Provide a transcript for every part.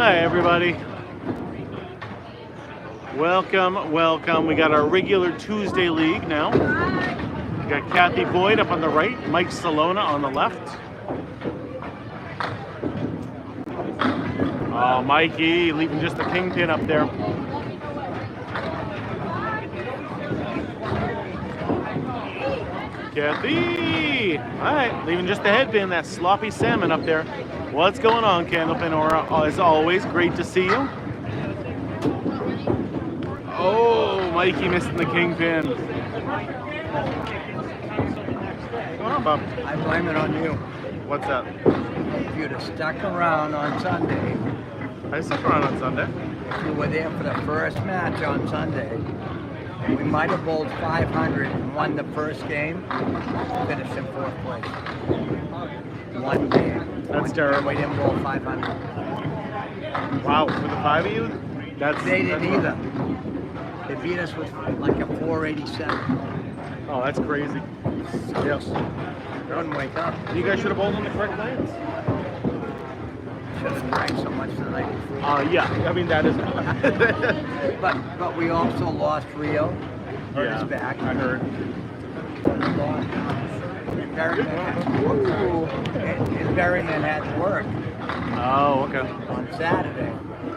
Hi, everybody. Welcome, welcome. We got our regular Tuesday league now. We got Kathy Boyd up on the right, Mike Salona on the left. Oh, Mikey leaving just the kingpin up there. Kathy! All right, leaving just the headpin, that sloppy salmon up there. What's going on, Candlepin Aura? As always, great to see you. Oh, Mikey missing the kingpin. What's going on, Bob? I blame it on you. What's that? If you'd have stuck around on Sunday, I stuck around on Sunday. if you were there for the first match on Sunday, we might have bowled 500 and won the first game, finished in fourth place. One game. That's terrible. We didn't bowl 500. Wow, for the five of you? They didn't either. They beat us with like a 487. Oh, that's crazy. Yes. Don't wake up. You guys should have bowled on the correct lanes. Should have drank so much the night before. Yeah, I mean, that is... But we also lost Rio. Hurt his back. I heard. Berryman had to work Oh, okay. on Saturday.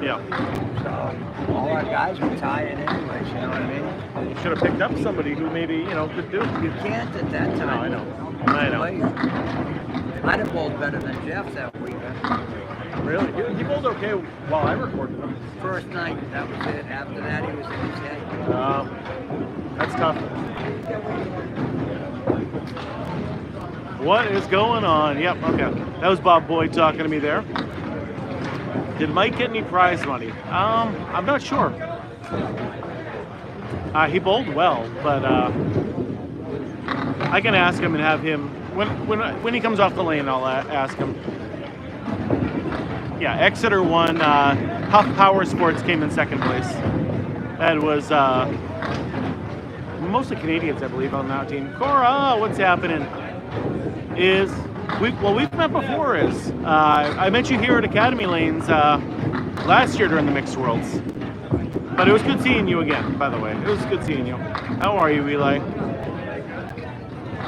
Yeah. So all our guys were tired anyways, you know what I mean? You should have picked up somebody who maybe, could do it. You can't at that No, time. I know. I know. I'd have bowled better than Jeff that weekend. Really? He bowled okay while I recorded him. First night, that was it. After that, he was in his head. That's tough. What is going on? Yep, okay. That was Bob Boyd talking to me there. Did Mike get any prize money? I'm not sure. He bowled well, but I can ask him and have him when he comes off the lane. I'll ask him. Yeah, Exeter won. Huff Power Sports came in second place. That was mostly Canadians, I believe, on that team. Cora, what's happening? We've met before. I met you here at Academy Lanes last year during the Mixed Worlds. But it was good seeing you again, by the way. It was good seeing you. How are you, Eli?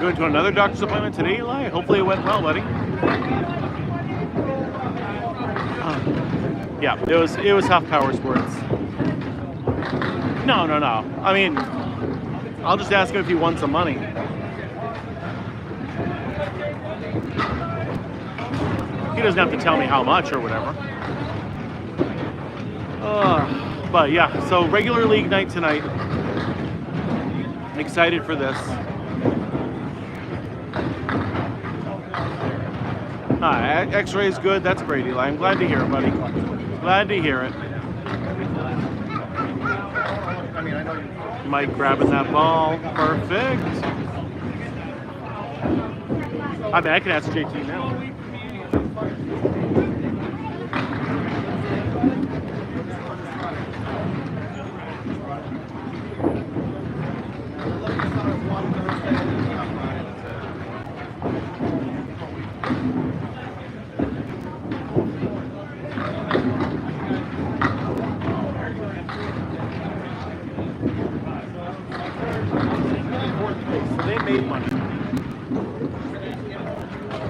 Going to another doctor's appointment today, Eli? Hopefully it went well, buddy. Yeah, it was Huff Power Sports. No. I mean, I'll just ask him if he won some money. He doesn't have to tell me how much or whatever. But yeah, so regular league night tonight. Excited for this. X-ray's good. That's great, Eli. I'm glad to hear it, buddy. Glad to hear it. Mike grabbing that ball. Perfect. I mean, I can ask JT now. So they made money.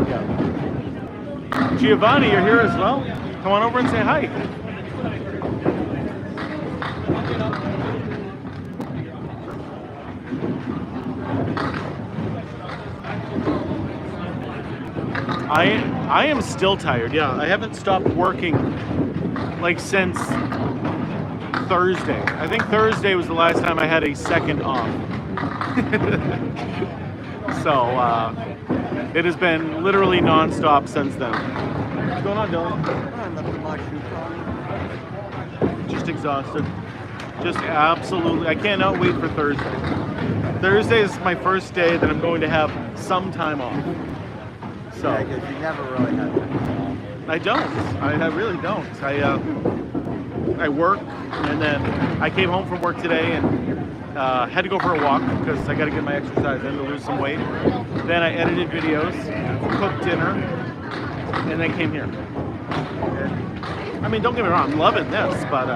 Yeah. Giovanni, you're here as well. Come on over and say hi. I am still tired. Yeah, I haven't stopped working like since Thursday. I think Thursday was the last time I had a second off. So it has been literally non-stop since then. What's going on, Dylan? Just exhausted. Just absolutely. I cannot wait for Thursday. Thursday is my first day that I'm going to have some time off. So Yeah, because you never really had that. I don't. I really don't. I work, and then I came home from work today and had to go for a walk because I got to get my exercise in to lose some weight. Then I edited videos, cooked dinner, and then came here. I mean, don't get me wrong, I'm loving this, but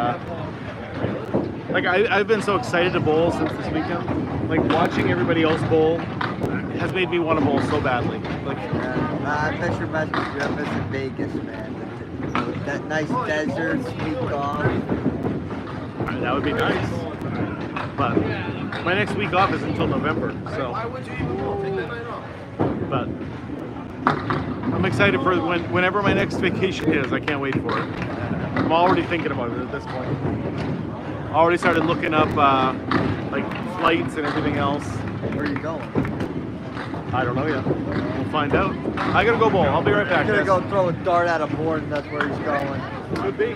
like I've been so excited to bowl since this weekend. Like watching everybody else bowl has made me want to bowl so badly. Like, I bet your best you're visit Vegas, man. That nice desert, sweet golf. that would be nice. But my next week off is until November, so. But I'm excited for whenever my next vacation is. I can't wait for it. I'm already thinking about it at this point. Already started looking up like flights and everything else. Where are you going? I don't know yet. We'll find out. I gotta go bowl. I'll be right back. He's gonna go throw a dart at a board, and that's where he's going. Could be.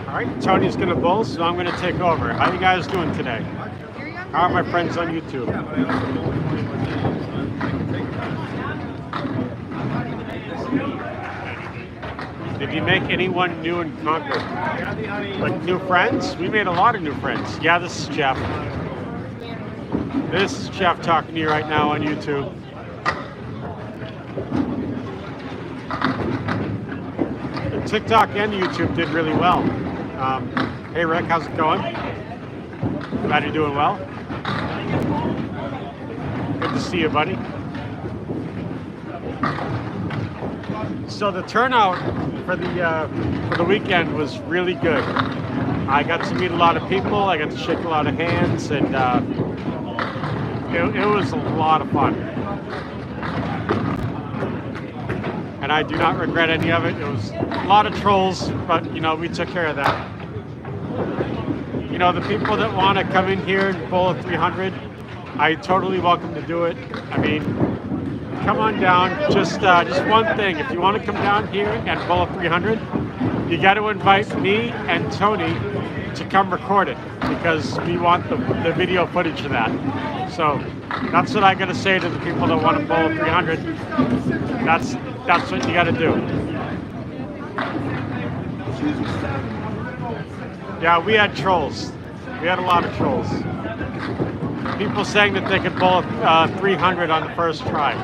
All right, Tony's gonna bowl, so I'm gonna take over. How you guys doing today? How are my friends on YouTube? Did you make anyone new in Concord? Like new friends? We made a lot of new friends. Yeah, this is Jeff. This is Jeff talking to you right now on YouTube. The TikTok and YouTube did really well. Hey Rick, how's it going? Glad you're doing well. Good to see you, buddy. So the turnout for the weekend was really good. I got to meet a lot of people. I got to shake a lot of hands, and it was a lot of fun. And I do not regret any of it. It was a lot of trolls, but you know, we took care of that. You know, the people that want to come in here and bowl at 300, I totally welcome to do it. I mean, come on down. Just one thing. If you want to come down here and bowl at 300, you got to invite me and Tony to come record it because we want the video footage of that. So that's what I got to say to the people that want to bowl at 300. That's what you got to do. Yeah, we had trolls. We had a lot of trolls. People saying that they could bowl 300 on the first try.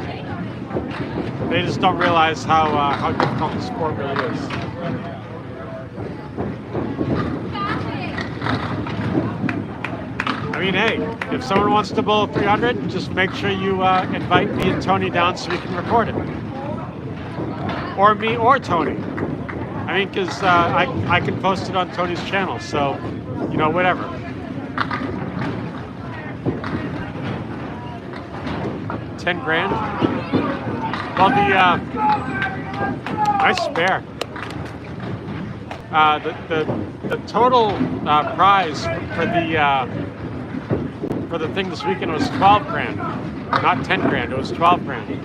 They just don't realize how difficult the sport really is. I mean, hey, if someone wants to bowl 300, just make sure you invite me and Tony down so we can record it. Or me or Tony. I mean, because I can post it on Tony's channel, so, you know, whatever. $10,000. Well, nice spare. The total prize for the thing this weekend was $12,000, not $10,000. It was $12,000.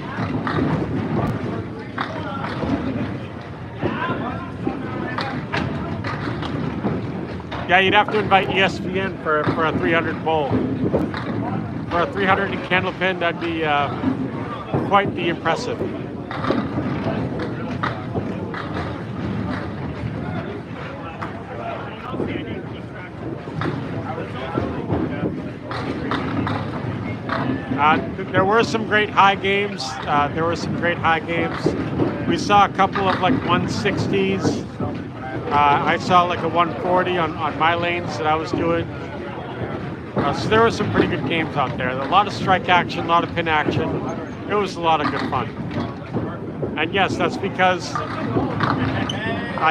Yeah, you'd have to invite ESPN for a 300 bowl. For a 300 in candlepin, that'd be quite the impressive. There were some great high games. We saw a couple of like 160s. I saw like a 140 on my lanes that I was doing. So there were some pretty good games out there. A lot of strike action, a lot of pin action. It was a lot of good fun. And yes, that's because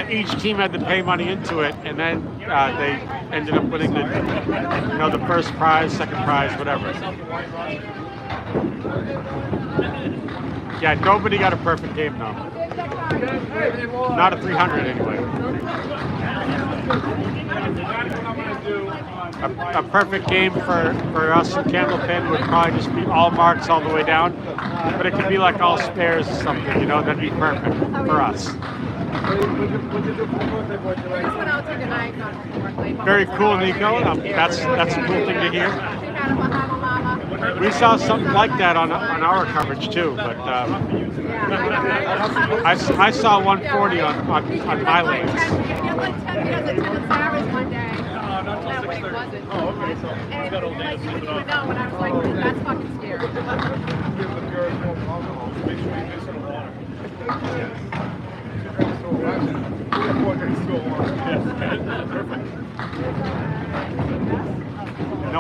each team had to pay money into it, and then they ended up winning the first prize, second prize, whatever. Yeah, nobody got a perfect game though. Not a 300 anyway. A perfect game for us in candlepin would probably just be all marks all the way down, but it could be like all spares or something, you know, that'd be perfect for us. Very cool, Nico. That's a cool thing to hear. We saw something like that on our coverage too, but I saw 140 on my lanes.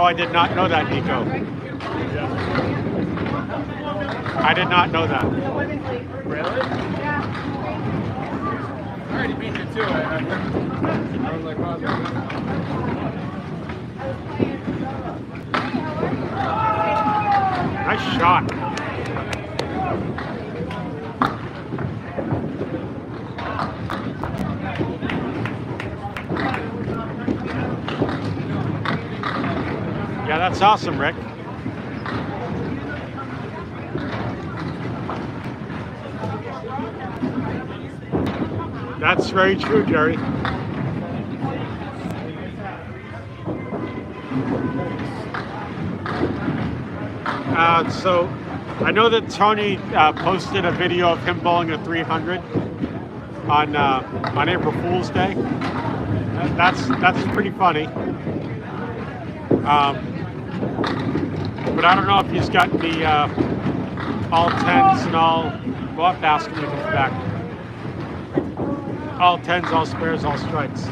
I did not know that, Nico. I did not know that. Really? I already beat you too. I was like, wow. Nice shot. Yeah, that's awesome, Rick. That's very true, Jerry. So I know that Tony posted a video of him bowling a 300 on April Fool's Day. That's pretty funny. But I don't know if he's got the all tens and all. We'll have to ask him when he comes back. All tens, all spares, all strikes.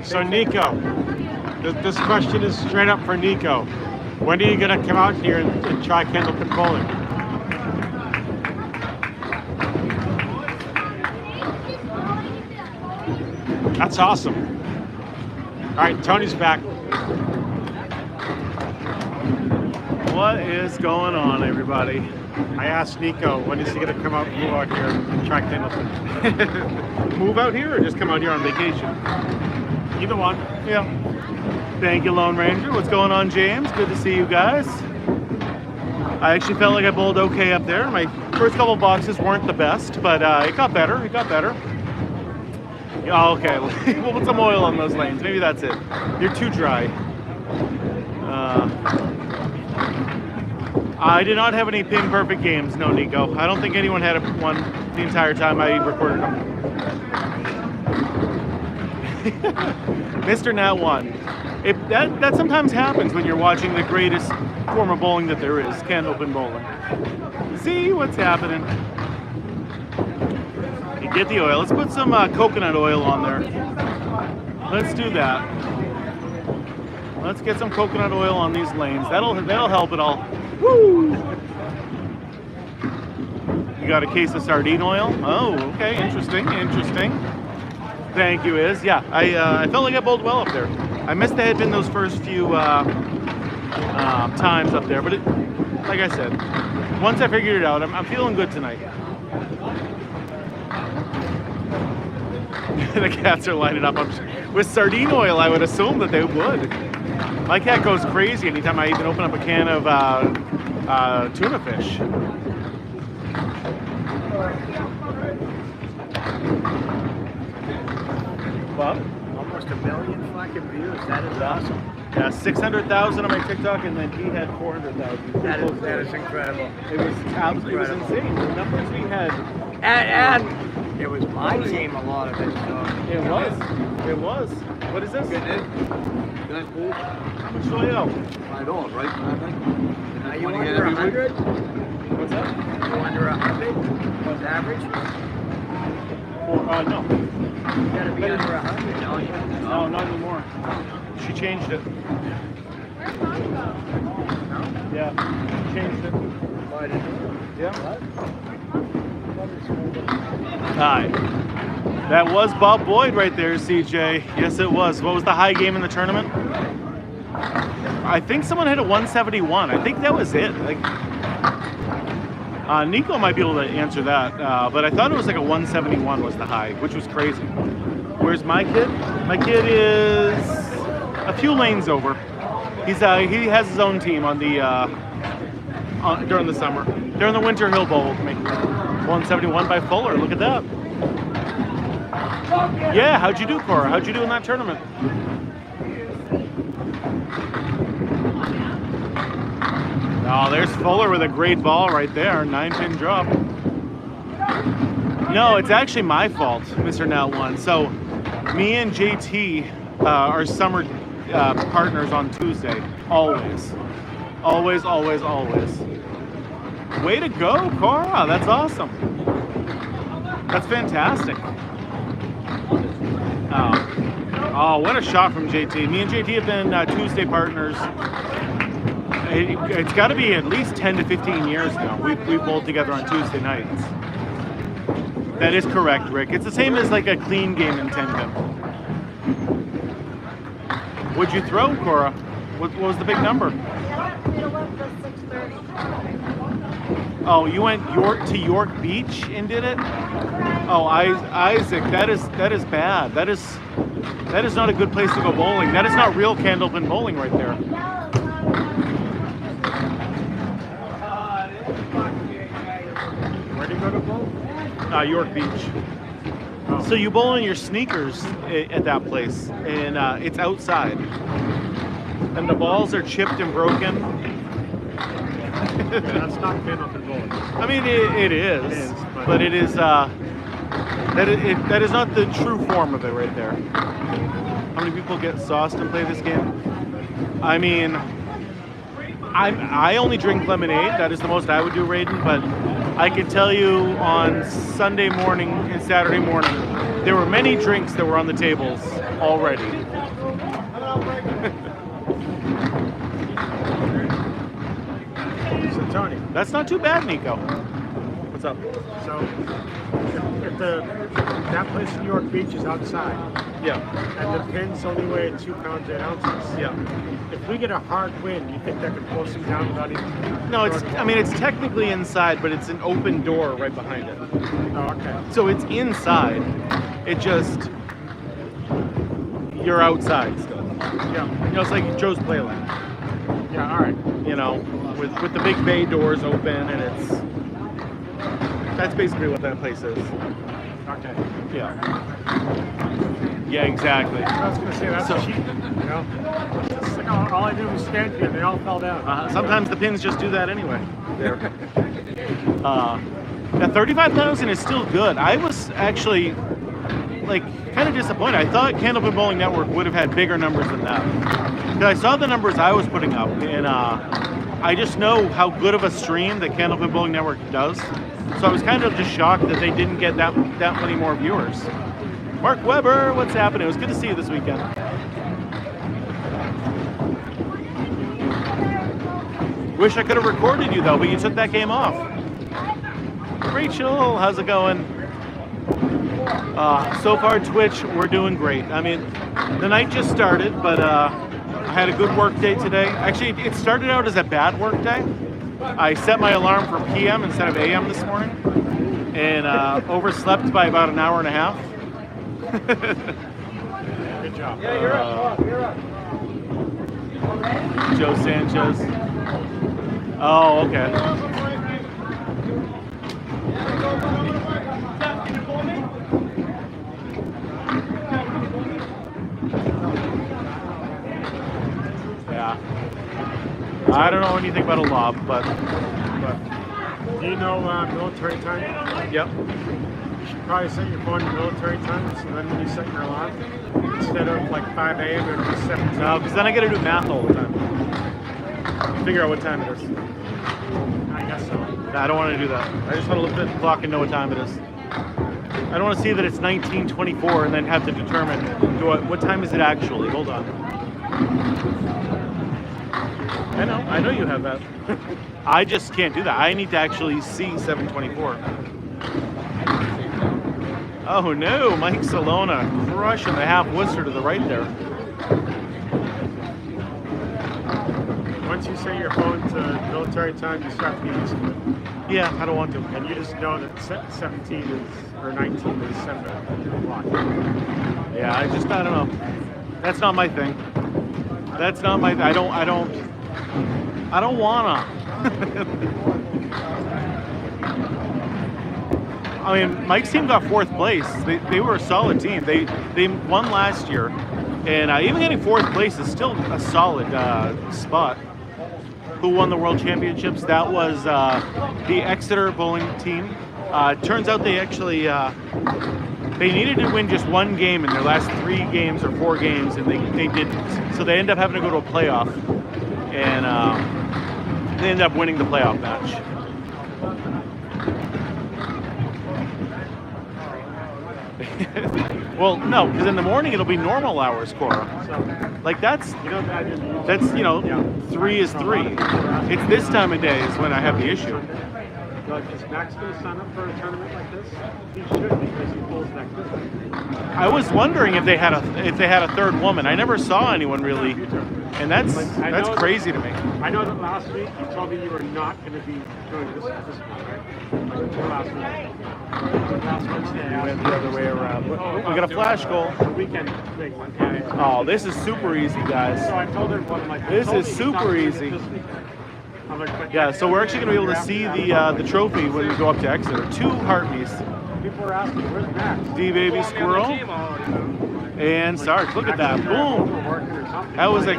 So Nico, this question is straight up for Nico. When are you going to come out here and try candlepin bowling? That's awesome. All right, Tony's back. What is going on, everybody? I asked Nico, when is he going to come out and move out here and try candlepin? Move out here or just come out here on vacation? Either one. Yeah. Thank you, Lone Ranger. What's going on, James? Good to see you guys. I actually felt like I bowled okay up there. My first couple boxes weren't the best, but it got better. It got better. Oh, okay. We'll put some oil on those lanes. Maybe that's it. You're too dry. I did not have any pin perfect games, no, Nico. I don't think anyone had one the entire time I recorded them. Mr. Nat won. That sometimes happens when you're watching the greatest form of bowling that there is, candlepin bowling. See what's happening. You get the oil. Let's put some coconut oil on there. Let's do that. Let's get some coconut oil on these lanes. That'll help it all. Woo! You got a case of sardine oil? Oh, okay. Interesting. Thank you, Iz. Yeah, I felt like I bowled well up there. I missed the head pin those first few times up there, but like I said, once I figured it out, I'm feeling good tonight. The cats are lining up. With sardine oil, I would assume that they would. My cat goes crazy anytime I even open up a can of tuna fish. Bob? Almost 1 million fucking views. That is awesome. Yeah, 600,000 on my TikTok, and then he had 400,000. That is incredible. It was insane. The numbers we had. And it was my team, a lot of it. So. It was. What is this? Good, cool. Which soil? $5, right? Are you under 100? What's that? You under 100? What's average? No. You gotta be under 100, don't you? No, not anymore. She changed it. No? Yeah, she changed it. Why did you? Yeah. Hi. That was Bob Boyd right there, CJ. Yes, it was. What was the high game in the tournament? I think someone hit a 171. I think that was it. Nico might be able to answer that, but I thought it was like a 171 was the high, which was crazy. Where's my kid? My kid is a few lanes over. He has his own team on the during the summer. During the winter, he'll bowl with me. 171 by Fuller. Look at that. Yeah, how'd you do, Cora? How'd you do in that tournament? Oh, there's Fuller with a great ball right there. 9-pin drop. No, it's actually my fault, Mr. Nat 1. So, me and JT are summer partners on Tuesday. Always. Always, always, always. Way to go, Cora. That's awesome. That's fantastic. Oh, what a shot from JT. Me and JT have been Tuesday partners. It's got to be at least 10 to 15 years now. We bowled together on Tuesday nights. That is correct, Rick. It's the same as like a clean game in 10-pin. What'd you throw, Cora? What was the big number? Oh, you went to York Beach and did it? Oh, Isaac, that is bad. That is not a good place to go bowling. That is not real candlepin bowling right there. Where do you go to bowl? York Beach. Oh. So you bowl in your sneakers at that place, and it's outside. And the balls are chipped and broken. Yeah, that's not candlepin bowling. I mean, it is, but it is that is not the true form of it right there. How many people get sauced and play this game? I mean, I only drink lemonade. That is the most I would do, Raiden. But I can tell you on Sunday morning and Saturday morning, there were many drinks that were on the tables already. So Tony, That's not too bad, Nico. What's up? so if that place in York Beach is outside, Yeah. and the pins only weigh 2 pounds 8 ounces. Yeah. If we get a hard wind, you think that could force them down without even? No, it's technically inside, but it's an open door right behind it. Oh, okay. So it's inside. It just you're outside still. Yeah. You know, it's like Joe's Playland. Yeah. All right. You know, with the big bay doors open, and that's basically what that place is. Okay. Yeah. Yeah, exactly. I was gonna say that's So- cheap. You know. It's like all I did was stand here, and they all fell down. Sometimes the pins just do that anyway. There. That 35,000 is still good. I was actually like kind of disappointed. I thought Candlepin Bowling Network would have had bigger numbers than that. Because I saw the numbers I was putting up, and I just know how good of a stream that Candlepin Bowling Network does. So I was kind of just shocked that they didn't get that many more viewers. Mark Weber, what's happening? It was good to see you this weekend. Wish I could have recorded you though, but you took that game off. Rachel, how's it going? So far, Twitch, we're doing great. I mean, the night just started, but I had a good work day today. Actually, it started out as a bad work day. I set my alarm for PM instead of AM this morning, and overslept by about an hour and a half. Good job. Yeah, you're up. You're up. Joe Sanchez. Oh, okay. Yeah. I don't know anything about a lob, but Do you know military time? yep. You should probably set your phone to military time, so then when you set your alarm, instead of like 5 a.m. it'll be 7. No, because then I got to do math all the time. Figure out what time it is. I guess so. No, I don't want to do that. I just want to look at the clock and know what time it is. I don't want to see that it's 19:24 and then have to determine what time is it actually. Hold on. I know you have that. I just can't do that. I need to actually see 7:24. Oh no, Mike Salona crushing the half Worcester to the right there. Once you set your phone to military time, you start to get used to it. Yeah, I don't want to. And you just know that 17 is, or 19 is 7 o'clock. Yeah, I don't know. That's not my thing. That's not my. I don't wanna. I mean, Mike's team got 4th place. They were a solid team. They won last year, and even getting 4th place is still a solid spot. who won the World Championships. That was the Exeter bowling team. Turns out they actually they needed to win just one game in their last 3 games or 4 games, and they didn't. So they ended up having to go to a playoff, and they ended up winning the playoff match. Well, no, because in the morning it'll be normal hours, Cora. Like that's 3 is 3. It's this time of day is when I have the issue. Is Max going to sign up for a tournament like this? He should, because he pulls that good. I was wondering if they had a third woman. I never saw anyone really, and that's crazy to me. I know that last week you told me you were not going to be doing this one, right? Like last week. Last Wednesday. We went the other way around. We got a flash goal. The weekend big one. Oh, this is super easy, guys. So I told everyone, I'm like, This is super easy. Yeah, so we're actually going to be able to see the trophy when we go up to Exeter. 2 Hartleys. People were asking, where's Max? D-Baby Squirrel. And Sarge, look at that. Boom. That was a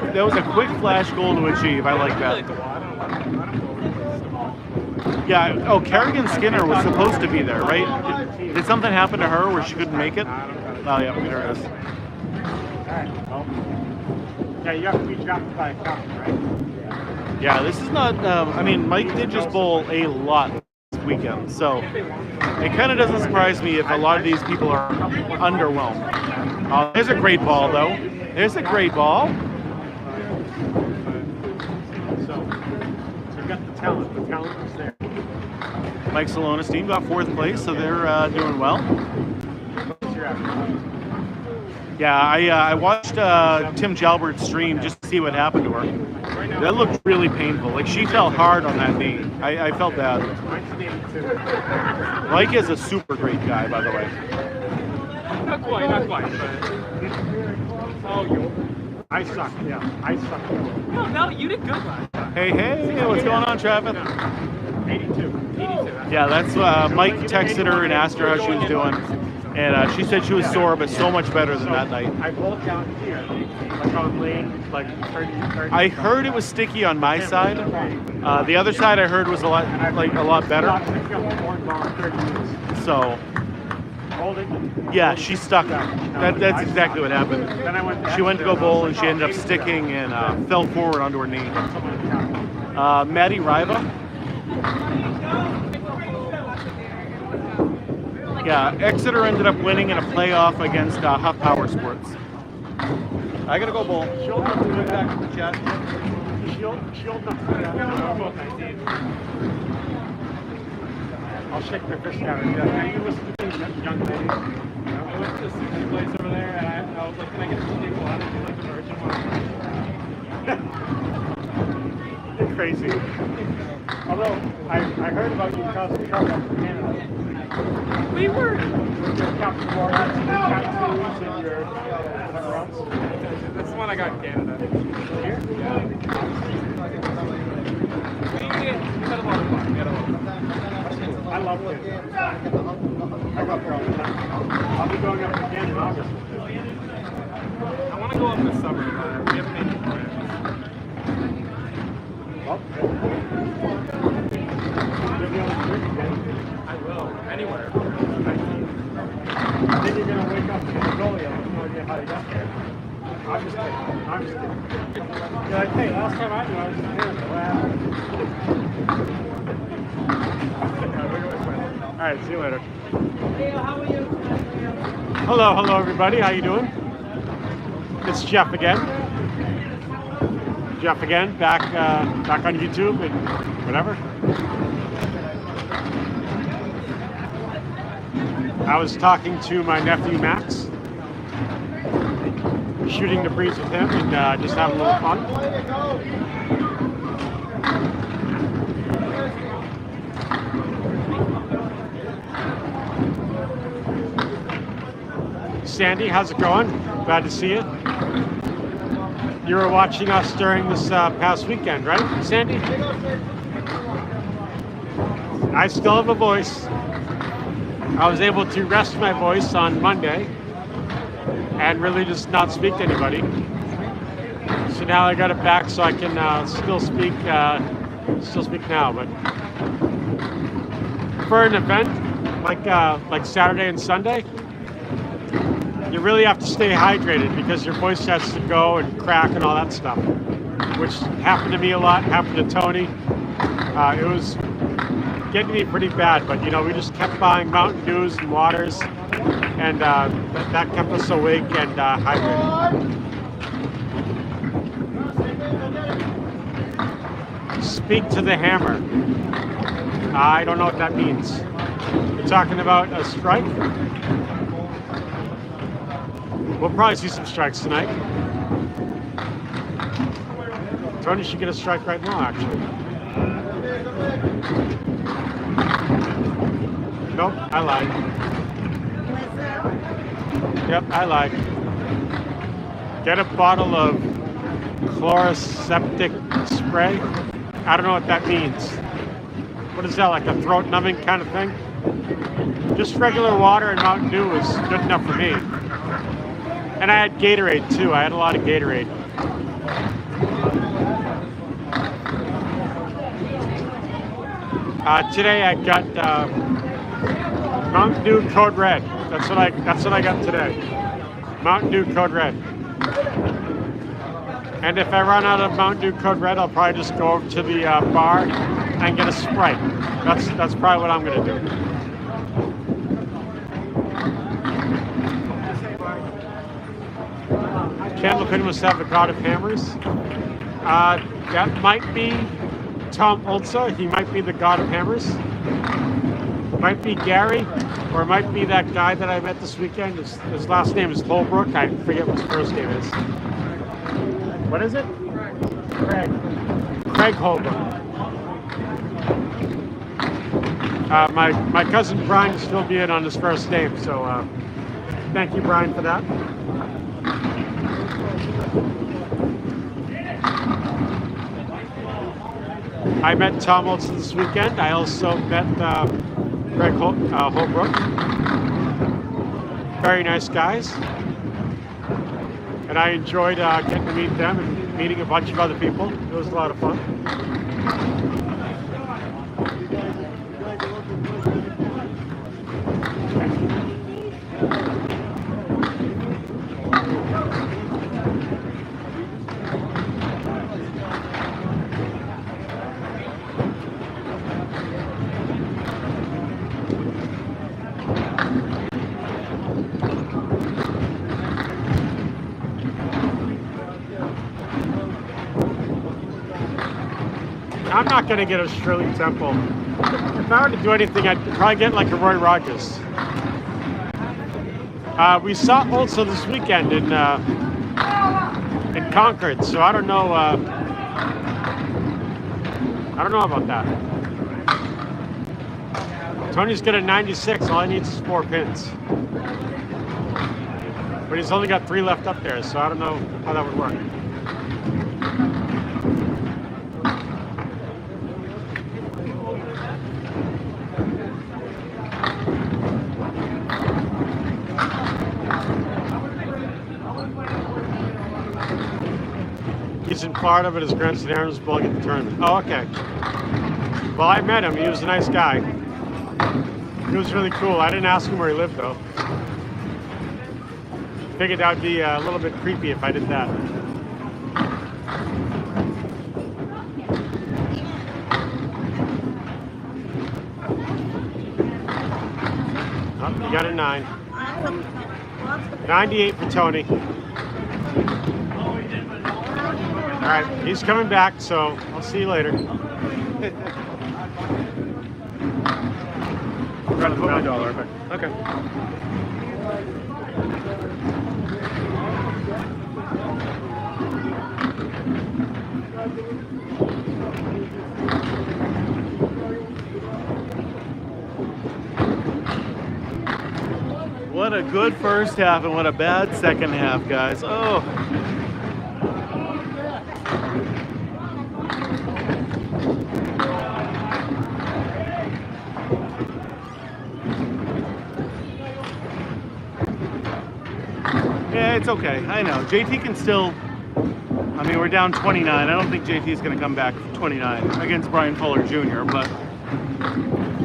quick flash goal to achieve. I like that. Yeah, oh, Kerrigan Skinner was supposed to be there, right? Did something happen to her where she couldn't make it? Oh, yeah, there it is. Yeah, you have to be drafted by a captain, right? Yeah, this is not, I mean, Mike did just bowl a lot this weekend, so it kind of doesn't surprise me if a lot of these people are underwhelmed. There's a great ball, though. There's a great ball. So you've got the talent. The talent is there. Mike Salona's team got 4th place, so they're doing well. Yeah, I watched Tim Jalbert's stream just to see what happened to her. That looked really painful. Like, she fell hard on that knee. I felt bad. Mike is a super great guy, by the way. Not quite, but... I suck, yeah. I suck. No, you did good. Hey, what's going on, Travis? 82. Yeah, that's Mike texted her and asked her how she was doing. And she said she was sore, but so much better than that night. I pulled down here, like on lane, like 30. I heard it was sticky on my side. The other side I heard was a lot better. So, yeah, she stuck. That's exactly what happened. She went to go bowl and she ended up sticking and fell forward onto her knee. Maddie Riva. Yeah, Exeter ended up winning in a playoff against Huff Power Sports. I gotta go bowl. She'll have to go back to the chat. I'll shake their fist at her. Yeah, you listen to me, young lady. I went to the sushi place over there, and I was like, can I get a sushi colada? Do you like the virgin one? You're crazy. Although, I heard about you causing trouble in Canada. We were. With your Captain Morgan, your tattoos, and your whatever else. That's the one I got in Canada. Here? Yeah. We had a lot of fun. I love it. I go up there all the time. I'll be going up again in August. I want to go up this summer, but we haven't made any plans. Well, you'll be on the trip again. I will. Anywhere. Then you're going to wake up in Mongolia with no idea how you got there. I'm just kidding. You're like, hey, last time I knew I was in Canada. What happened? All right, see you later. Hey, how are you? Hello, everybody. How you doing? It's Jeff again. Back on YouTube and whatever. I was talking to my nephew Max, shooting the breeze with him, and just having a little fun. Sandy, how's it going? Glad to see you. You were watching us during this past weekend, right, Sandy? I still have a voice. I was able to rest my voice on Monday and really just not speak to anybody. So now I got it back, so I can still speak now. But for an event like Saturday and Sunday, you really have to stay hydrated because your voice has to go and crack and all that stuff, which happened to me a lot. Happened to Tony. It was getting me pretty bad, but you know, we just kept buying Mountain Dews and waters, and that kept us awake and hydrated. Speak to the hammer. I don't know what that means. You're talking about a strike? We'll probably see some strikes tonight. Tony should get a strike right now, actually. Nope, I lied. Yep, I lied. Get a bottle of chloroseptic spray. I don't know what that means. What is that, like a throat numbing kind of thing? Just regular water and Mountain Dew was good enough for me. And I had Gatorade too. I had a lot of Gatorade. Today I got Mountain Dew Code Red. That's what I got today. Mountain Dew Code Red. And if I run out of Mountain Dew Code Red, I'll probably just go over to the bar and get a Sprite. That's probably what I'm gonna do. Candlepin must have a God of Hammers. That might be Tom Olza. He might be the God of Hammers. Might be Gary, or it might be that guy that I met this weekend. His last name is Holbrook. I forget what his first name is. What is it? Craig Holbrook. My cousin Brian is filled me in on his first name, so thank you, Brian, for that. I met Tom Olson this weekend. I also met Craig Holbrook. Very nice guys. And I enjoyed getting to meet them and meeting a bunch of other people. It was a lot of fun. I'm not going to get a Shirley Temple. If I were to do anything, I'd probably get like a Roy Rogers. We saw also this weekend in Concord, so I don't know. I don't know about that. Tony's got a 96. All he needs is 4 pins, but he's only got 3 left up there, so I don't know how that would work. He's in Florida, but his grandson Aaron was bowling at the tournament. Oh, okay. Well, I met him. He was a nice guy. He was really cool. I didn't ask him where he lived, though. Figured that would be a little bit creepy if I did that. Oh, you got a 9. 98 for Tony. All right, he's coming back, so I'll see you later. Got a $1, but okay. What a good first half and what a bad second half, guys. Oh. Yeah, it's okay. I know. JT can still I mean, we're down 29. I don't think JT is going to come back 29 against Brian Fuller Jr., but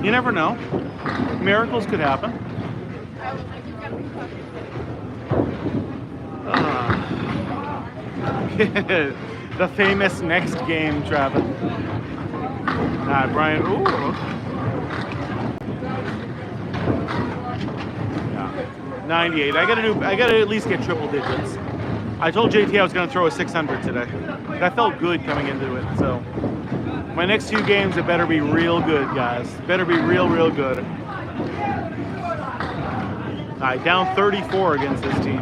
you never know. Miracles could happen. The famous next game, Travis. Brian. Ooh. Yeah. 98. I gotta at least get triple digits. I told JT I was gonna throw a 600 today. That felt good coming into it. So my next 2 games, it better be real good, guys. Better be real good. All right, down 34 against this team.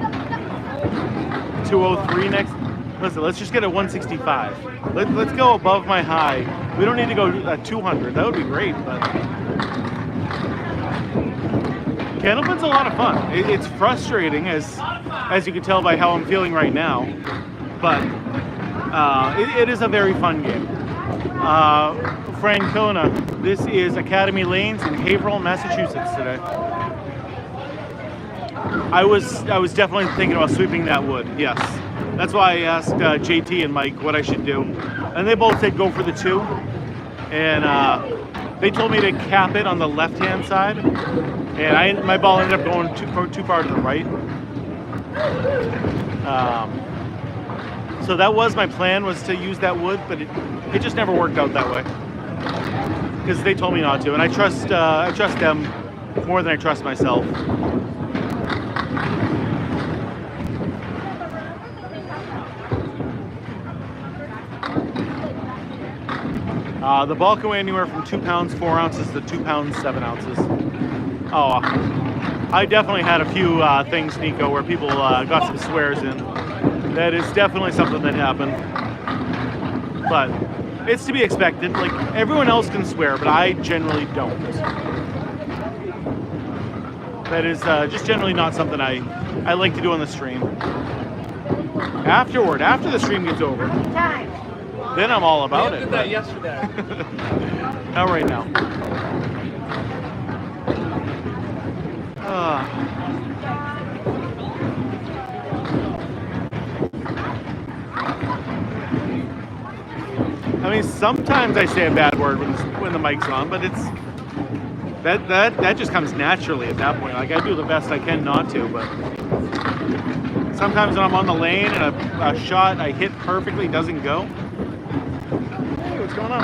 203 next. Listen, let's just get a 165. Let's go above my high. We don't need to go 200. That would be great, but candlepin's a lot of fun. It's frustrating, as you can tell by how I'm feeling right now, but it is a very fun game. Francona, this is Academy Lanes in Haverhill, Massachusetts today. I was definitely thinking about sweeping that wood, yes. That's why I asked JT and Mike what I should do. And they both said go for the 2. And they told me to cap it on the left-hand side. And my ball ended up going too far to the right. So that was my plan, was to use that wood, but it just never worked out that way. Because they told me not to. And I trust them more than I trust myself. The ball can weigh anywhere from 2 pounds 4 ounces to 2 pounds 7 ounces. Oh, I definitely had a few things, Nico, where people got some swears in. That is definitely something that happened. But it's to be expected. Like, everyone else can swear, but I generally don't. That is just generally not something I like to do on the stream. After the stream gets over, then I'm all about it. Did that yesterday. Not right now. I mean, sometimes I say a bad word when the mic's on, but it's that just comes naturally at that point. Like, I do the best I can not to, but sometimes when I'm on the lane and a shot I hit perfectly doesn't go. Hey, what's going on?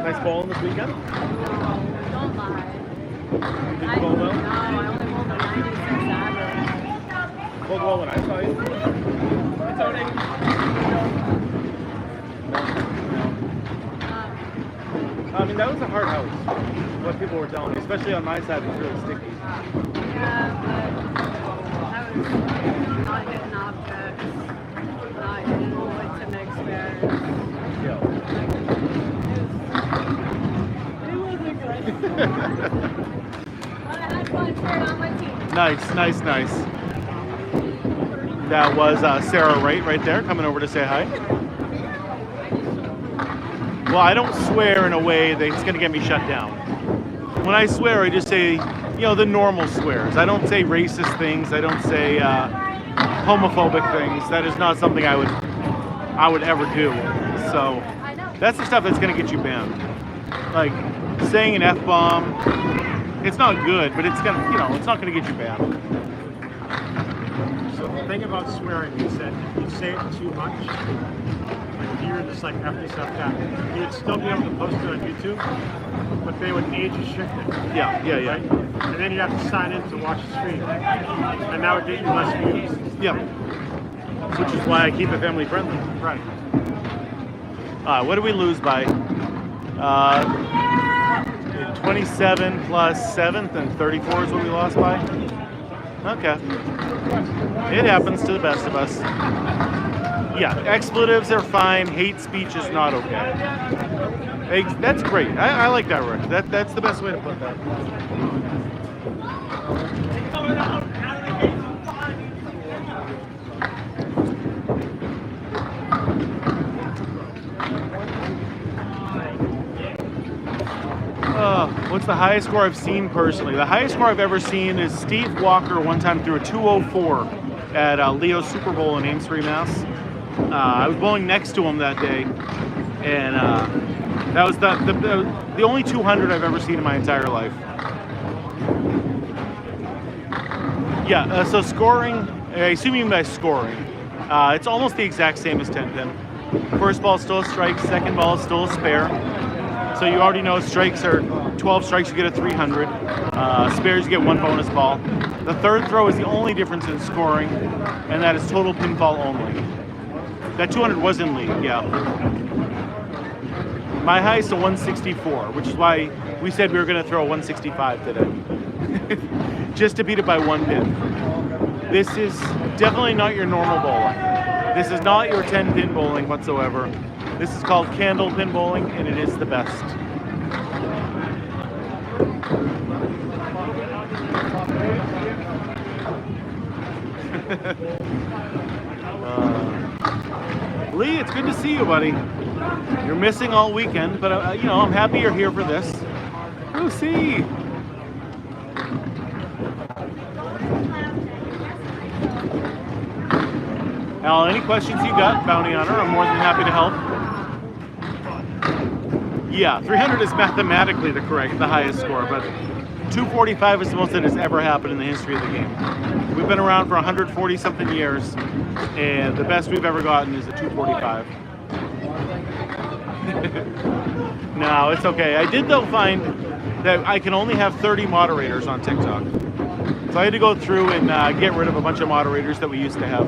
Nice bowling this weekend? No, don't lie. You did bowl well? No, I only bowled a 96 average. Bowled well when I saw you? It's Tony. I mean, that was a hard house, what people were telling me, especially on my side. It was really sticky. Yeah, but I was not hitting objects, not hitting wood to mix spares. Yeah. It wasn't good. But I had fun cheering on my team. Nice. That was Sarah right there, coming over to say hi. Well, I don't swear in a way that's going to get me shut down. When I swear, I just say, the normal swears. I don't say racist things. I don't say homophobic things. That is not something I would ever do. So that's the stuff that's going to get you banned. Like saying an F-bomb, it's not good, but it's gonna, it's not going to get you banned. So the thing about swearing is that if you say it too much, like you're just like F this, F that, you'd still be able to post it on YouTube, but they would age restrict it. Yeah. Right? And then you have to sign in to watch the stream. And that would get you less views. Yeah. Which is why I keep it family friendly. Right. What did we lose by? 27 plus 7th and 34 is what we lost by. Okay. It happens to the best of us. Yeah, expletives are fine. Hate speech is not okay. That's great. I like that, Rick. That's the best way to put that. What's the highest score I've seen personally? The highest score I've ever seen is Steve Walker one time threw a 204 at Leo's Super Bowl in Amesbury, Mass. I was bowling next to him that day, and that was the only 200 I've ever seen in my entire life. Yeah, so scoring, I assume you mean by scoring, it's almost the exact same as 10 pin. First ball is still a strike, second ball is still a spare. So you already know strikes are 12 strikes, you get a 300. Spares, you get 1 bonus ball. The third throw is the only difference in scoring, and that is total pinfall only. That 200 was in league, yeah. My highest is a 164, which is why we said we were going to throw a 165 today. Just to beat it by 1 pin. This is definitely not your normal bowling. This is not your 10 pin bowling whatsoever. This is called candlepin bowling, and it is the best. Lee, it's good to see you, buddy. You're missing all weekend, but you know, I'm happy you're here for this. Lucy! Al, any questions you got, Bounty Hunter? I'm more than happy to help. Yeah, 300 is mathematically the highest score, but 245 is the most that has ever happened in the history of the game. We've been around for 140 something years, and the best we've ever gotten is a 245. No, it's okay. I did though find that I can only have 30 moderators on TikTok. So I had to go through and get rid of a bunch of moderators that we used to have.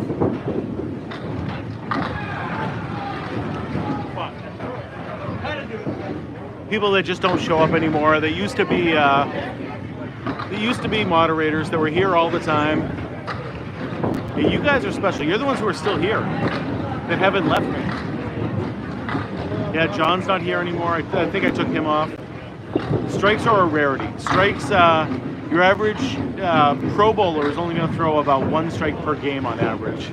People that just don't show up anymore. They used to be moderators that were here all the time. Yeah, you guys are special. You're the ones who are still here that haven't left me. Yeah, John's not here anymore. I think I took him off. Strikes are a rarity. Strikes, your average pro bowler is only going to throw about 1 strike per game on average.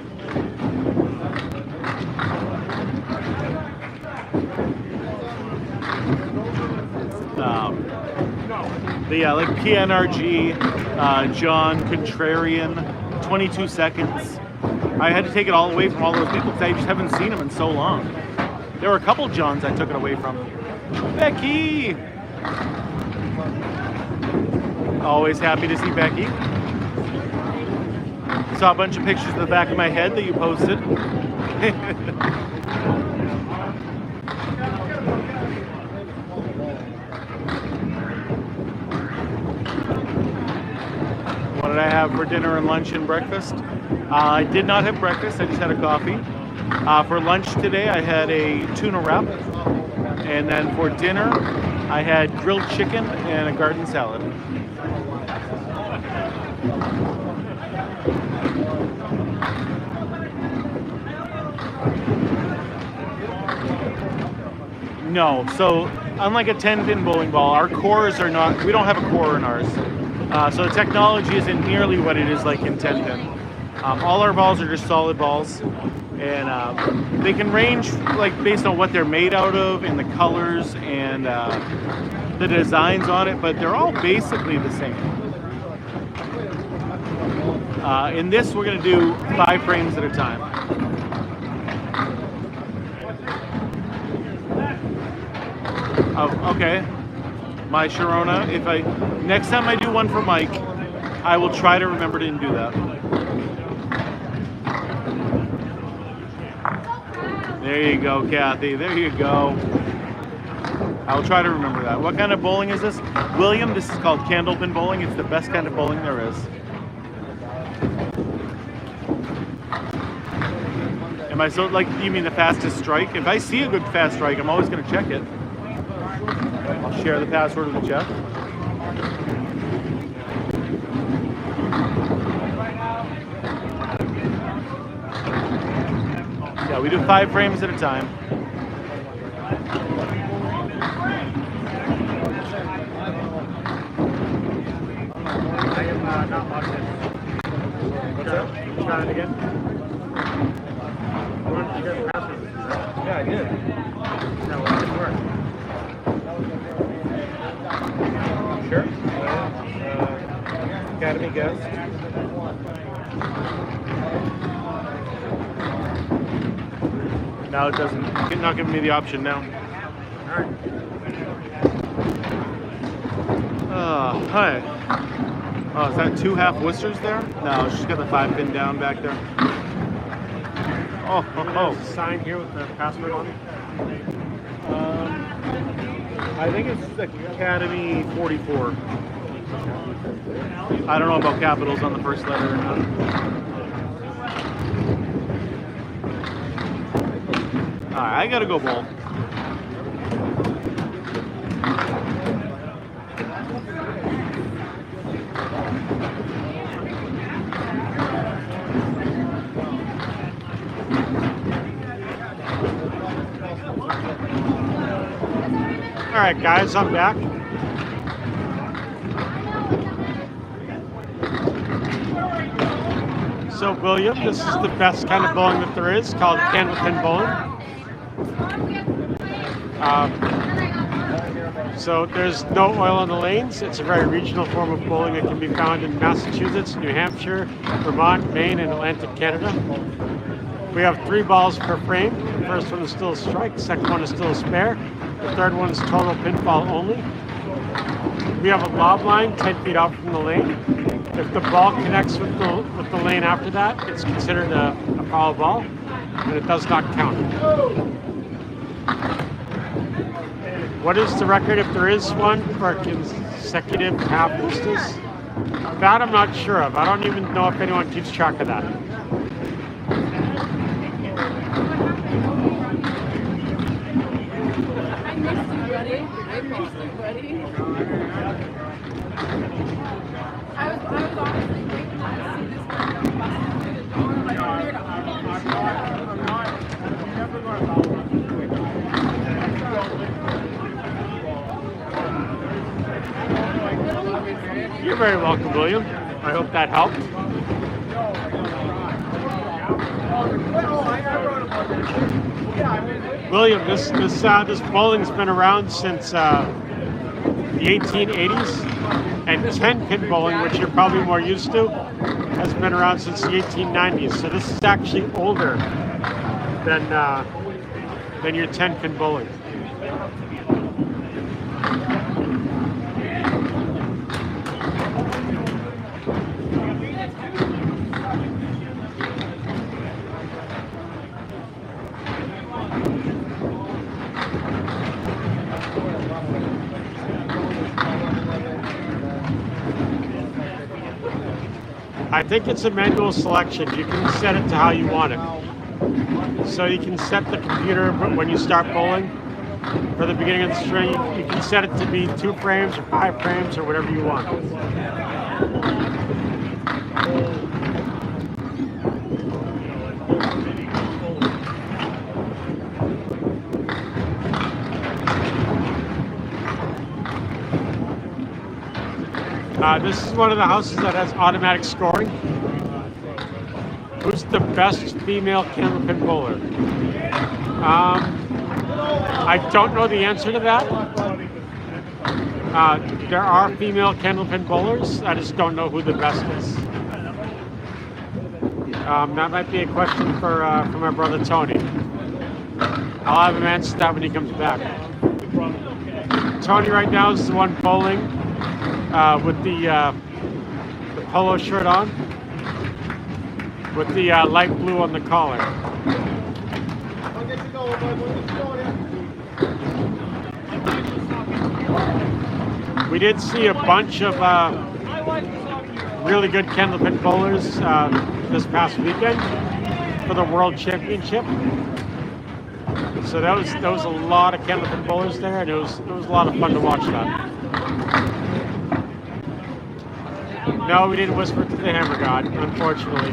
But yeah, like PNRG, John, Contrarian, 22 seconds. I had to take it all away from all those people because I just haven't seen them in so long. There were a couple Johns I took it away from. Becky! Always happy to see Becky. Saw a bunch of pictures of the back of my head that you posted. What did I have for dinner and lunch and breakfast? I did not have breakfast, I just had a coffee. For lunch today, I had a tuna wrap. And then for dinner, I had grilled chicken and a garden salad. No, so unlike a 10-pin bowling ball, our cores are not, we don't have a core in ours. So the technology isn't nearly what it is like in 10-pin. All our balls are just solid balls, and they can range like based on what they're made out of and the colors and the designs on it, but they're all basically the same. In this, we're going to do 5 frames at a time. Oh, okay. My Sharona, next time I do one for Mike, I will try to remember to do that. There you go, Kathy. There you go. I'll try to remember that. What kind of bowling is this? William, this is called candlepin bowling. It's the best kind of bowling there is. Am I so, like, you mean the fastest strike? If I see a good fast strike, I'm always going to check it. I'll share the password with Jeff. Yeah, we do 5 frames at a time. I am not logged in. What's up? Try it again. You want to get the password? Yeah, I did. No, it didn't work. Sure. Academy guest. 1 Now it doesn't. It's not giving me the option now. All right. Hi. Oh, is that 2 half Worcesters there? No, she's got the 5-pin down back there. Oh, There's a sign here with the password on it. I think it's Academy 44. I don't know about capitals on the first letter or not. Alright, I gotta go bowl. All right, guys, I'm back. So, William, this is the best kind of bowling that there is, called candlepin bowling. So there's no oil on the lanes. It's a very regional form of bowling that can be found in Massachusetts, New Hampshire, Vermont, Maine, and Atlantic Canada. We have 3 balls per frame. The first one is still a strike, the second one is still a spare. The third one is total pinfall only. We have a lob line 10 feet out from the lane. If the ball connects with the lane after that, it's considered a foul ball, and it does not count. What is the record, if there is one, for consecutive half boosters? That I'm not sure of. I don't even know if anyone keeps track of that. I missed you, buddy. I was honestly waiting to see this guy come busting through the door. Like, I'm here to You're very welcome, William. I hope that helped. William, this bowling's been around since the 1880s, and 10-pin bowling, which you're probably more used to, has been around since the 1890s. So this is actually older than your 10-pin bowling. I think it's a manual selection. You can set it to how you want it. So you can set the computer when you start bowling. For the beginning of the string, you can set it to be 2 frames or 5 frames or whatever you want. This is one of the houses that has automatic scoring. Who's the best female candlepin bowler? I don't know the answer to that. There are female candlepin bowlers. I just don't know who the best is. That might be a question for my brother Tony. I'll have him answer that when he comes back. Tony right now is the one bowling with the polo shirt on, with the light blue on the collar. We did see a bunch of really good candlepin bowlers this past weekend for the World Championship. So that was a lot of candlepin bowlers there, and it was a lot of fun to watch that. No, we didn't whisper to the Hammer God, unfortunately.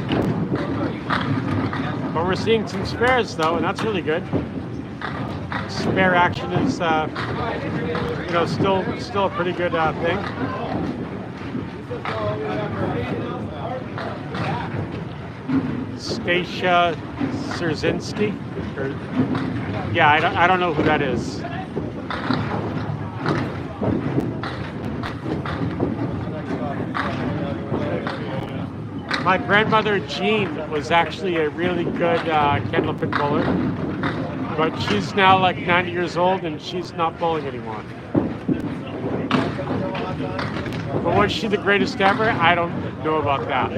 But we're seeing some spares though, and that's really good. Spare action is, still a pretty good thing. Stasia Szerzinski, yeah, I don't know who that is. My grandmother Jean was actually a really good candlepin bowler. but she's now like 90 years old and she's not bowling anymore. But was she the greatest ever? I don't know about that.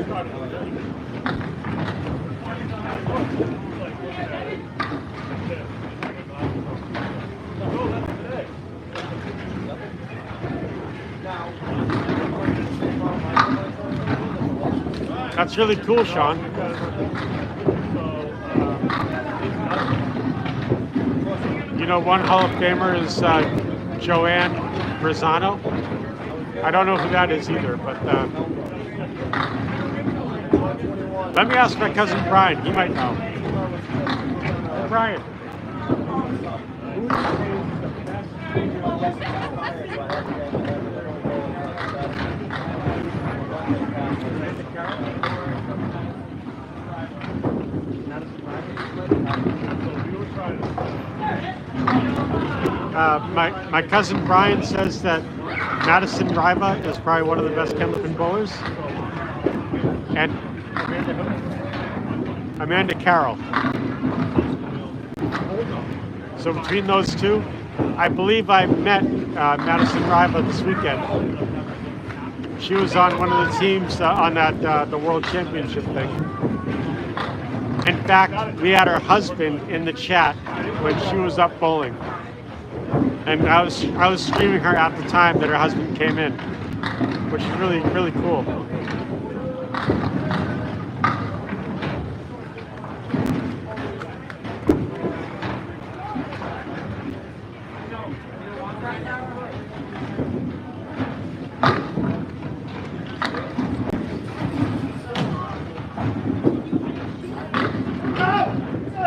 That's really cool, Sean. You know, one Hall of Famer is Joanne Brizano. I don't know who that is either, but let me ask my cousin Brian. He might know. Brian. My cousin Brian says that Madison Riva is probably one of the best candlepin bowlers, and Amanda Carroll. So between those two, I believe I met Madison Riva this weekend. She was on one of the teams on that the World Championship thing. In fact, we had her husband in the chat when she was up bowling. And I was streaming her at the time that her husband came in, which is really, really cool.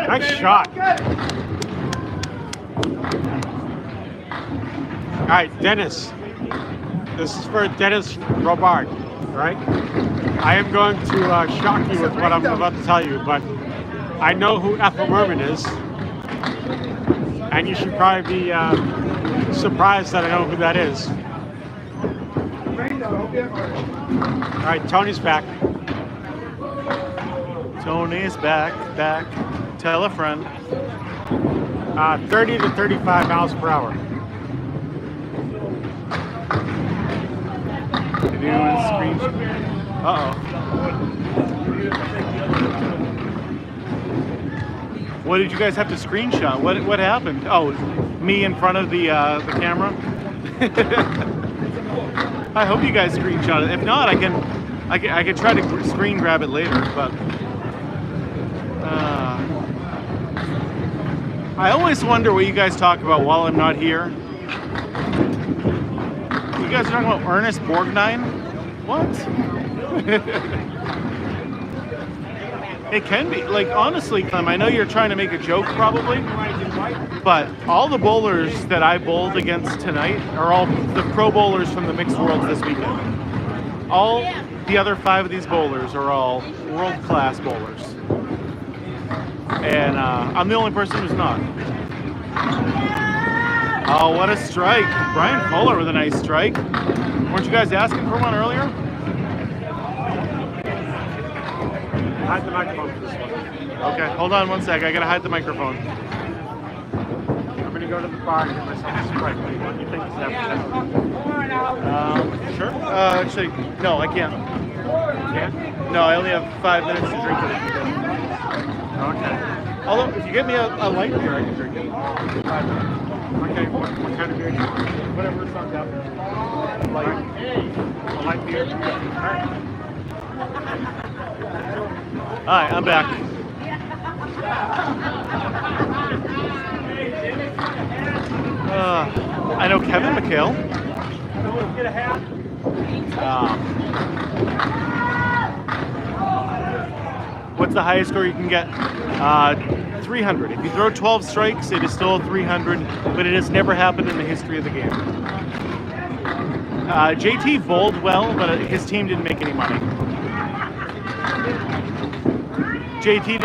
Nice shot. All right, Dennis. This is for Dennis Robart, right? I am going to shock you with what I'm about to tell you, but I know who Ethel Merman is, and you should probably be surprised that I know who that is. All right, Tony's back. Tony's back. Tell a friend. 30 to 35 miles per hour. Uh-oh. What did you guys have to screenshot? What happened? Oh, me in front of the camera? I hope you guys screenshot it. If not, I can try to screen grab it later, but I always wonder what you guys talk about while I'm not here. You guys are talking about Ernest Borgnine? What? It can be. Like, honestly, Clem, I know you're trying to make a joke probably, but all the bowlers that I bowled against tonight are all the pro bowlers from the Mixed Worlds this weekend. All the other 5 of these bowlers are all world-class bowlers. And I'm the only person who's not. Oh, what a strike. Brian Fuller with a nice strike. Weren't you guys asking for one earlier? Hide the microphone for this one. Okay, hold on one sec. I gotta hide the microphone. I'm going to go to the bar and get myself a Sprite. What do you think is that? Sure. Actually, no, I can't. You can't? No, I only have 5 minutes to drink it. Okay. Although, if you get me a light beer, I can drink it. Okay, what kind of beer do you want? Whatever's on that. Light. A light beer? All right. Hi, I'm back. I know Kevin McHale. What's the highest score you can get? 300. If you throw 12 strikes, it is still a 300, but it has never happened in the history of the game. JT bowled well, but his team didn't make any money. JT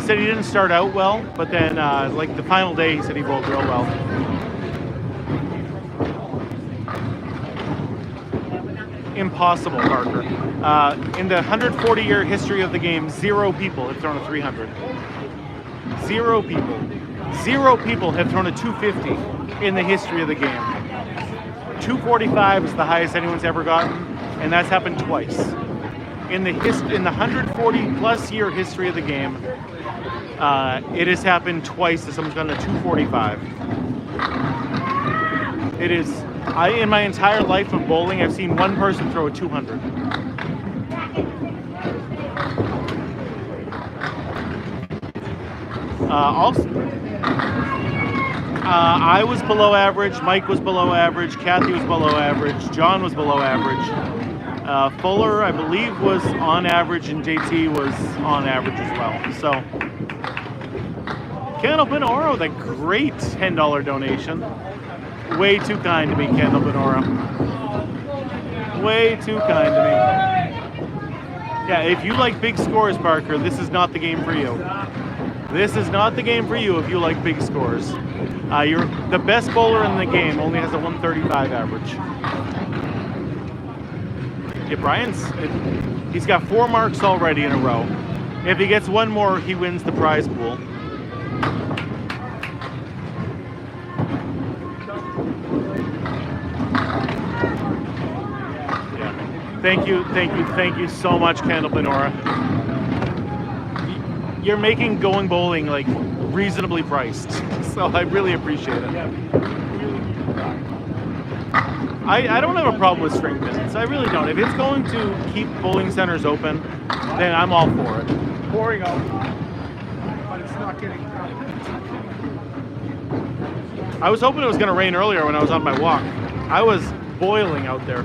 said he didn't start out well, but then like the final day, he said he bowled real well. Impossible, Parker. In the 140-year history of the game, 0 people have thrown a 300. 0 people. 0 people have thrown a 250 in the history of the game. 245 is the highest anyone's ever gotten, and that's happened twice. In the 140 plus year history of the game, it has happened twice that someone's gotten a 245. It is, in my entire life of bowling, I've seen one person throw a 200. I was below average, Mike was below average, Kathy was below average, John was below average. Fuller, I believe, was on average, and JT was on average as well. So, Candlepin Aura with a great $10 donation. Way too kind to me, Candlepin Aura. Way too kind to me. Yeah, if you like big scores, Parker, this is not the game for you. This is not the game for you if you like big scores. You're the best bowler in the game, only has a 135 average. Yeah, he's got 4 marks already in a row. If he gets one more, he wins the prize pool. Yeah. Thank you so much, Candlepin Aura. You're making going bowling like reasonably priced, so I really appreciate it. I don't have a problem with string pins. I really don't. If it's going to keep bowling centers open, then I'm all for it. Pouring out, but it's not getting. I was hoping it was going to rain earlier when I was on my walk. I was boiling out there.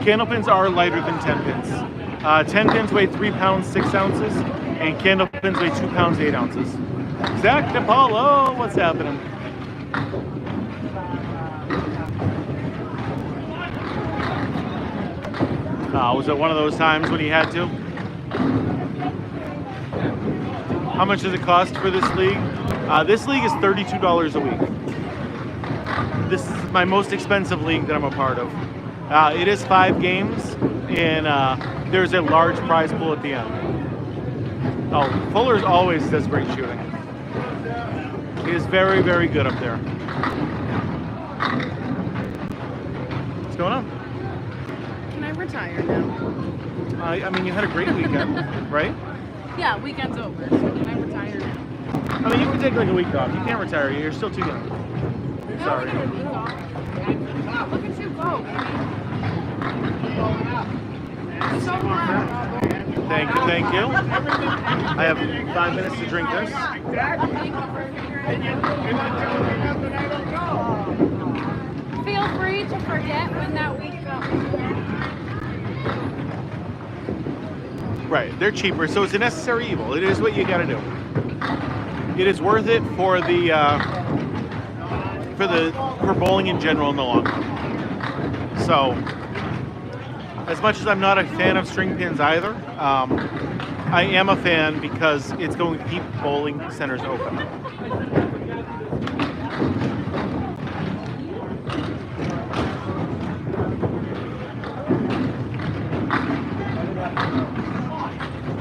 Candle pins are lighter than 10 pins. 10 pins weigh 3 pounds 6 ounces, and candle pins weigh 2 pounds 8 ounces. Zach DePaulo, what's happening? Was it one of those times when he had to? How much does it cost for this league? This league is $32 a week. This is my most expensive league that I'm a part of. It is 5 games, and there's a large prize pool at the end. Oh, Fuller's always does great shooting. He is very, very good up there. What's going on? Can I retire now? I mean, you had a great weekend, right? Yeah, weekend's over, so can I retire now? I mean, you can take like a week off. You can't retire. You're still too young. Sorry. No, week off. Look at you go, baby. So loud. Thank you. I have 5 minutes to drink this. Feel free to forget when that week comes. Right, they're cheaper, so it's a necessary evil. It is what you gotta do. It is worth it for for bowling in general in the long run. So, as much as I'm not a fan of string pins either, I am a fan because it's going to keep bowling centers open.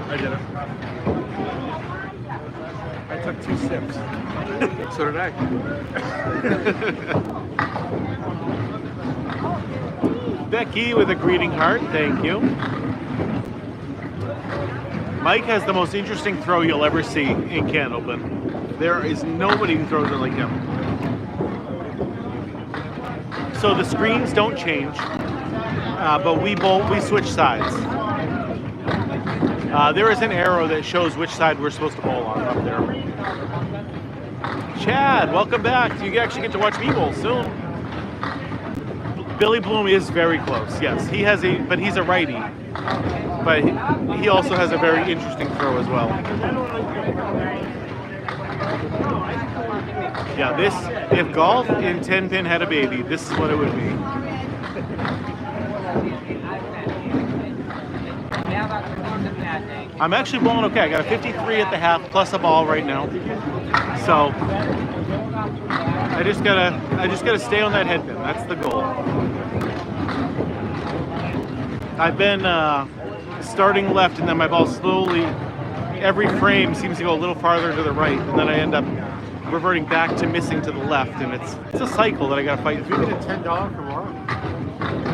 I did it. I took 2 sips. So did I. Becky with a greeting heart, thank you. Mike has the most interesting throw you'll ever see in Candlepin. There is nobody who throws it like him. So the screens don't change, but we switch sides. There is an arrow that shows which side we're supposed to bowl on up there. Chad, welcome back. You actually get to watch me bowl soon. Billy Bloom is very close. Yes, but he's a righty. But he also has a very interesting throw as well. Yeah, if golf in 10 pin had a baby, this is what it would be. I'm actually bowling okay. I got a 53 at the half plus a ball right now. So I just gotta stay on that head pin. That's the goal. I've been starting left, and then my ball slowly every frame seems to go a little farther to the right, and then I end up reverting back to missing to the left, and it's a cycle that I got to fight We through. did a $10 from Laura.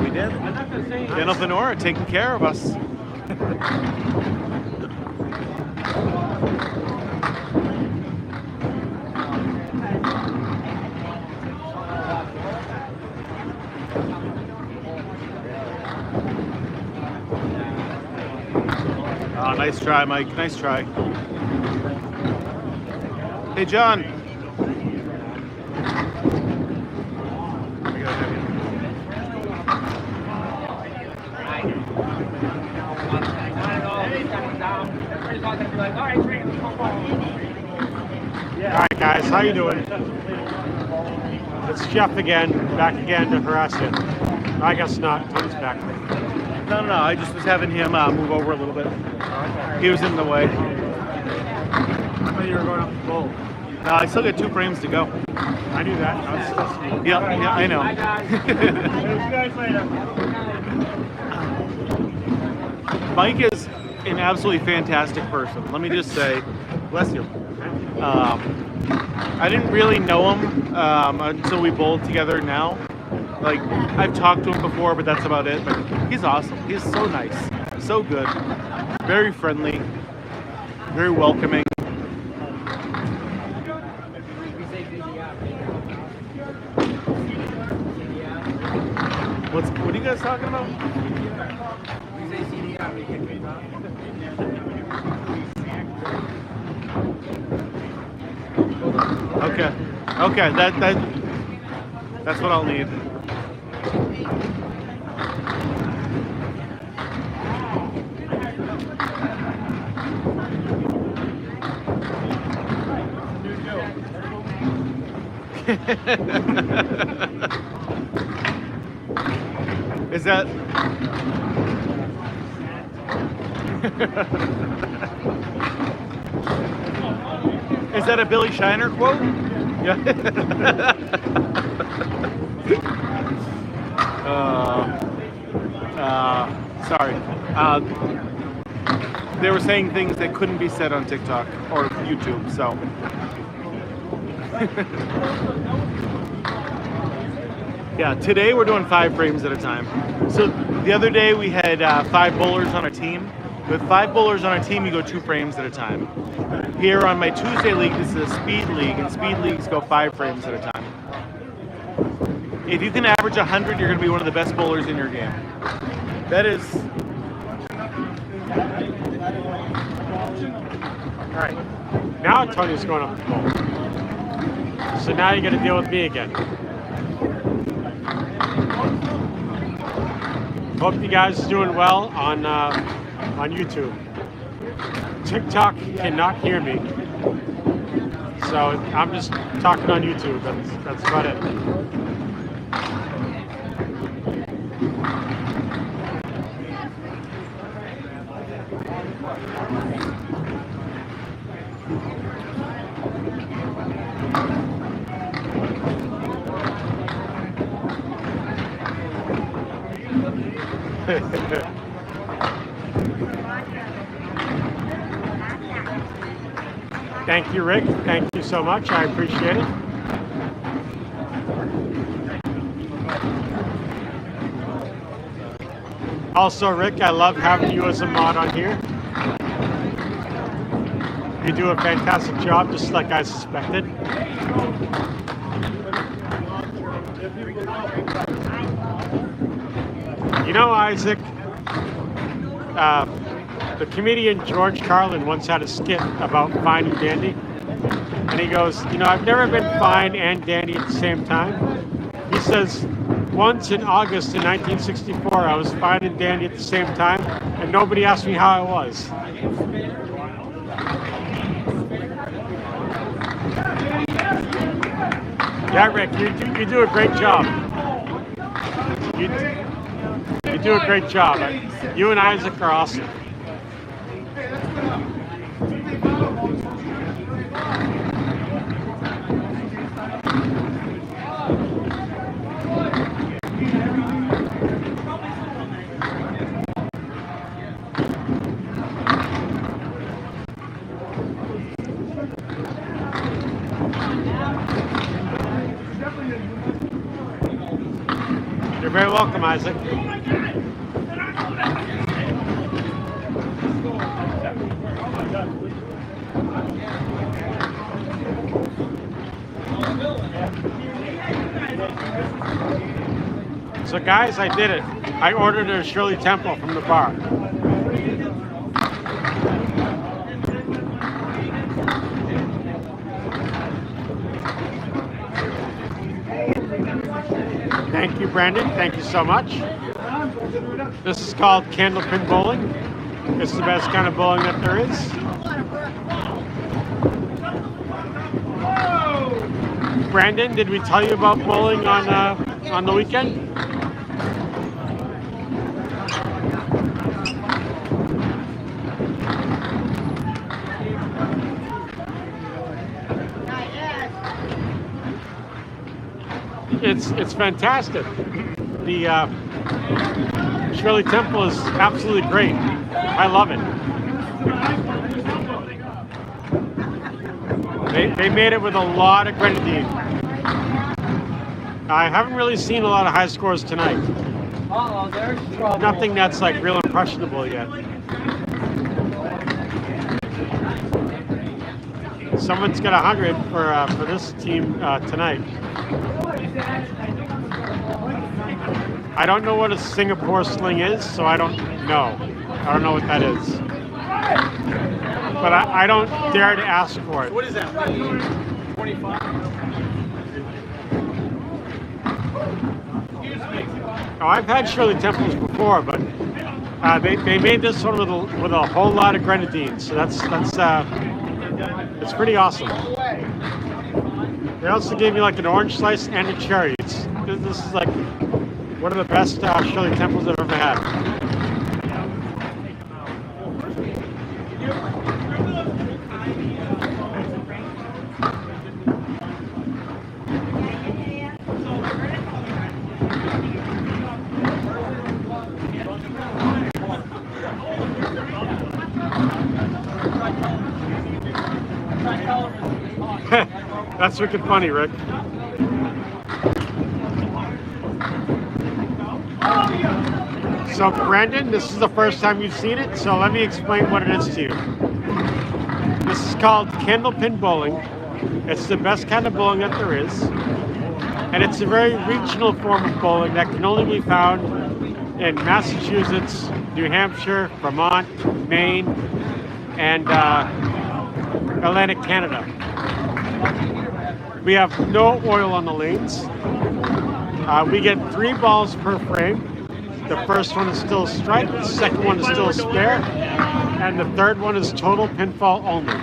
We did. Candlepin Aura taking care of us. Oh, nice try, Mike. Nice try. Hey, John. I gotta have All right, guys, how you doing? It's Jeff again, back again to harass you. I guess not. Tony's back. No, I just was having him move over a little bit. He was in the way. I thought you were going up the bowl. I still got 2 frames to go. I knew that. I was still speaking. Yeah, I know. Mike is an absolutely fantastic person. Let me just say, bless you. I didn't really know him until we bowled together now. Like, I've talked to him before, but that's about it. But he's awesome. He's so nice, so good, very friendly, very welcoming. What are you guys talking about? Okay, that's what I'll need. Is that? Is that a Billy Shiner quote? Yeah. Sorry. They were saying things that couldn't be said on TikTok or YouTube, so. Yeah, today we're doing 5 frames at a time. So the other day we had 5 bowlers on a team. With 5 bowlers on a team, you go 2 frames at a time. Here on my Tuesday league, this is a speed league, and speed leagues go 5 frames at a time. If you can average 100, you're going to be one of the best bowlers in your game. That is. All right. Now Tony's going up the bowl. So now you got to deal with me again. Hope you guys are doing well on YouTube. TikTok cannot hear me, so I'm just talking on YouTube. That's about it. Thank you, Rick. Thank you so much. I appreciate it. Also, Rick, I love having you as a mod on here. You do a fantastic job, just like I suspected. You know, Isaac, the comedian George Carlin once had a skit about Fine and Dandy. And he goes, you know, I've never been fine and dandy at the same time. He says, once in August in 1964, I was fine and dandy at the same time, and nobody asked me how I was. Yeah, Rick, you do a great job. You do a great job. You and Isaac are awesome. very welcome, Isaac. So guys, I did it. I ordered a Shirley Temple from the bar. Thank you, Brandon. Thank you so much. This is called candlepin bowling. It's the best kind of bowling that there is. Brandon, did we tell you about bowling on the weekend? It's fantastic. The Shirley Temple is absolutely great. I love it. They made it with a lot of grenadine. I haven't really seen a lot of high scores tonight. Uh-oh, there's trouble. Nothing that's like real impressionable yet. Someone's got 100 for this team tonight. I don't know what a Singapore sling is, so I don't know. I don't know what that is. But I don't dare to ask for it. What is that? 25. Oh, I've had Shirley Temples before, but they made this one with a whole lot of grenadine, so that's it's pretty awesome. They also gave me like an orange slice and a cherry. This is like one of the best Shirley Temples I've ever had. That's wicked funny, Rick. So, Brandon, this is the first time you've seen it, so let me explain what it is to you. This is called candlepin bowling. It's the best kind of bowling that there is. And it's a very regional form of bowling that can only be found in Massachusetts, New Hampshire, Vermont, Maine, and Atlantic Canada. We have no oil on the lanes. We get 3 balls per frame. The first one is still strike, the second one is still spare, and the third one is total pinfall only.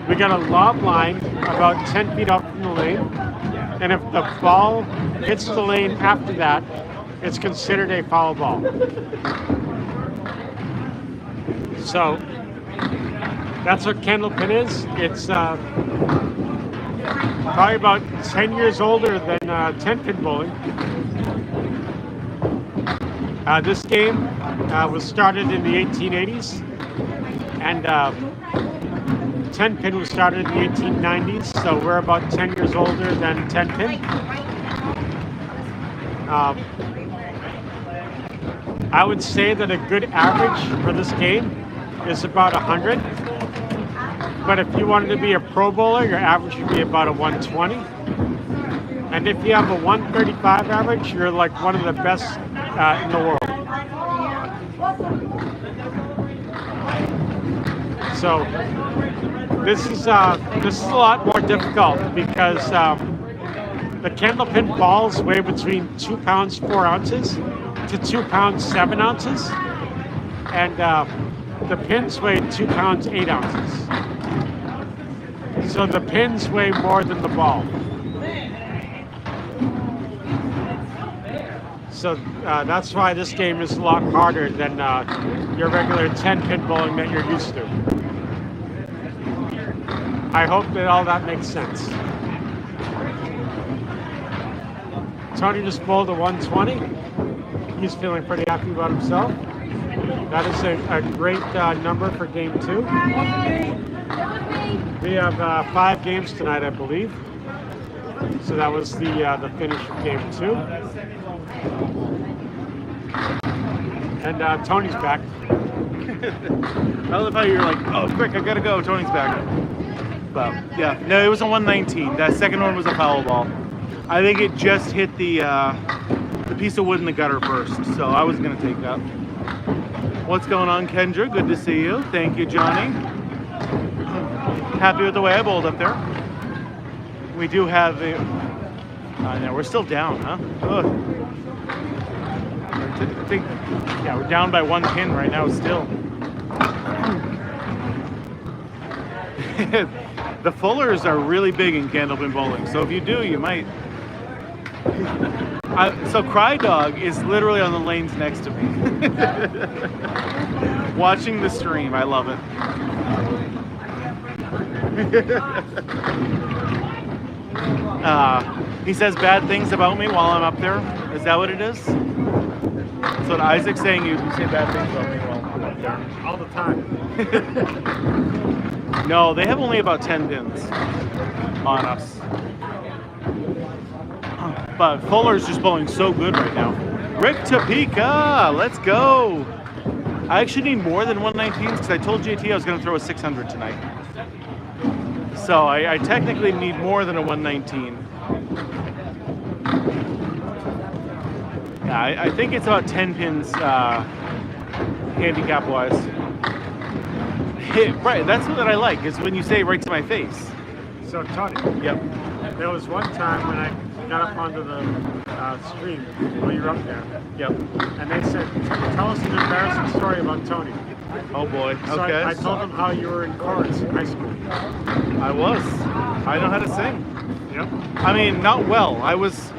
We got a lob line about 10 feet up from the lane, and if the ball hits the lane after that, it's considered a foul ball. So that's what candlepin is. It's probably about 10 years older than 10-pin bowling. This game was started in the 1880s, and 10-pin was started in the 1890s, so we're about 10 years older than 10-pin. I would say that a good average for this game is about 100. But if you wanted to be a pro bowler, your average would be about a 120. And if you have a 135 average, you're like one of the best in the world. So this is a lot more difficult because the candlepin balls weigh between 2 pounds 4 ounces to 2 pounds 7 ounces, and the pins weigh 2 pounds 8 ounces. So the pins weigh more than the ball. So that's why this game is a lot harder than your regular 10-pin bowling that you're used to. I hope that all that makes sense. Tony just bowled a 120. He's feeling pretty happy about himself. That is a great number for game 2. We have 5 games tonight, I believe. So that was the finish of game 2. And Tony's back. I love how you're like, oh, quick, I gotta go. Tony's back. But yeah, no, it was a 119. That second one was a foul ball. I think it just hit the piece of wood in the gutter first, so I was gonna take that. What's going on, Kendra? Good to see you. Thank you, Johnny. Happy with the way I bowled up there. We do have a. No, we're still down, huh? Ugh. I think, yeah, we're down by 1 pin right now still. The fullers are really big in candlepin bowling, so if you do, you might. So Cry Dog is literally on the lanes next to me. Watching the stream, I love it. He says bad things about me while I'm up there. Is that what it is? That's what Isaac's saying. You say bad things about me while I'm up there. All the time. No, they have only about 10 pins on us. But Fuller's just bowling so good right now. Rick Topeka, let's go. I actually need more than 119s because I told JT I was going to throw a 600 tonight. So I technically need more than a 119. Yeah, I think it's about 10 pins handicap-wise. Right, that's what I like, is when you say right to my face. So Tony. Yep. There was one time when I got up onto the stream while you were up there. Yep. And they said, tell us an embarrassing story about Tony. Oh boy. So Okay. I told them how you were in chorus in high school. I was. I know how to sing. Yep. I mean, not well. I was.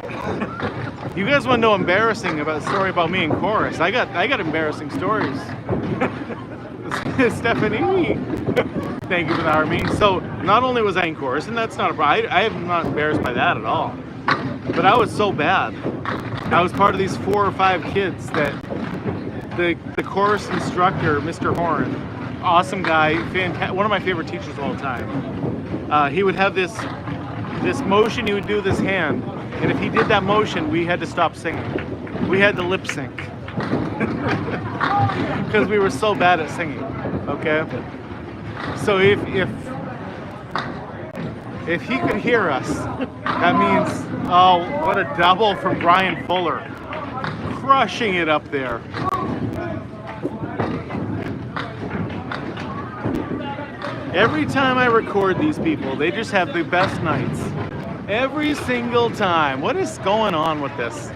You guys want to know embarrassing about a story about me in chorus? I got embarrassing stories. Stephanie, thank you for the army. So not only was I in chorus, and that's not a problem. I am not embarrassed by that at all. But I was so bad. I was part of these 4 or 5 kids that the chorus instructor, Mr. Horn, awesome guy, one of my favorite teachers of all time. He would have this motion. He would do this hand, and if he did that motion, we had to stop singing. We had to lip sync. Because we were so bad at singing, okay? So if he could hear us, that means, oh, what a double from Brian Fuller. Crushing it up there. Every time I record these people, they just have the best nights. Every single time. What is going on with this?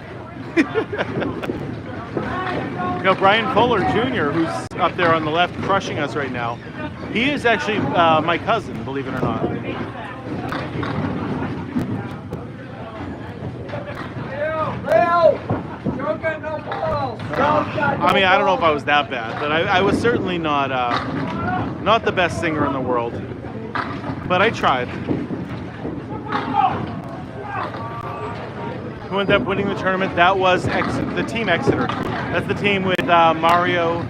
You know, Brian Fuller Jr., who's up there on the left crushing us right now, he is actually my cousin, believe it or not. I mean, I don't know if I was that bad, but I was certainly not the best singer in the world. But I tried. Who ended up winning the tournament? That was the team Exeter. That's the team with Mario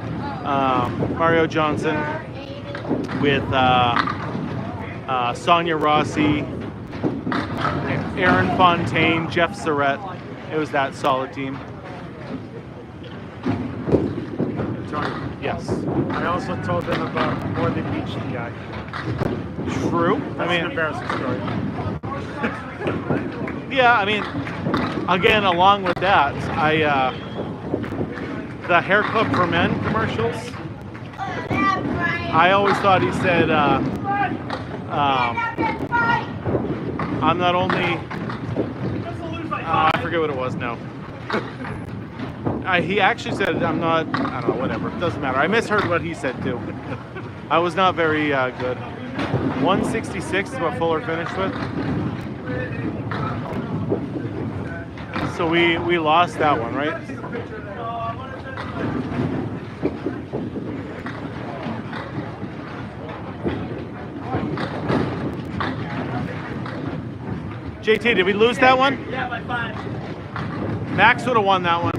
Johnson, with Sonia Rossi, Aaron Fontaine, Jeff Surratt. It was that solid team. Tony. Yes. I also told them about More Than Beach guy. True. That's an embarrassing story. Yeah, I mean, again, along with that, the Hair Club for Men commercials, I always thought he said, I'm not only, I forget what it was now. He actually said, I'm not, I don't know, whatever, it doesn't matter. I misheard what he said too. I was not very good. 166 is what Fuller finished with. So we lost that one, right? JT, did we lose that one? Yeah, by 5. Max would have won that one.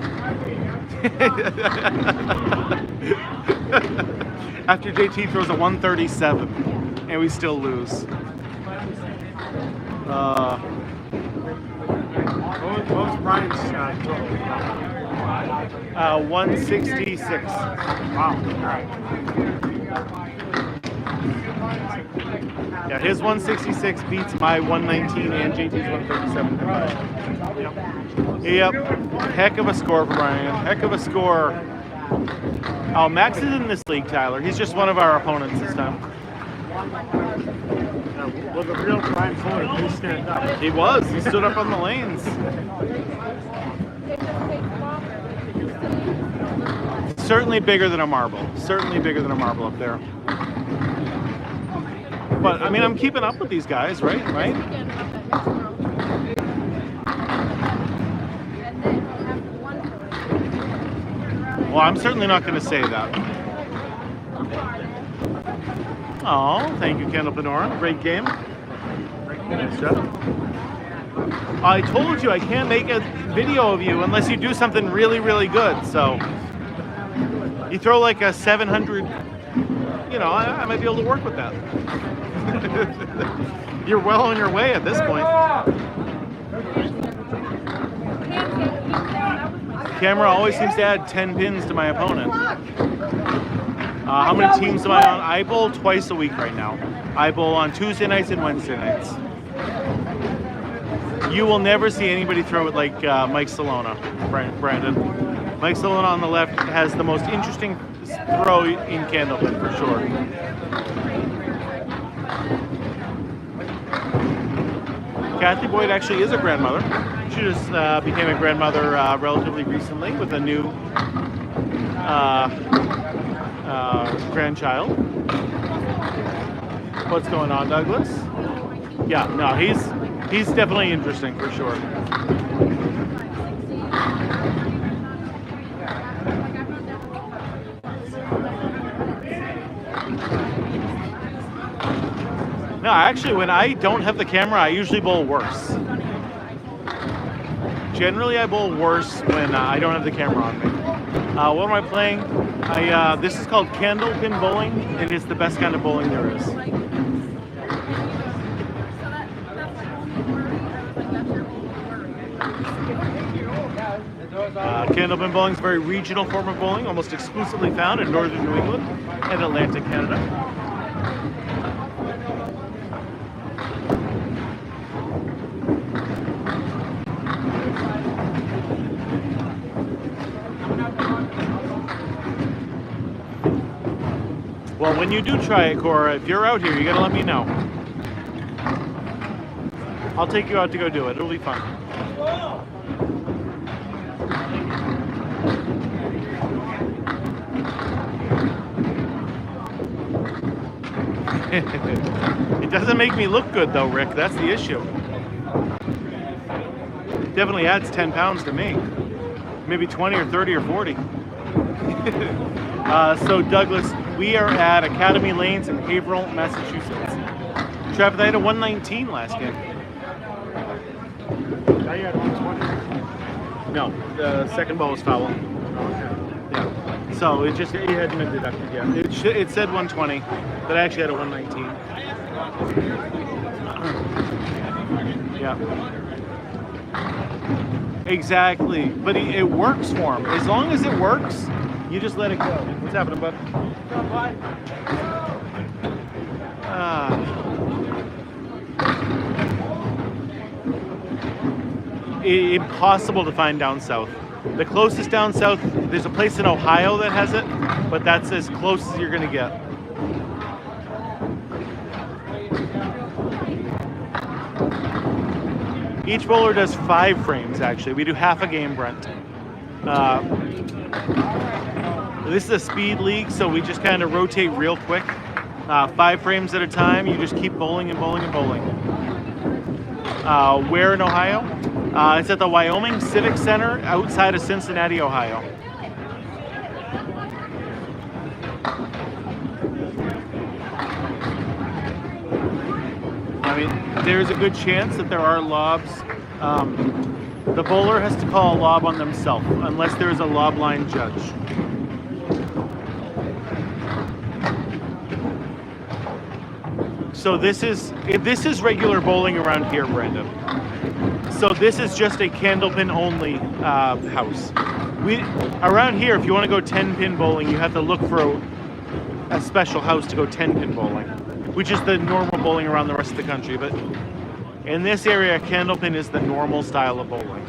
After JT throws a 137, and we still lose. What was Brian's total? 166. Wow. All right. Yeah, his 166 beats my 119 and JT's 137 combined. Yep. Heck of a score for Brian. Heck of a score. Oh, Max is in this league, Tyler. He's just one of our opponents this time. Well, the real Brian Fuller, please stand up. He was. He stood up on the lanes. Certainly bigger than a marble. Certainly bigger than a marble up there. But, I mean, I'm keeping up with these guys, right? Right? Well, I'm certainly not going to say that. Oh, thank you, Candlepin. Great game. Nice job. I told you I can't make a video of you unless you do something really, really good. So you throw like a 700, you know, I might be able to work with that. You're well on your way at this point. The camera always seems to add 10 pins to my opponent. How many teams am I on? I bowl twice a week right now. I bowl on Tuesday nights and Wednesday nights. You will never see anybody throw it like Mike Salona, Brandon. Mike Salona on the left has the most interesting throw in Candlepin for sure. Kathy Boyd actually is a grandmother. She just became a grandmother relatively recently with a new grandchild. What's going on, Douglas? Yeah, no, he's definitely interesting for sure. No, actually, when I don't have the camera, I usually bowl worse. Generally, I bowl worse when I don't have the camera on me. What am I playing? This is called candlepin bowling, and it's the best kind of bowling there is. Candlepin bowling is a very regional form of bowling, almost exclusively found in northern New England and Atlantic Canada. Well, when you do try it, Cora, if you're out here, you gotta let me know. I'll take you out to go do it. It'll be fun. It doesn't make me look good though, Rick. That's the issue. It definitely adds 10 pounds to me. Maybe 20 or 30 or 40. So Douglas, we are at Academy Lanes in Haverhill, Massachusetts. Travis, I had a 119 last game. Now you had 120. No, the second ball was foul. Yeah. So it hadn't been deducted yet. It said 120, but I actually had a 119. Yeah. Exactly. But it works for him. As long as it works, you just let it go. What's happening, bud? Impossible to find down south. The closest down south, there's a place in Ohio that has it, but that's as close as you're going to get. Each bowler does 5 frames, actually. We do half a game, Brent. This is a speed league, so we just kind of rotate real quick. 5 frames at a time. You just keep bowling and bowling and bowling. Where in Ohio? It's at the Wyoming Civic Center outside of Cincinnati, Ohio. I mean, there's a good chance that there are lobs. The bowler has to call a lob on themselves, unless there is a lob line judge. So this is regular bowling around here, Brandon. So this is just a candlepin only house. Around here, if you want to go 10-pin bowling, you have to look for a special house to go 10-pin bowling, which is the normal bowling around the rest of the country. But in this area, candlepin is the normal style of bowling.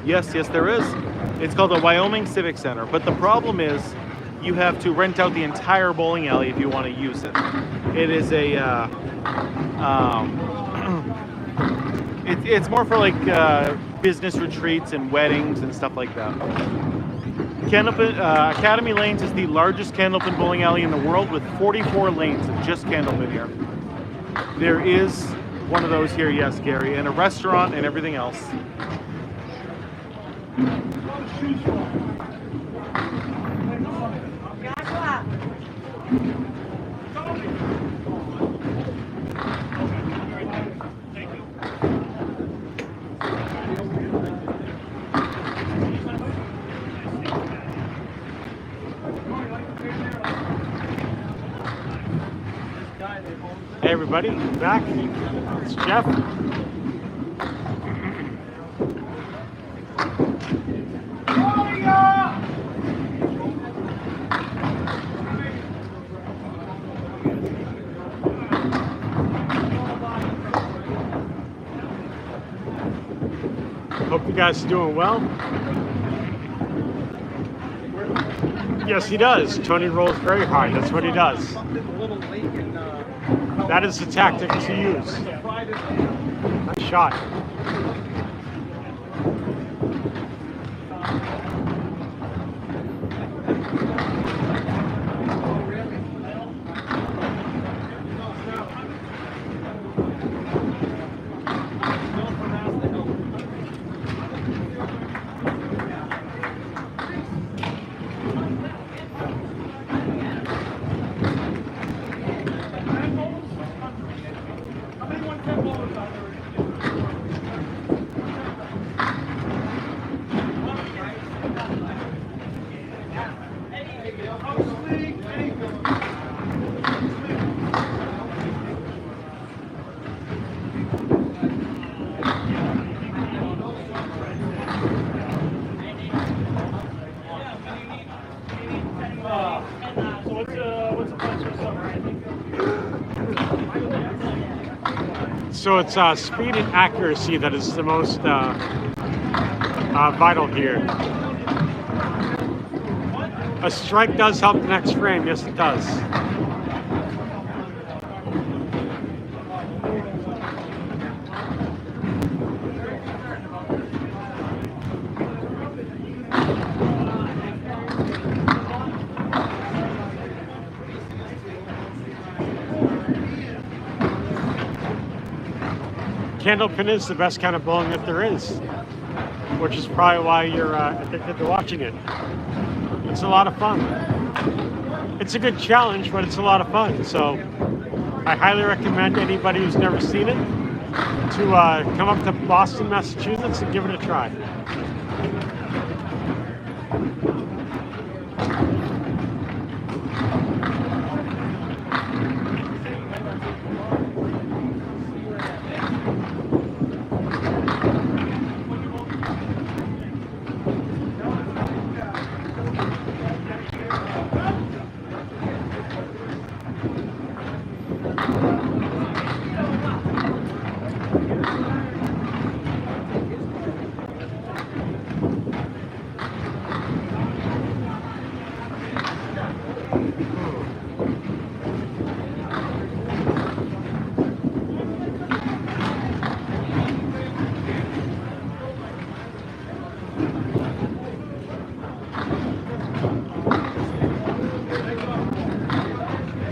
Yes, there is. It's called the Wyoming Civic Center. But the problem is you have to rent out the entire bowling alley if you want to use it. It is a... it's more for like business retreats and weddings and stuff like that. Candlepin, Academy Lanes is the largest candlepin bowling alley in the world with 44 lanes of just candlepin here. There is one of those here, yes, Gary, and a restaurant and everything else. Hey everybody, back. It's Jeff. Hope you guys are doing well. Yes, he does. Tony rolls very hard. That's what he does. That is the tactic to use. Nice shot. So it's speed and accuracy that is the most vital here. A strike does help the next frame, yes it does. Candlepin is the best kind of bowling that there is, which is probably why you're addicted to watching it. It's a lot of fun. It's a good challenge, but it's a lot of fun. So I highly recommend anybody who's never seen it to come up to Boston, Massachusetts and give it a try.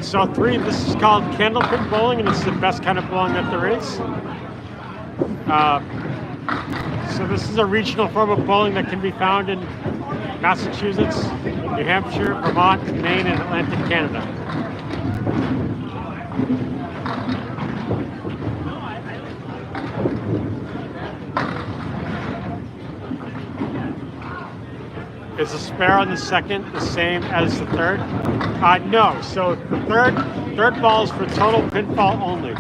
So this is called candlepin bowling, and it's the best kind of bowling that there is. So this is a regional form of bowling that can be found in Massachusetts, New Hampshire, Vermont, Maine, and Atlantic Canada. Is the spare on the second the same as the third? No. So the third ball is for total pinfall only.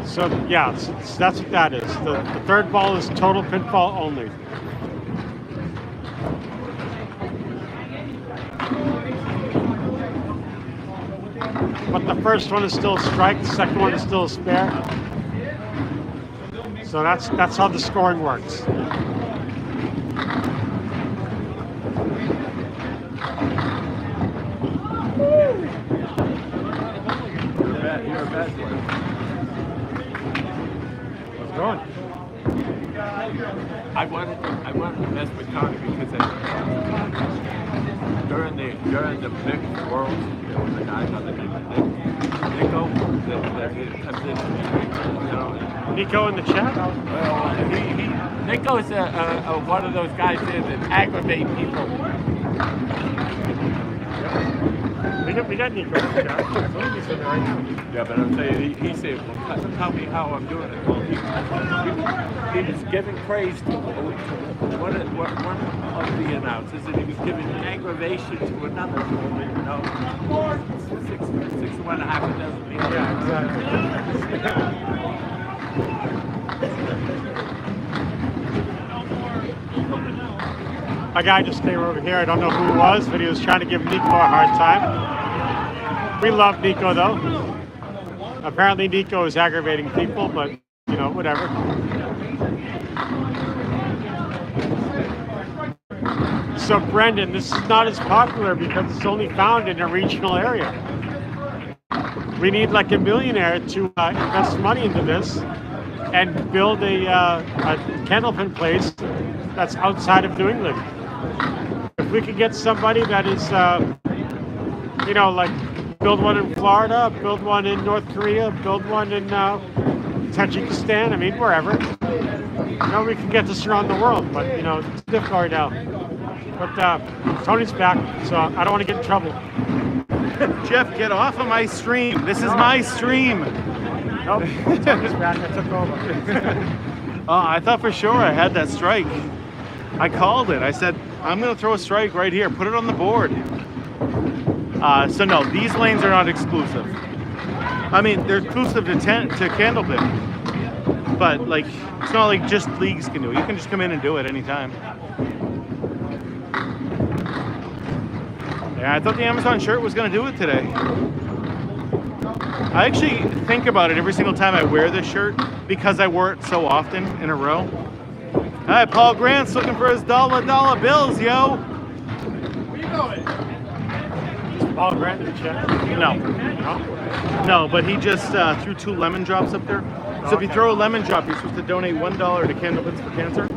So yeah, that's what that is. The third ball is total pinfall only. But the first one is still a strike, the second one is still a spare. So that's how the scoring works. You're a bad boy. How's it going? I wanted to mess with Tony because during the mixed world, there was a guy by the name of Nico that comes in, you know. Nico in the chat? Well, Nico's one of those guys there that aggravate people. We got Nico in the chat. I believe he's in there right now. Yeah, but I'm saying, he said, well, tell me how I'm doing it. Well, he was giving praise to one of the announcers, and he was giving aggravation to another, you know. Six to one, half a dozen people. Yeah, exactly. A guy just came over here. I don't know who it was, but he was trying to give Nico a hard time. We love Nico, though. Apparently, Nico is aggravating people, but, you know, whatever. So, Brendan, this is not as popular because it's only found in a regional area. We need like a millionaire to invest money into this and build a candlepin place that's outside of New England. If we could get somebody that is, you know, like build one in Florida, build one in North Korea, build one in Tajikistan, I mean, wherever. You know, we can get this around the world, but, you know, it's difficult right now. But Tony's back, so I don't want to get in trouble. Jeff, get off of my stream. This is my stream. Nope, Tony's back. I took over. Oh, I thought for sure I had that strike. I called it. I said, I'm going to throw a strike right here. Put it on the board. So no, these lanes are not exclusive. I mean, they're exclusive to candlepin. But, like, it's not like just leagues can do it. You can just come in and do it anytime. Yeah, I thought the Amazon shirt was going to do it today. I actually think about it every single time I wear this shirt because I wore it so often in a row. Hi, Paul Grant's looking for his dollar bills, yo. Where you going? Is Paul Grant in the chat? No. No? No, but he just threw 2 lemon drops up there. So if you throw a lemon drop, you're supposed to donate $1 to Candlepins for Cancer.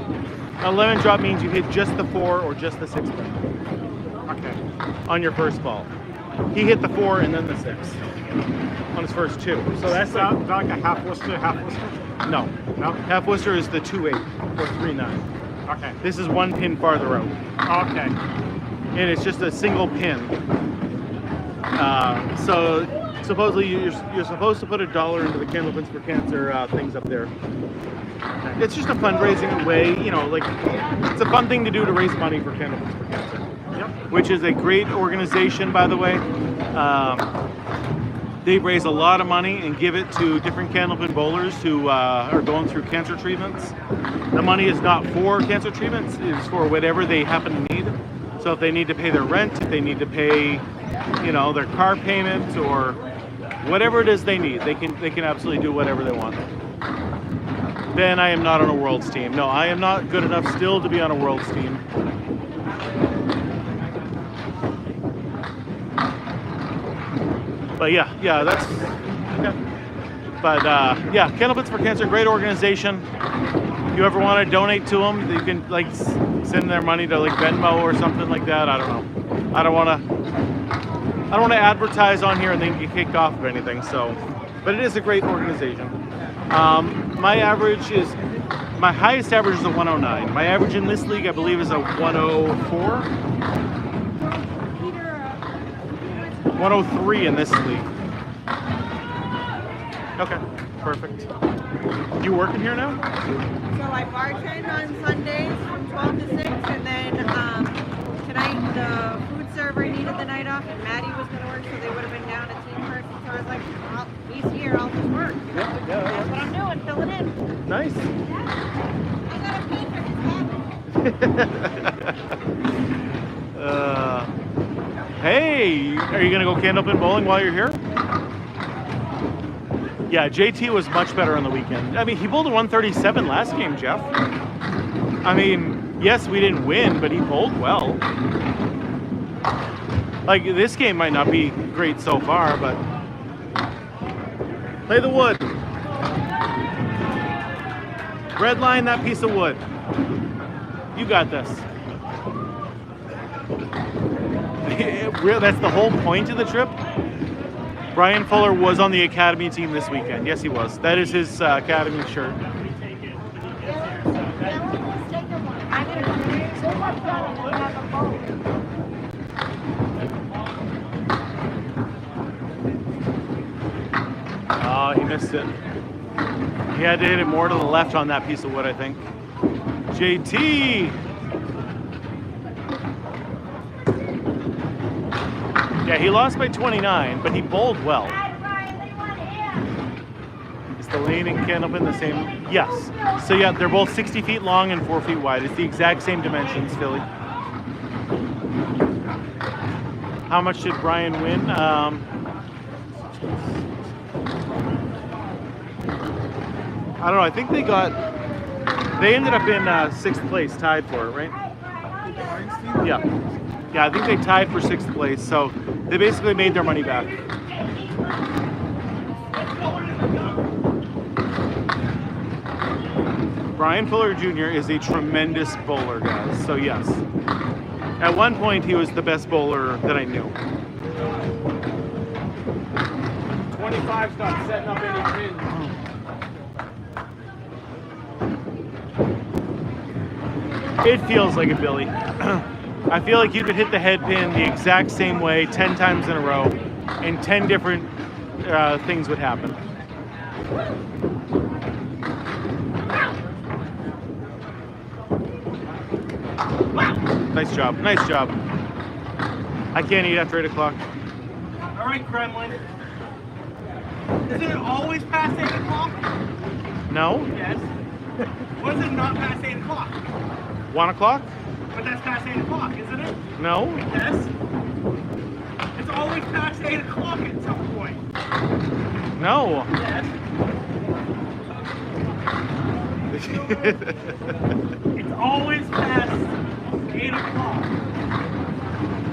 A lemon drop means you hit just the 4 or just the 6 pin. Okay. On your first ball. He hit the 4 and then the 6 on his first 2. So that's Is that like a half Worcester? no. No? Half Worcester is the 2-8 or 3-9. Okay. This is 1 pin farther out. Okay. And it's just a single pin. So supposedly you're supposed to put $1 into the Candlepins for Cancer things up there. It's just a fundraising way, you know, like it's a fun thing to do to raise money for Candlepins for Cancer. Yep. Which is a great organization, by the way. They raise a lot of money and give it to different candlepin bowlers who are going through cancer treatments. The money is not for cancer treatments, it's for whatever they happen to need. So if they need to pay their rent, if they need to pay, you know, their car payment or whatever it is they need, they can absolutely do whatever they want. Ben, I am not on a Worlds team. No, I am not good enough still to be on a Worlds team. But yeah, that's okay. But yeah, Candlepins for Cancer, great organization. If you ever want to donate to them, you can like send their money to like Venmo or something like that. I don't know. I don't want to advertise on here and then get kicked off of anything. So, but it is a great organization. My highest average is a 109. My average in this league, I believe, is a 104. 103 in this league. Okay, perfect. You working here now? So I bartend on Sundays from 12 to 6, and then tonight the food service River needed the night off and Maddie was going to work, so they would have been down a team person. So I was like, well, he's here, I'll just work. That's what I'm doing, filling in. Nice. I got to pay for his habit. Hey, are you gonna go candlepin bowling while you're here? Yeah, JT was much better on the weekend. I mean, he bowled a 137 last game, Jeff. I mean, yes, we didn't win, but he bowled well. Like, this game might not be great so far, but play the wood. Red line that piece of wood. You got this. That's the whole point of the trip. Brian Fuller was on the academy team this weekend. Yes, he was. That is his academy shirt. Oh, he missed it. He had to hit it more to the left on that piece of wood, I think. JT! Yeah, he lost by 29, but he bowled well. Is the lane and candlepin the same? Yes. So yeah, they're both 60 feet long and 4 feet wide. It's the exact same dimensions, Philly. How much did Brian win? I don't know. I think they ended up in 6th place, tied for it, right? Yeah. Yeah, I think they tied for 6th place, so they basically made their money back. Brian Fuller Jr. is a tremendous bowler, guys, so yes. At one point, he was the best bowler that I knew. 25's not setting up any pins. It feels like it, Billy. I feel like you could hit the head pin the exact same way 10 times in a row, and 10 different things would happen. Nice job, nice job. I can't eat after 8 o'clock. All right, Kremlin. Isn't it always past 8 o'clock? No? Yes. What is it not past 8 o'clock? 1 o'clock? But that's past 8 o'clock, isn't it? No? Yes. It's always past 8 o'clock at some point. No. Yes. It's always past 8 o'clock.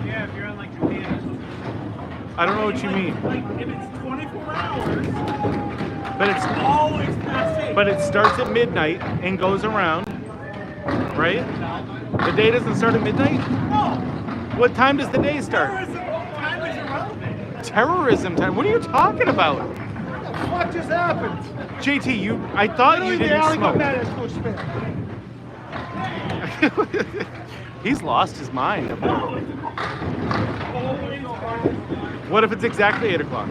Yeah, if you're on like Japan. I don't know what you mean. Like if it's 24 hours, But it's always past 8. But it starts at midnight and goes around, right? The day doesn't start at midnight? No. What time does the day start? Time is irrelevant. Terrorism time. What are you talking about? What just happened? JT, I thought you didn't smoke. He's lost his mind. What if it's exactly 8 o'clock?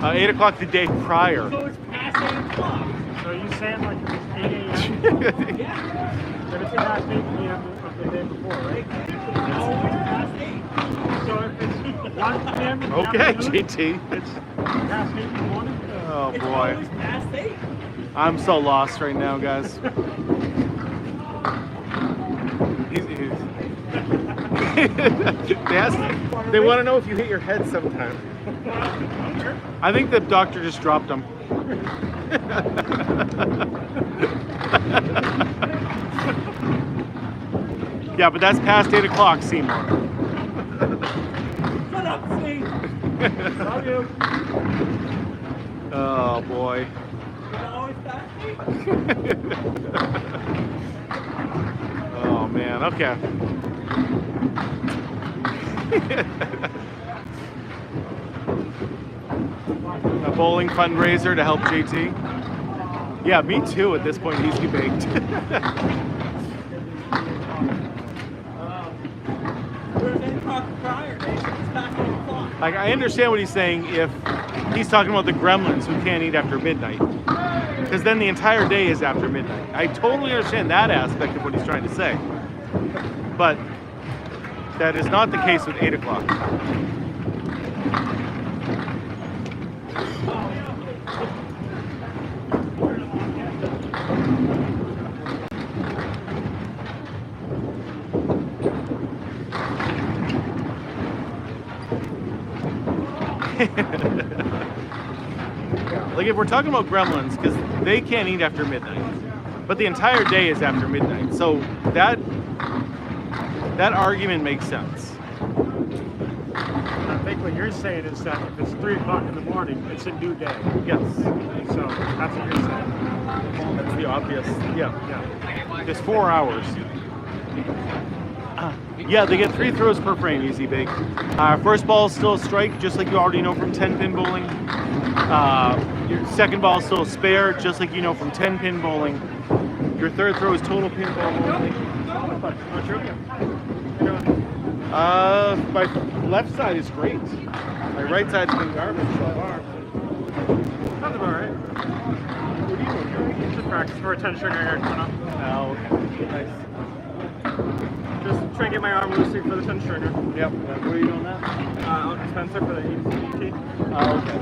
8 o'clock the day prior. So it's past 8 o'clock. So are you saying like it was 8 a.m.? Yeah. But it's past 8 p.m. of the day before, right? It's always past 8. So if it's 1 p.m. in the Okay, afternoon, JT. it's past 8 in the morning? Oh It's boy. always past 8. I'm so lost right now, guys. They want to know if you hit your head sometime. I think the doctor just dropped him. Yeah, but that's past 8 o'clock, Seymour. Shut up, Steve. Love you. Oh boy. It's always past 8. Oh man, okay. A bowling fundraiser to help JT. Yeah, me too at this point, he's baked. Where's 8 o'clock prior, Dave? It's past 8 o'clock. Like, I understand what he's saying if he's talking about the gremlins who can't eat after midnight. Because then the entire day is after midnight. I totally understand that aspect of what he's trying to say. But that is not the case with 8 o'clock. Like if we're talking about gremlins, because they can't eat after midnight, but the entire day is after midnight, so that argument makes sense. I think what you're saying is that if it's 3 o'clock in the morning, it's a new day. Yes, So that's what you're saying. that's the obvious. Yeah, Yeah. there's 4 hours. Yeah, they get 3 throws per frame, Easy Bake. First ball is still a strike, just like you already know from 10-pin bowling. Your second ball is still a spare, just like you know from 10-pin bowling. Your third throw is total pin bowling. My left side is great. My right side's been garbage so far. That's about right. What are you doing here? Just practice for a 10 stringer here coming up. Oh, okay. Nice. Just try and get my arm loosely for the 10 stringer. Yep. Where are you doing that? Out in Spencer for the ET. Oh, okay.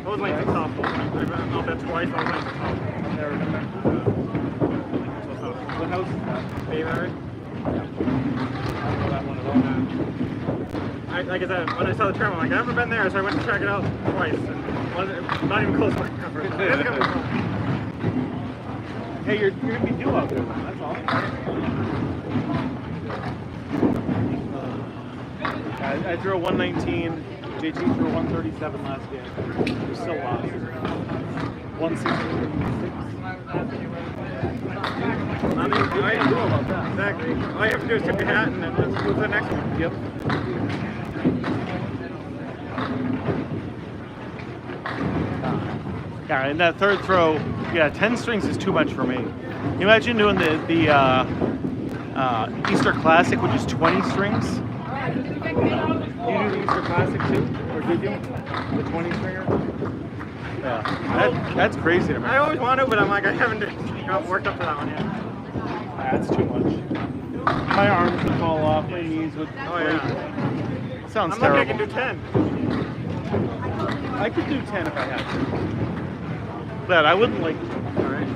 I was late to softball. I've been out there twice. I was late to softball. I've never been there. What house is that? Bayberry. I don't know that one at all. Like I said, when I saw the term, I'm like, I've never been there, so I went to check it out twice, and not even close to my cover. It's gonna be fun. Hey, you're gonna be due out there, man. That's all. I threw a 119. JT threw a 137 last game. We still lost. 166. I mean, I know about that. Exactly. All you have to do is tip your hat and then let's move to the next one. Yep. Yeah, and that third throw, yeah, 10 strings is too much for me. You imagine doing the Easter Classic, which is 20 strings. You do the Easter Classic too, or did you? The 20 stringer. Yeah, that's crazy to me. I always want to, but I'm like, I haven't worked up to that one yet. That's too much. My arms would fall off, my knees would. Oh yeah. Sounds I'm terrible. lucky I can do 10. I could do 10 if I had to. But I wouldn't like. Alright.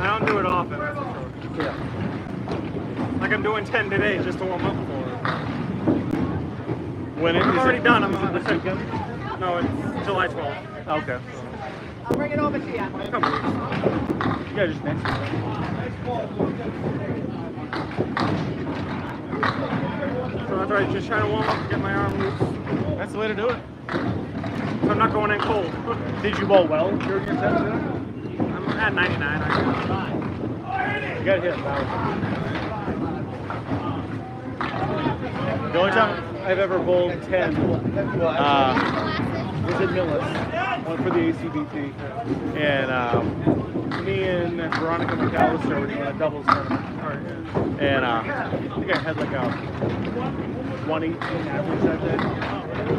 I don't do it often. Yeah. Like I'm doing 10 today just to warm up for it. When it I'm is already it, done. Is it this weekend? No, it's July 12th. Okay. I'll bring it over to you. A couple weeks. Yeah, just next week. So that's right, just trying to warm up and get my arm loose. That's the way to do it. So I'm not going in cold. Did you bowl well during your set today? I'm at 99 right now. You gotta hit 1,000. The only time I've ever bowled 10 was in Millis, one for the ACBT, and me and Veronica McAllister were doing a doubles tournament, and I think I had like a 118 average that day.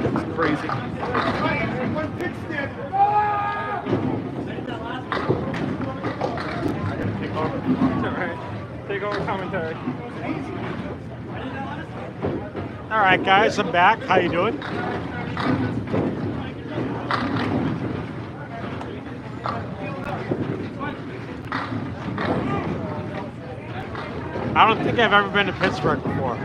It was crazy. Take over. It's alright. Take over commentary. All right, guys, I'm back. How you doing? I don't think I've ever been to Pittsburgh before.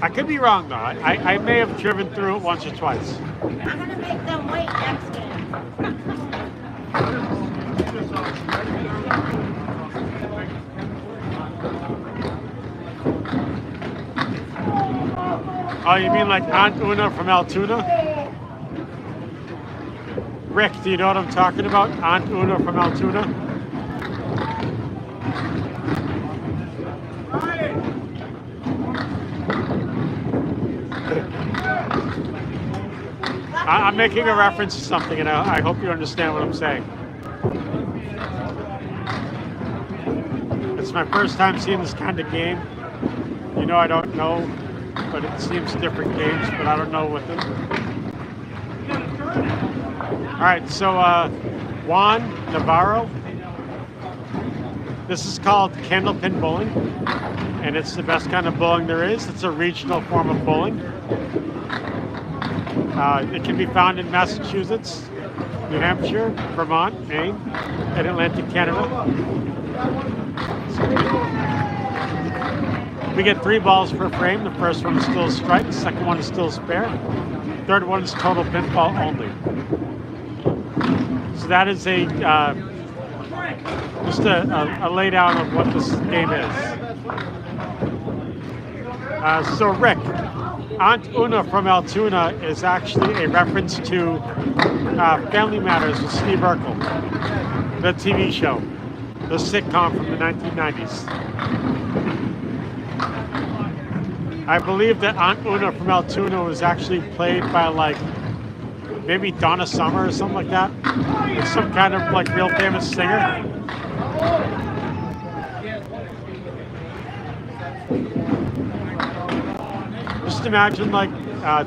I could be wrong, though. I may have driven through it once or twice. I'm gonna make them wait next game. Oh, you mean like Aunt Una from Altoona? Rick, do you know what I'm talking about? Aunt Una from Altoona? I'm making a reference to something, and I hope you understand what I'm saying. It's my first time seeing this kind of game. You know, I don't know, but it seems different games, but I don't know what them. All right, so Juan Navarro, This is called candlepin bowling, and it's the best kind of bowling there is. It's a regional form of bowling. It can be found in Massachusetts, New Hampshire, Vermont, Maine, and Atlantic Canada. We get 3 balls per frame. The first one is still a strike, the second one is still a spare, third one is total pinfall only. So that is just a laydown of what this game is. So Rick, Aunt Una from Altoona is actually a reference to Family Matters with Steve Urkel, the TV show, the sitcom from the 1990s. I believe that Aunt Una from Altoona was actually played by like maybe Donna Summer or something like that. It's some kind of like real famous singer. Just imagine like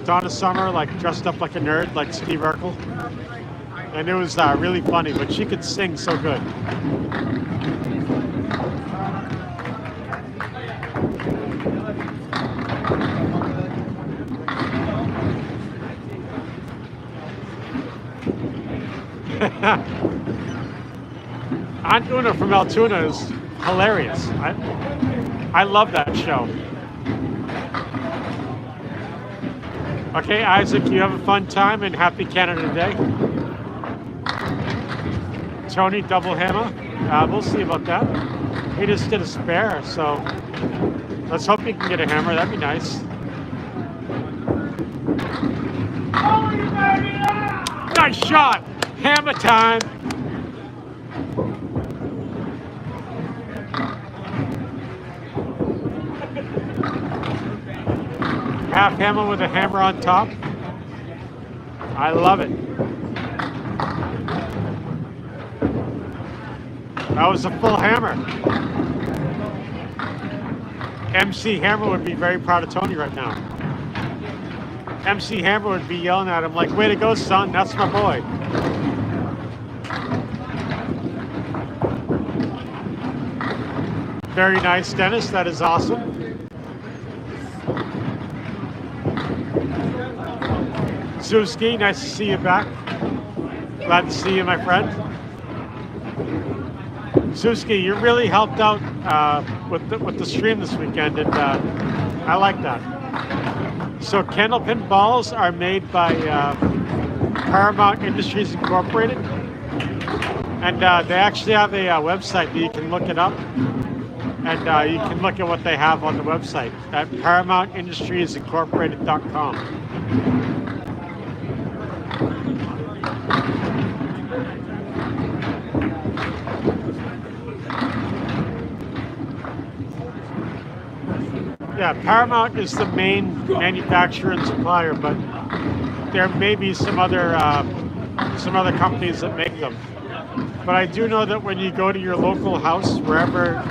Donna Summer like dressed up like a nerd like Steve Urkel. And it was really funny, but she could sing so good. Aunt Una from Altoona is hilarious. I love that show. Okay, Isaac, you have a fun time and happy Canada Day. Tony, double hammer. We'll see about that. He just did a spare, so let's hope he can get a hammer. That'd be nice. Nice shot! Hammer time! Half hammer with a hammer on top. I love it. That was a full hammer. MC Hammer would be very proud of Tony right now. MC Hammer would be yelling at him like, way to go, son, that's my boy. Very nice, Dennis, that is awesome. Suski, nice to see you back. Glad to see you, my friend. Suski, you really helped out with the stream this weekend, and I like that. So candlepin balls are made by Paramount Industries Incorporated, and they actually have a website that you can look it up, and you can look at what they have on the website at ParamountIndustriesIncorporated.com. Yeah, Paramount is the main manufacturer and supplier, but there may be some other companies that make them. But I do know that when you go to your local house, wherever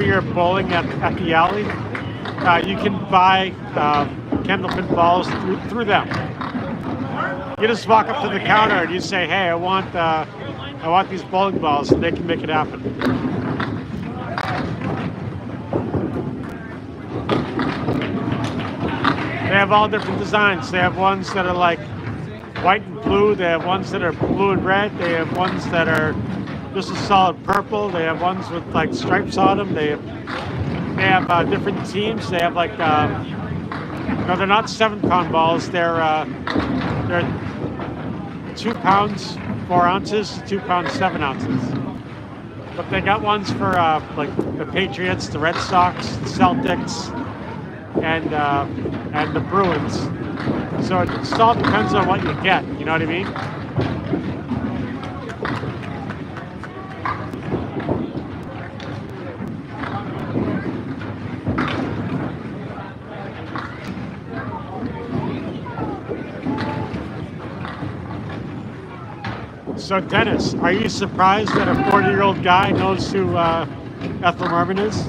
you're bowling at the alley, you can buy candlepin balls through them. You just walk up to the counter and you say, "Hey, I want these bowling balls," and they can make it happen. They have all different designs. They have ones that are like white and blue. They have ones that are blue and red. They have ones that are just a solid purple. They have ones with like stripes on them. They have different teams. They have like no, they're not 7-pound balls. They're 2 pounds 4 ounces, 2 pounds 7 ounces. But they got ones for like the Patriots, the Red Sox, the Celtics, and the Bruins. So it all depends on what you get, you know what I mean? So Dennis, are you surprised that a 40-year-old guy knows who Ethel Merman is?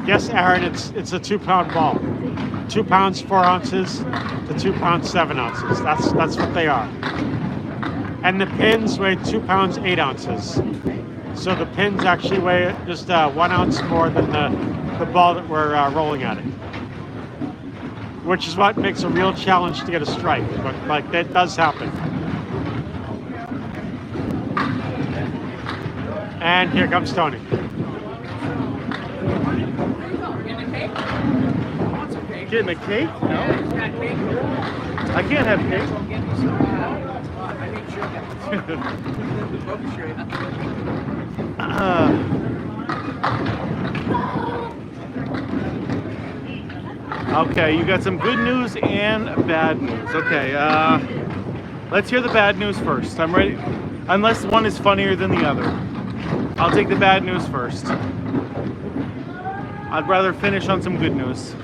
Yes, Aaron, it's a 2-pound ball. 2 pounds 4 ounces to 2 pounds 7 ounces. That's what they are. and the pins weigh 2 pounds 8 ounces. So the pins actually weigh just 1 ounce more than the ball that we're rolling at it, which is what makes a real challenge to get a strike. But like that does happen. And here comes Tony. Getting a cake? No. I can't have cake. Okay, you got some good news and bad news. Okay, let's hear the bad news first. I'm ready. Unless one is funnier than the other. I'll take the bad news first. I'd rather finish on some good news.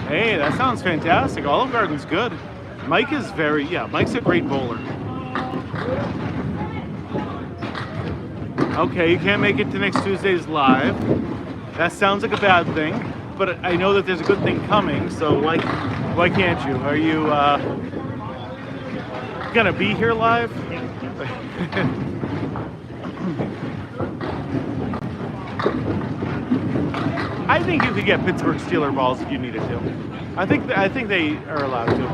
Hey, that sounds fantastic. Olive Garden's good. Mike is Mike's a great bowler. Okay, you can't make it to next Tuesday's live. That sounds like a bad thing, but I know that there's a good thing coming, so why can't you? Are you gonna be here live? I think you could get Pittsburgh Steeler balls if you needed to. I think they are allowed to.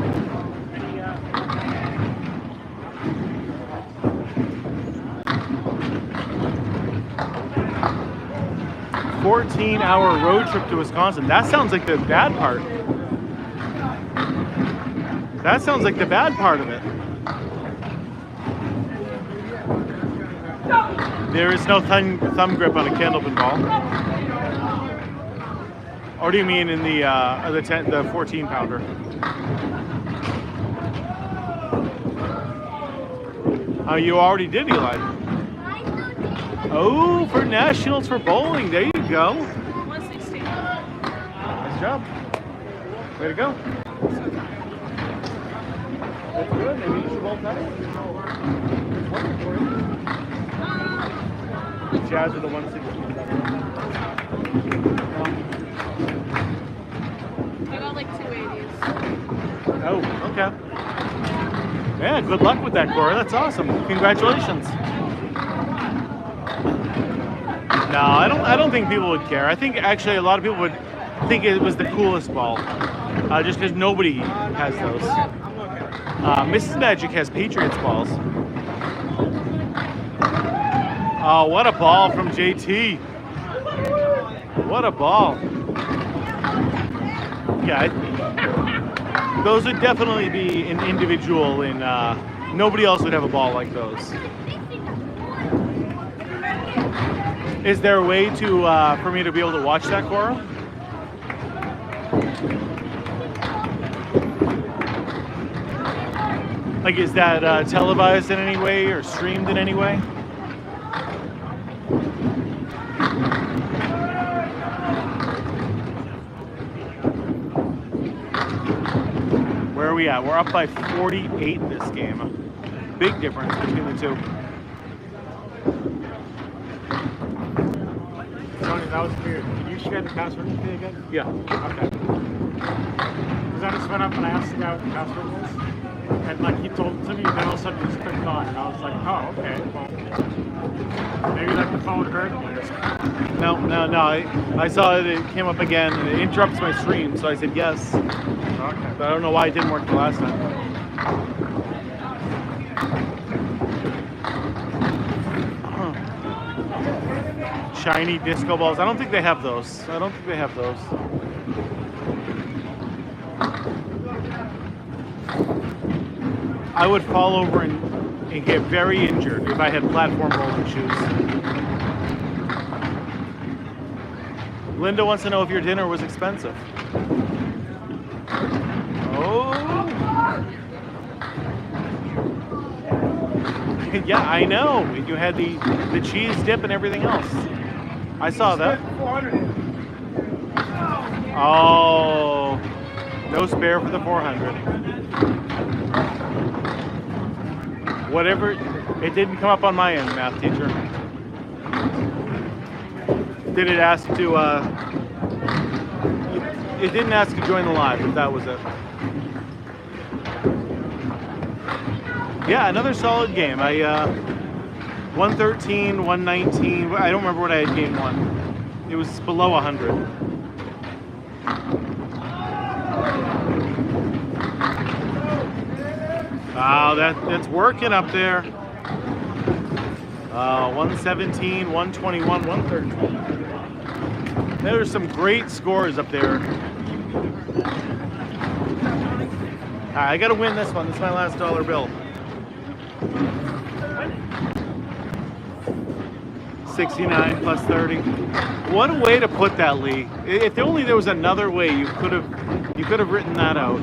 14-hour road trip to Wisconsin. That sounds like the bad part. That sounds like the bad part of it. There is no thumb grip on a candlepin ball. Or do you mean in the 14-pounder? Oh, you already did, Eli. Oh, for nationals for bowling. There you go. 160. Nice job. Way to go. That's good. Maybe you should bowl tight. Jazz with a 160. I got like 280s. Oh, okay. Yeah, good luck with that, Cora. That's awesome. Congratulations. No, I don't think people would care. I think actually a lot of people would think it was the coolest ball, just because nobody has those. Mrs. Magic has Patriots balls. Oh, what a ball from JT. What a ball. Yeah, those would definitely be an individual in, nobody else would have a ball like those. Is there a way to, for me to be able to watch that, Cora? Like, is that televised in any way or streamed in any way? Where are we at? We're up by 48 this game. Big difference between the two. Tony, that was weird. Can you share the password with me again? Yeah. Okay. Because I just went up and I asked the guy what the password was, and like he told it to me, and then all of a sudden he just clicked on, and I was like, oh, okay. Well, maybe like the phone heard me or something. No. I saw it came up again, and it interrupts my stream, so I said yes. Okay. But I don't know why it didn't work the last time. Shiny disco balls. I don't think they have those. I would fall over and get very injured if I had platform bowling shoes. Linda wants to know if your dinner was expensive. Oh. Yeah, I know. You had the cheese dip and everything else. I saw that. Oh, no spare for the 400. Whatever, it didn't come up on my end, math teacher. Did it ask to It didn't ask to join the live, but that was it. Yeah, another solid game. I 113, 119. I don't remember what I had game one. It was below 100. Wow, that's working up there. 117, 121, 113. There's some great scores up there. All right, I got to win this one. This is my last dollar bill. 69 plus 30. What a way to put that, Lee. If only there was another way you could have written that out.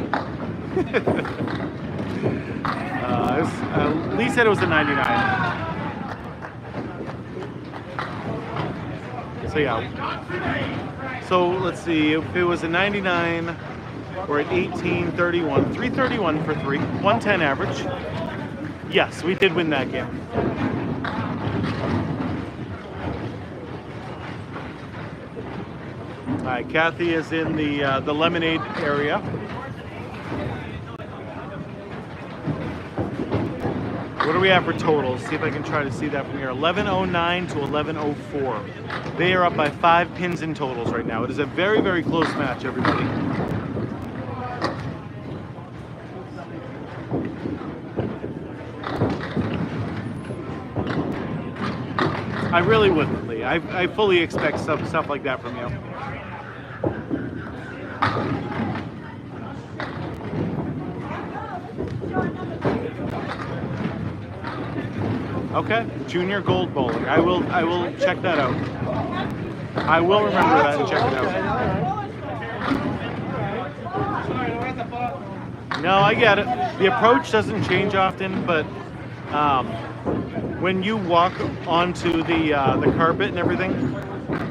Lee said it was a 99. So yeah. So let's see. If it was a 99, we're at 1831. 331 for 3. 110 average. Yes, we did win that game. All right, Kathy is in the lemonade area. What do we have for totals? See if I can try to see that from here. 1109 to 1104. They are up by 5 pins in totals right now. It is a very, very close match, everybody. I really wouldn't, Lee. I fully expect stuff like that from you. Okay, junior gold bowling. I will check that out. I will remember that and check it out. No, I get it. The approach doesn't change often, but when you walk onto the carpet and everything,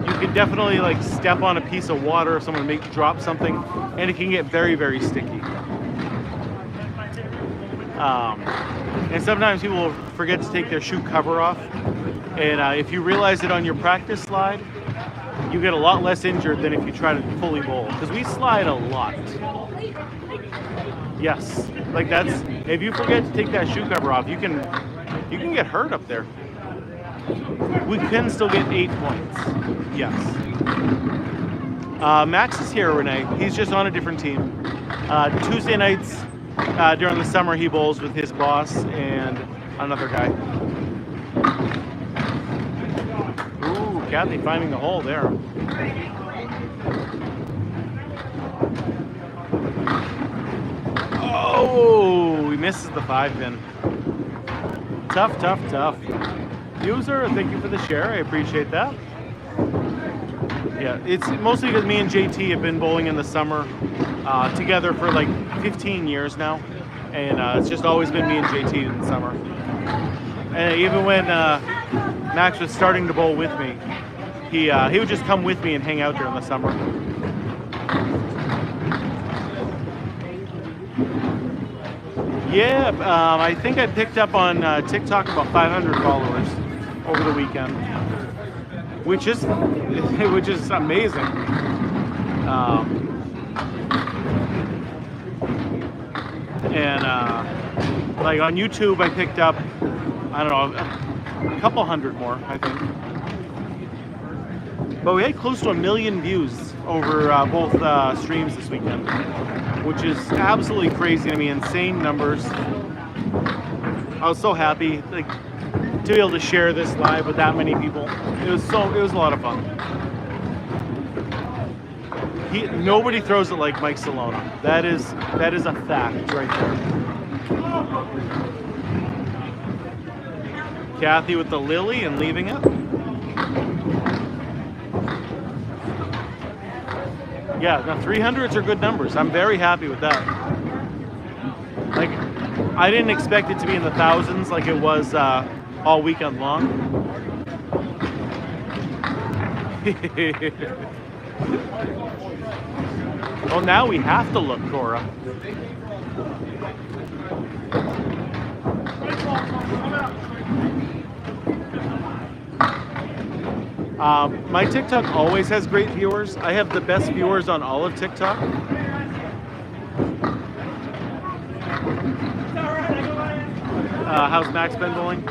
you can definitely like step on a piece of water or someone drop something, and it can get very, very sticky. And sometimes people will forget to take their shoe cover off. And if you realize it on your practice slide, you get a lot less injured than if you try to fully bowl. Because we slide a lot. Yes, like that's, if you forget to take that shoe cover off, you can get hurt up there. We can still get 8 points. Yes. Max is here, Renee. He's just on a different team. Tuesday nights, during the summer, he bowls with his boss and another guy. Ooh, Kathy finding the hole there. Oh, he misses the 5 pin. Tough, tough, tough. User, thank you for the share. I appreciate that. Yeah, it's mostly because me and JT have been bowling in the summer together for like 15 years now, and it's just always been me and JT in the summer. And even when Max was starting to bowl with me, he would just come with me and hang out during the summer. Yeah, I think I picked up on TikTok about 500 followers over the weekend, which is amazing. Like on YouTube, I picked up, I don't know, a couple hundred more, I think. But we had close to 1 million views over both streams this weekend, which is absolutely crazy to me. Insane numbers. I was so happy, like, to be able to share this live with that many people. It was a lot of fun. Nobody throws it like Mike Solona. That is a fact right there. Kathy with the lily and leaving it. Yeah, the 300s are good numbers. I'm very happy with that. Like, I didn't expect it to be in the thousands like it was all weekend long. Well, now we have to look, Cora. My TikTok always has great viewers. I have the best viewers on all of TikTok. How's Max been bowling?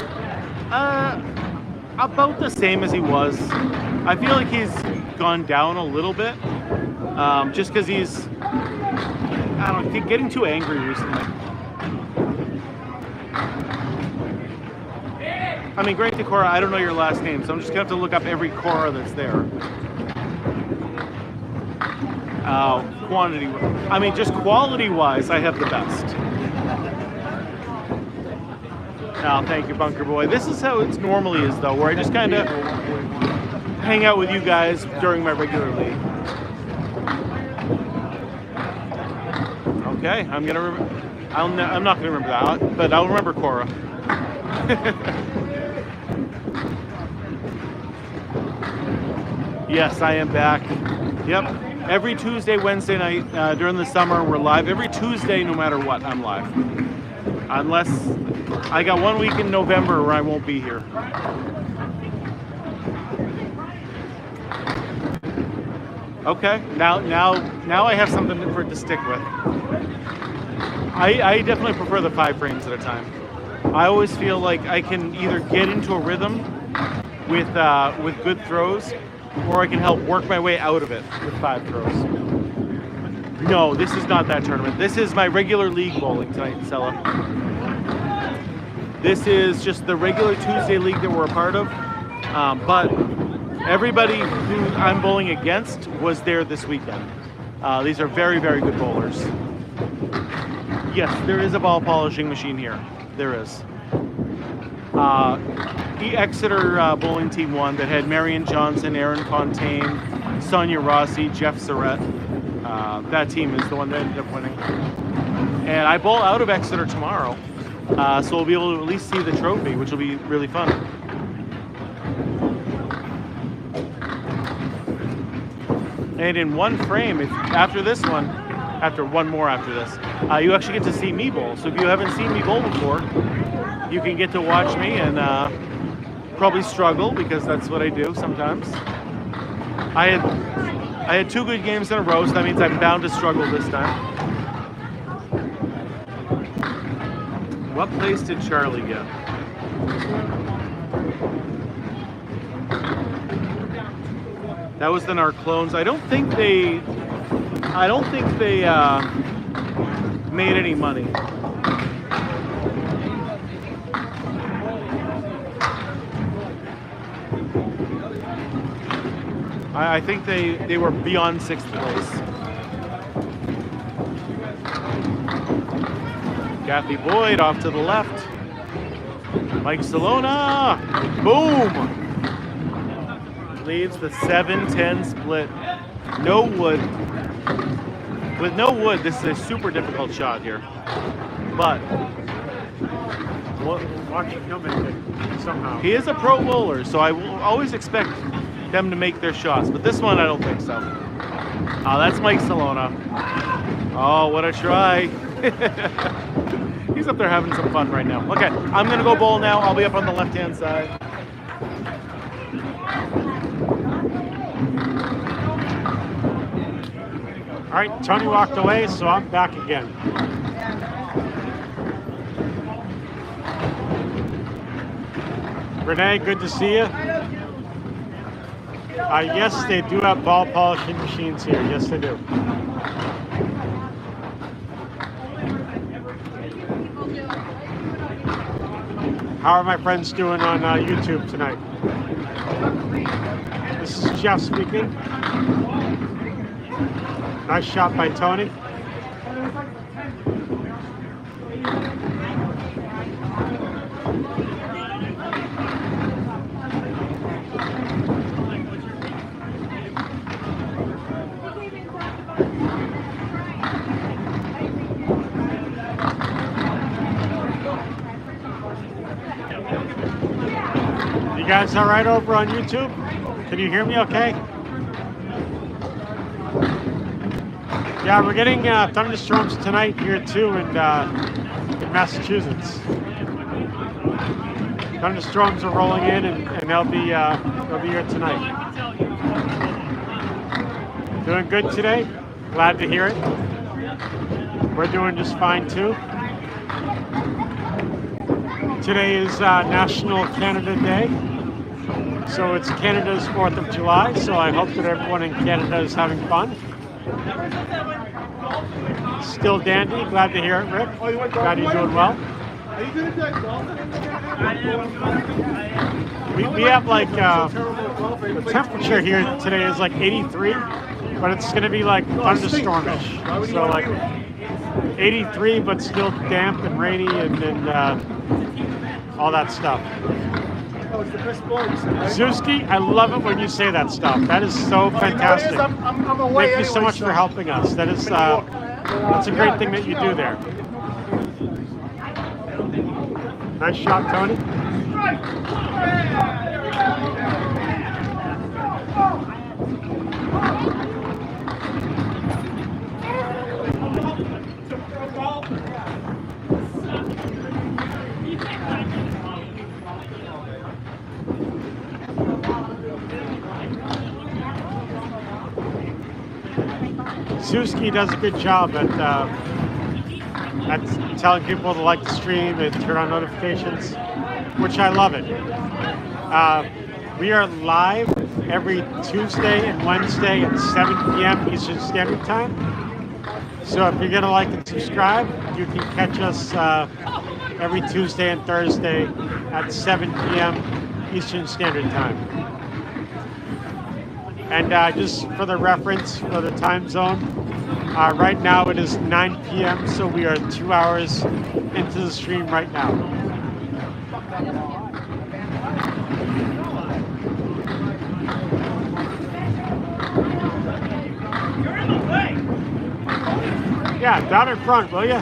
About the same as he was. I feel like he's gone down a little bit, just because he's, I don't know, getting too angry recently. I mean, great to Cora, I don't know your last name, so I'm just gonna have to look up every Cora that's there. Quantity, I mean, just quality-wise, I have the best. Oh, thank you, Bunker Boy. This is how it normally is, though, where I just kind of hang out with you guys during my regular league. Okay, I'm not gonna remember that, but I'll remember Cora. Yes, I am back. Yep, every Tuesday, Wednesday night during the summer, we're live. Every Tuesday, no matter what, I'm live. Unless I got 1 week in November where I won't be here. Okay, now I have something for it to stick with. I definitely prefer the 5 frames at a time. I always feel like I can either get into a rhythm with good throws, or I can help work my way out of it with 5 throws. No, this is not that tournament. This is my regular league bowling tonight, Sella. This is just the regular Tuesday league that we're a part of, but everybody who I'm bowling against was there this weekend. These are very, very good bowlers. Yes, there is a ball polishing machine here. There is. The Exeter bowling team won that had Marion Johnson, Aaron Fontaine, Sonia Rossi, Jeff Surratt. That team is the one that ended up winning. And I bowl out of Exeter tomorrow, so we'll be able to at least see the trophy, which will be really fun. And in 1 frame, after this one, after one more after this, you actually get to see me bowl. So if you haven't seen me bowl before, you can get to watch me and probably struggle, because that's what I do sometimes. I had 2 good games in a row, so that means I'm bound to struggle this time. What place did Charlie get? That was the Narclones. I don't think they made any money. I think they were beyond 6th place. Kathy Boyd off to the left. Mike Salona, boom! Leads the 7-10 split. No wood. With no wood, this is a super difficult shot here. But Watch it come in somehow. he is a pro bowler, so I will always expect them to make their shots. But this one, I don't think so. Oh, that's Mike Salona. Oh, what a try. He's up there having some fun right now. Okay, I'm gonna go bowl now. I'll be up on the left-hand side. All right, Tony walked away, so I'm back again. Renee, good to see you. Yes, they do have ball polishing machines here. Yes, they do. How are my friends doing on YouTube tonight? This is Jeff speaking. Nice shot by Tony. You guys all right over on YouTube? Can you hear me okay? Yeah, we're getting thunderstorms tonight here too in Massachusetts. Thunderstorms are rolling in, and they'll be here tonight. Doing good today. Glad to hear it. We're doing just fine too. Today is National Canada Day, so it's Canada's 4th of July. So I hope that everyone in Canada is having fun. Still dandy. Glad to hear it, Rick. Glad you're doing well. We have like the temperature here today is like 83, but it's going to be like thunderstormish. So like 83, but still damp and rainy and all that stuff. Zuski, I love it when you say that stuff. That is so fantastic. Thank you so much for helping us. That is that's a great thing that you do there. Nice shot, Tony. Zuski does a good job at telling people to like the stream and turn on notifications, which I love it. We are live every Tuesday and Wednesday at 7 p.m. Eastern Standard Time. So if you're going to like and subscribe, you can catch us every Tuesday and Thursday at 7 p.m. Eastern Standard Time. And just for the reference, for the time zone, right now it is 9 p.m., so we are 2 hours into the stream right now. Yeah, down in front, will you?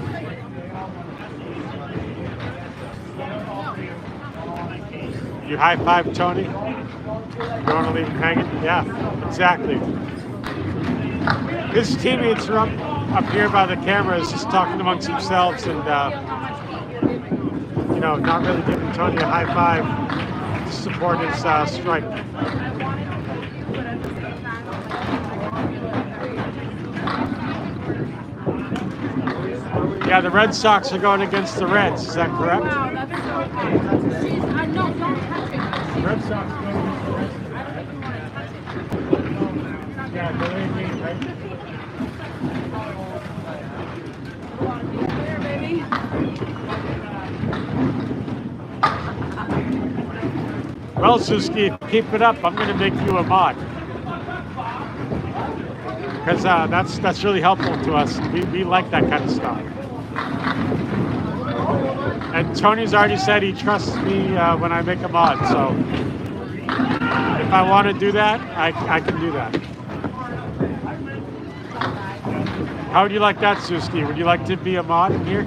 You high five Tony? You want to leave him hanging? Yeah, exactly. His teammates are up here by the cameras just talking amongst themselves and, you know, not really giving Tony a high five to support his strike. Yeah, the Red Sox are going against the Reds. Is that correct? Wow, that's so cool. Jeez, I know, don't touch it. Red Sox going against the Reds. I don't even want to touch it. Yeah, believe me, right? There, baby. Well, Suski, keep it up. I'm going to make you a mod. Because that's really helpful to us. We like that kind of stuff. And Tony's already said he trusts me when I make a mod, so if I want to do that, I can do that. How would you like that, Suski? Would you like to be a mod in here?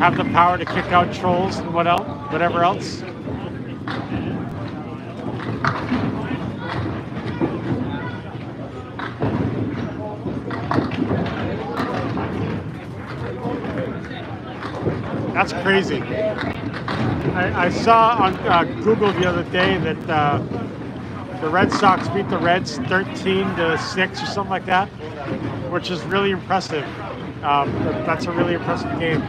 Have the power to kick out trolls and whatever else? That's crazy. I saw on Google the other day that the Red Sox beat the Reds 13-6 or something like that, which is really impressive. That's a really impressive game.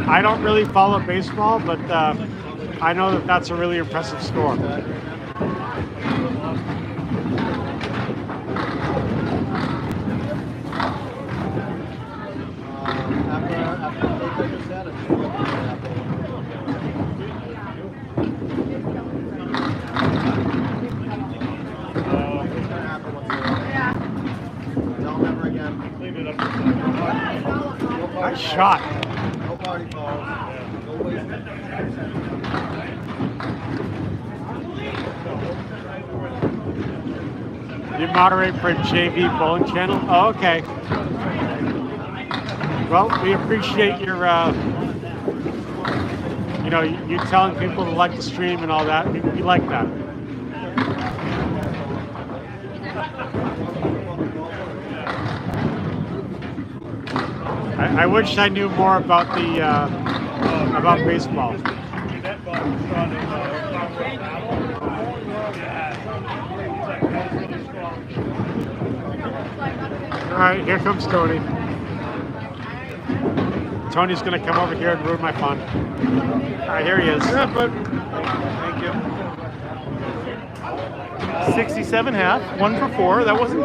I don't really follow baseball, but I know that that's a really impressive score. Nice shot. No party calls. No wasting. You moderate for a JV bowling channel? Oh, okay. Well, we appreciate your, you know, you telling people to like the stream and all that. We like that. I wish I knew more about the about baseball. All right, here comes Tony. Tony's gonna come over here and ruin my fun. All right, here he is. Yeah, but thank you. 67 half, 1 for 4. That wasn't.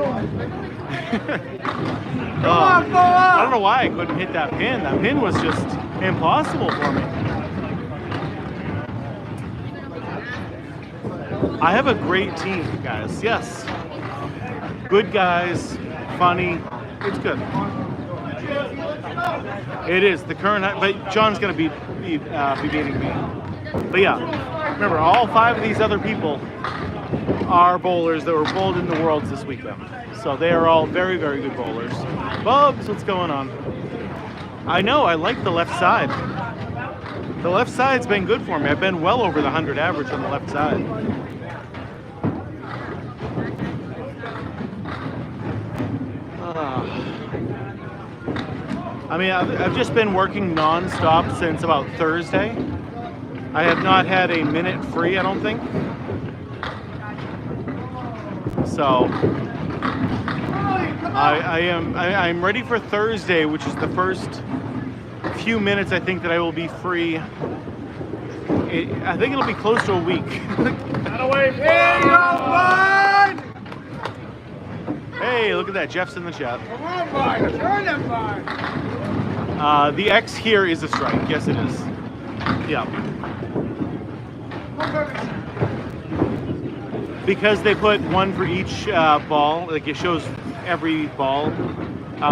I don't know why I couldn't hit that pin. That pin was just impossible for me. I have a great team, guys. Yes. Good guys, funny. It's good. It is the current, but John's going to be beating me. But yeah, remember, all 5 of these other people are bowlers that were bowled in the Worlds this weekend. So they are all very, very good bowlers. Bubs, what's going on? I know, I like the left side. The left side's been good for me. I've been well over the 100 average on the left side. I mean, I've just been working non-stop since about Thursday. I have not had a minute free, I don't think. So I'm ready for Thursday, which is the first few minutes I think that I will be free. I think it'll be close to a week. Hey, look at that. Jeff's in the chat. Come on, Mike. Turn them, Mike. The X here is a strike. Yes, it is. Yeah. Because they put 1 for each ball, like it shows every ball.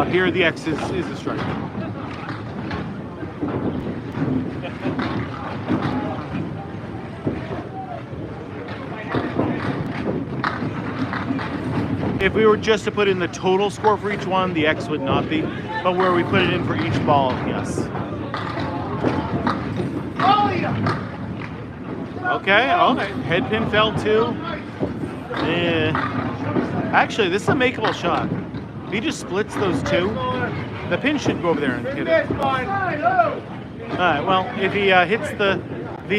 Here, the X is a strike. If we were just to put in the total score for each one, the X would not be. But where we put it in for each ball, yes. Okay, oh, head pin fell too. Actually, this is a makeable shot. If he just splits those 2, the pin should go over there and hit it. Alright, well, if he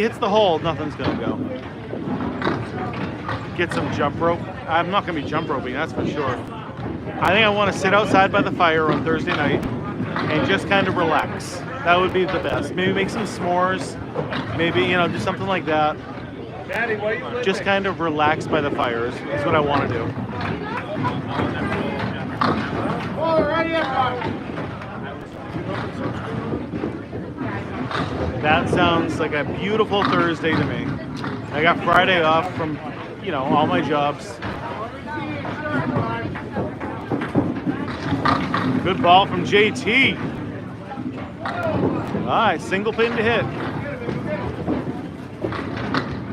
hits the hole, nothing's gonna go. Get some jump rope. I'm not going to be jump roping, that's for sure. I think I want to sit outside by the fire on Thursday night and just kind of relax. That would be the best. Maybe make some s'mores. Maybe, do something like that. Daddy, what are you looking? Just kind of relax by the fire is what I want to do. Oh, right here, Mike. That sounds like a beautiful Thursday to me. I got Friday off from, all my jobs. Good ball from JT. All right, single pin to hit.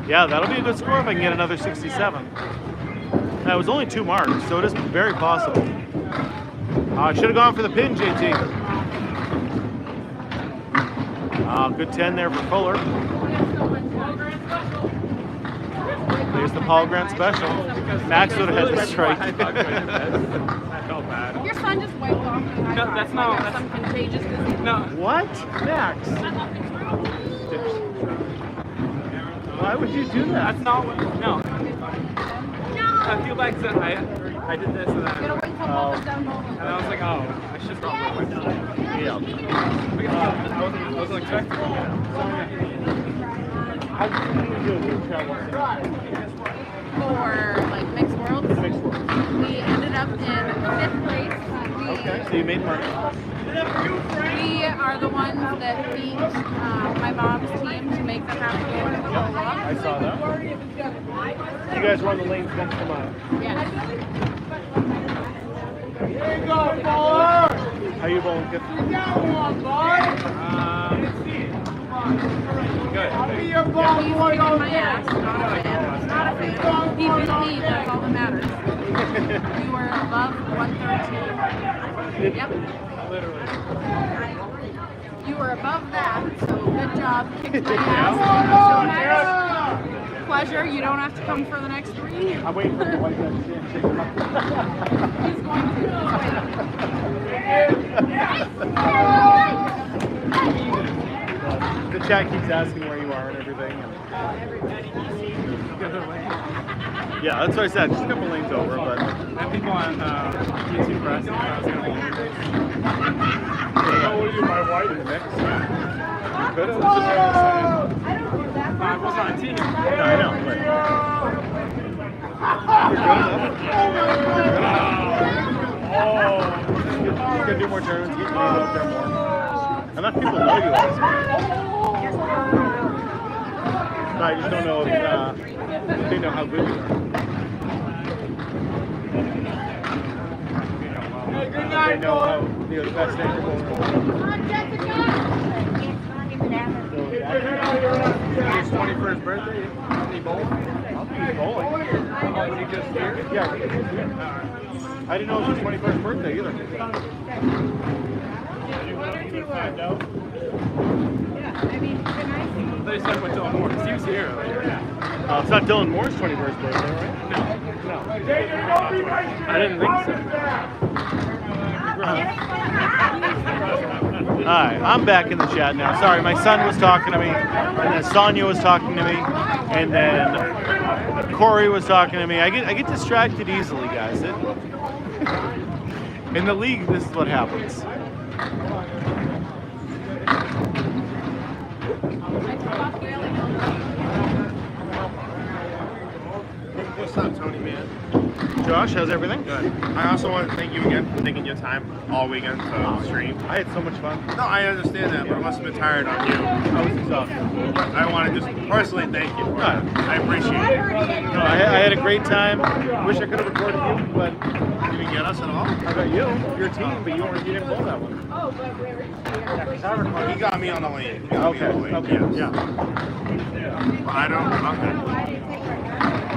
Yeah, that'll be a good score if I can get another 67. That was only 2 marks, so it is very possible. I should have gone for the pin, JT. Good 10 there for Fuller. There's the Paul Grant special. Max would have had the strike. I felt bad. Your son just wiped off the high No, five. that's not. Like some contagious disease. No. What? Max? Why would you do that? That's not what. No. I feel like that I did this and You gotta then. wait till all the down over. And I was like, oh, I should probably wait. Yeah. I wasn't expecting it. For like mixed worlds, Mixed worlds. we ended up in 5th place. Okay, so you made money. We are the ones that beat my mom's team to make the half game of the whole lot. I saw that. You guys were on the lanes next to mine. Yeah. Here you go, baller. How you bowling, Kip? You got one, boy. Good. I'll be your ball He's boy. kicking my ass. Not a fan. Not a fan. He beat me. That's all that matters. We were above 113. Yep. Literally. You were above that, so good job. Kicked my ass. So much pleasure. You don't have to come for the next 3. I'm waiting for the white guy to shake him up. He's going to. The chat keeps asking where you are and everything. And Yeah, that's what I said. Just a couple lanes over, but. And people on YouTube were asking if I was going to hold your race. How old are you, my wife? In the mix? Good. I wasn't on a team. No, I know. But... You're good enough. You're good enough. Oh. You gotta do more tournaments, get your name up there more. Enough people know you as. I just don't know if they know how good you are. They know how, the best thing for bowling. His 21st birthday, is he bowling? I'll be bowling. Oh, is he just here? Yeah, he's just here. I didn't know it was his 21st birthday either. Find out. They said with Dylan Moore, 'cause he was here earlier. It's not Dylan Moore's 21st birthday, right? No. I didn't think so. Alright, I'm back in the chat now. Sorry, my son was talking to me, and then Sonia was talking to me, and then Corey was talking to me. I get distracted easily, guys. In the league, this is what happens. What's up, Tony, man? Josh, how's everything? Good. I also want to thank you again for taking your time all weekend to stream. I had so much fun. No, I understand that, but it must have been tired on you. I was exhausted. But I want to just personally thank you for it. I appreciate it. No, I had a great time. Wish I could have recorded you, but You didn't get us at all? how about you? Your team, but you didn't bowl that one. He got me on the lane. He got me on the lane. Okay. Yes. Yeah. But I don't. Okay.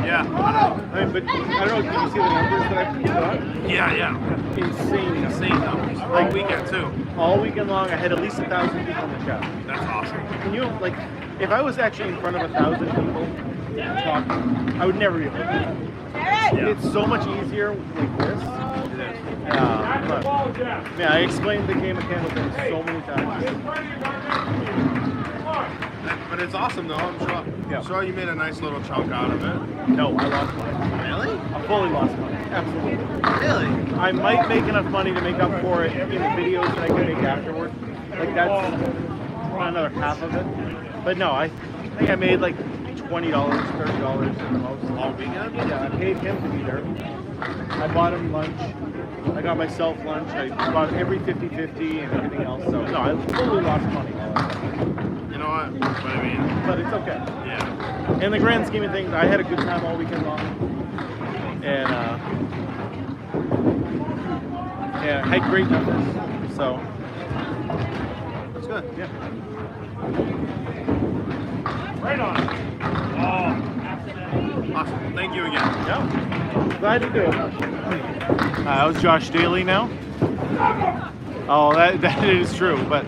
Yeah. I mean, but I don't know. Did you see the numbers that I got? Yeah. Insane. Insane numbers. All weekend too. All weekend long, I had at least 1,000 people in the chat. That's awesome. Can you like, if I was actually in front of 1,000 people talking, I would never be able to do that. Yeah. It's so much easier like this. But, yeah, I explained the game of candlepin so many times. But it's awesome though. I'm sure you made a nice little chunk out of it. No, I lost money. Really? I fully lost money. Absolutely. Really? I might make enough money to make up for it in the videos that I can make afterward. Like that's another half of it. But no, I think I made like $20, $30 at the most. All weekend? Yeah, I paid him to be there. I bought him lunch. I got myself lunch. I bought every 50-50 and everything else. So no, I fully lost money. You know what? But I mean, But it's okay. yeah. In the grand scheme of things, I had a good time all weekend long. And yeah, I had great numbers. So That's good. yeah. Right on. Awesome. Thank you again. Yeah. Glad to do it. That was Josh Daly now. Oh, that is true. But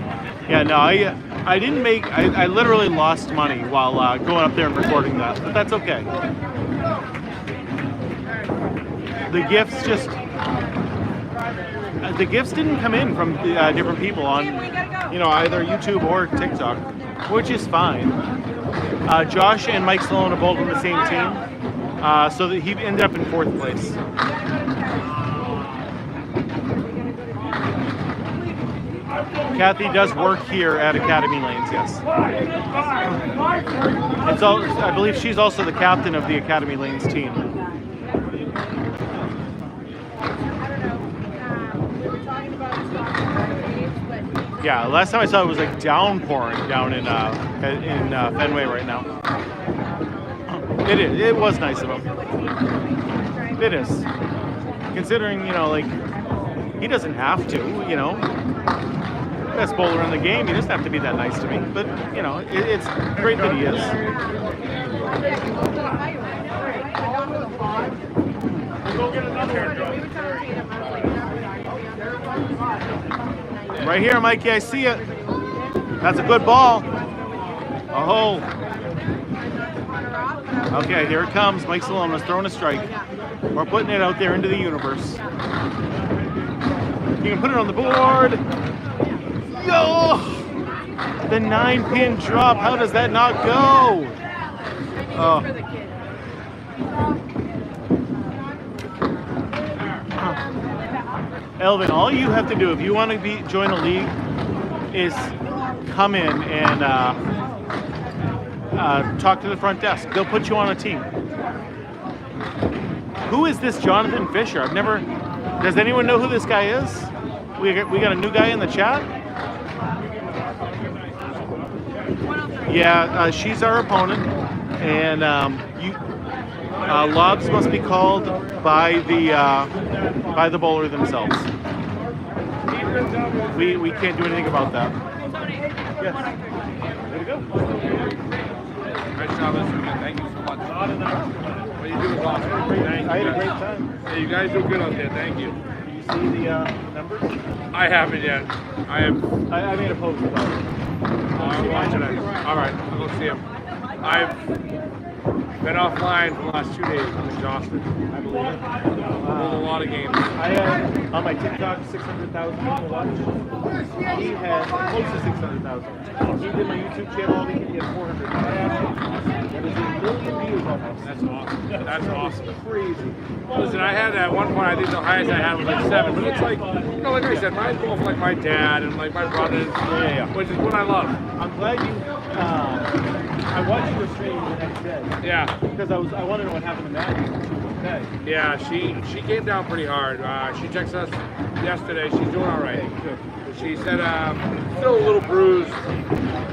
yeah, no, I didn't make. I literally lost money while going up there and recording that. But that's okay. The gifts didn't come in from different people on, either YouTube or TikTok, which is fine. Josh and Mike Sloan are both on the same team, so that he ended up in 4th place. Kathy does work here at Academy Lanes, yes. I believe she's also the captain of the Academy Lanes team. Yeah, last time I saw it was like downpouring down in Fenway right now. It is. It was nice of him. It is. Considering, like, he doesn't have to, Best bowler in the game. He doesn't have to be that nice to me. But, it's great that he is. Right here, Mikey, I see it. That's a good ball. Oh. Okay, here it comes. Mike Salona's throwing a strike. We're putting it out there into the universe. You can put it on the board. Yo! The 9-pin drop. How does that not go? Oh. For the kids. Elvin, all you have to do if you want to join a league is come in and talk to the front desk. They'll put you on a team. Who is this Jonathan Fisher? I've never. Does anyone know who this guy is? We got a new guy in the chat. Yeah, she's our opponent, and lobs must be called by the bowler themselves. We can't do anything about that. Yes. Way to go. Nice job, man. Thank you so much. What you do is awesome. Thank you. I had a great time. Yeah, you guys do good out there. Thank you. You see the numbers? I haven't yet. I made a post about it. I'm watching it. All right, I'll go see him. I've been offline for the last 2 days. I'm exhausted. I believe it. A lot of games. I had on my TikTok 600,000 people watch. He had close to 600,000. He did my YouTube channel all weekend. He had 400. That is a million views almost. That's awesome. That's awesome. Crazy. Listen, I had at one point, I think the highest I had was like 7. But it's like, like I said, mine's both like my dad and like my brothers, which is what I love. I'm glad you. I watched your stream the next day. Yeah. Because I wanted to know what happened to Maggie. Okay. Yeah, she came down pretty hard. She texted us yesterday. She's doing all right. She said still a little bruised,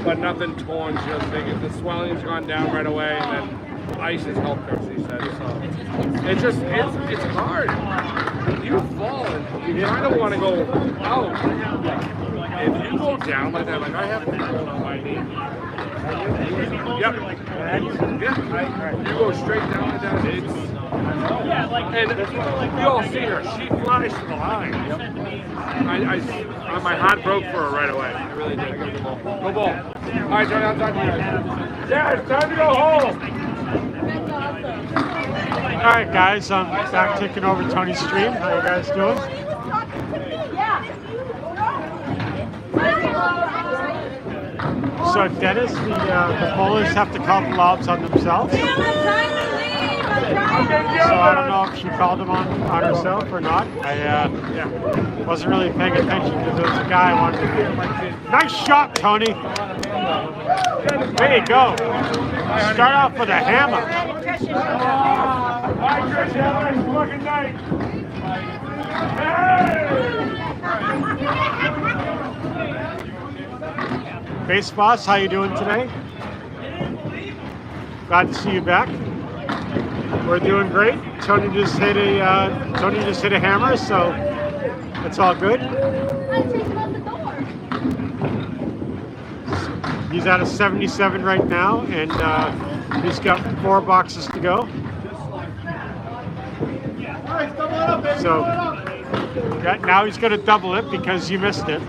but nothing torn. She doesn't think the swelling's gone down right away, and then ice has helped her. She said so. It's hard. You fall and you kind of want to go out. If you go down like that, like I have people on my knee. Yep. Yeah. You go straight down like that. And you all see her. She flies to the line. My heart broke for her right away. I really did. Go ball. All right, Johnny, I'll talk to you guys. Yeah, it's time to go home. All right, guys, I'm back taking over Tony's stream. How you guys doing? So, Dennis, the bowlers have to call the lobs on themselves. So I don't know if she called them on herself or not. I wasn't really paying attention because there was a guy I wanted to do. Nice shot, Tony. There you go. Start off with a hammer. Bye, Trish. Have a nice fucking night. Base boss, how you doing today? Glad to see you back. We're doing great. Tony just hit a hammer, so it's all good. He's at a 77 right now, and he's got 4 boxes to go. So now he's going to double it because you missed it.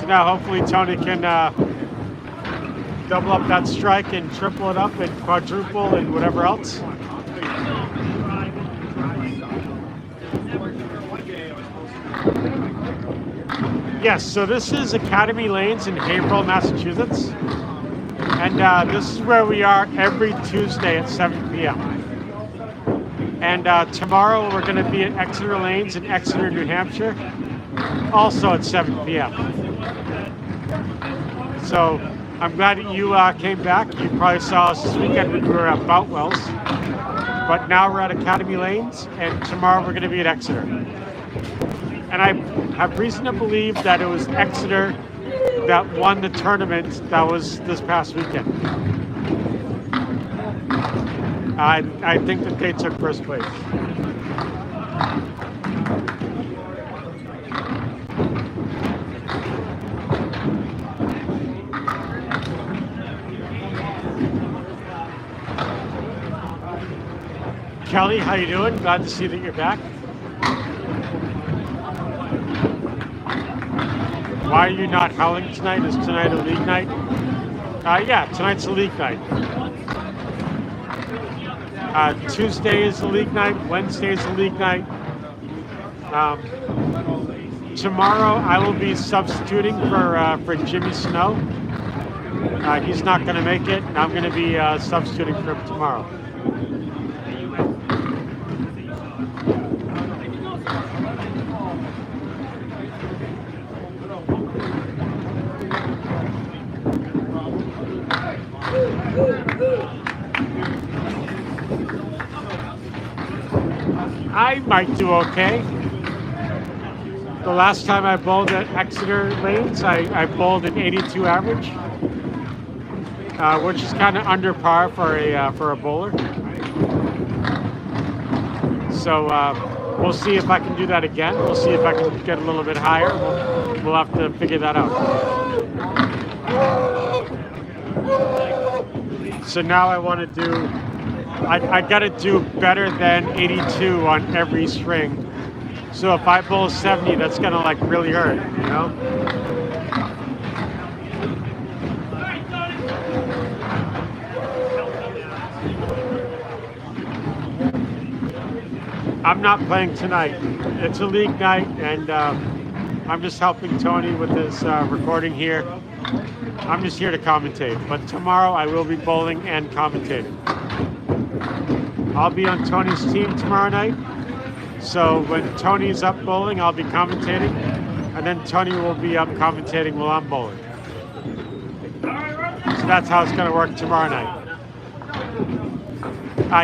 So now hopefully Tony can double up that strike and triple it up and quadruple and whatever else. Yes, so this is Academy Lanes in Haverhill, Massachusetts. And this is where we are every Tuesday at 7 p.m. And tomorrow we're going to be at Exeter Lanes in Exeter, New Hampshire, also at 7 p.m. So I'm glad that you came back. You probably saw us this weekend when we were at Boutwell's. But now we're at Academy Lanes, and tomorrow we're going to be at Exeter. And I have reason to believe that it was Exeter that won the tournament that was this past weekend. I think that they took first place. Kelly, how you doing? Glad to see that you're back. Why are you not howling tonight? Is tonight a league night? Yeah, tonight's a league night. Tuesday is a league night. Wednesday is a league night. tomorrow I will be substituting for Jimmy Snow. He's not going to make it, and I'm going to be substituting for him tomorrow. I might do okay. The last time I bowled at Exeter Lanes, I bowled an 82 average, which is kind of under par for a bowler. So we'll see if I can do that again. We'll see if I can get a little bit higher. We'll have to figure that out. So now I want to do, I got to do better than 82 on every string. So if I bowl 70, that's gonna like really hurt, you know? I'm not playing tonight. It's a league night, and I'm just helping Tony with his recording here. I'm just here to commentate, but tomorrow I will be bowling and commentating. I'll be on Tony's team tomorrow night. So when Tony's up bowling, I'll be commentating, and then Tony will be up commentating while I'm bowling. So that's how it's going to work tomorrow night.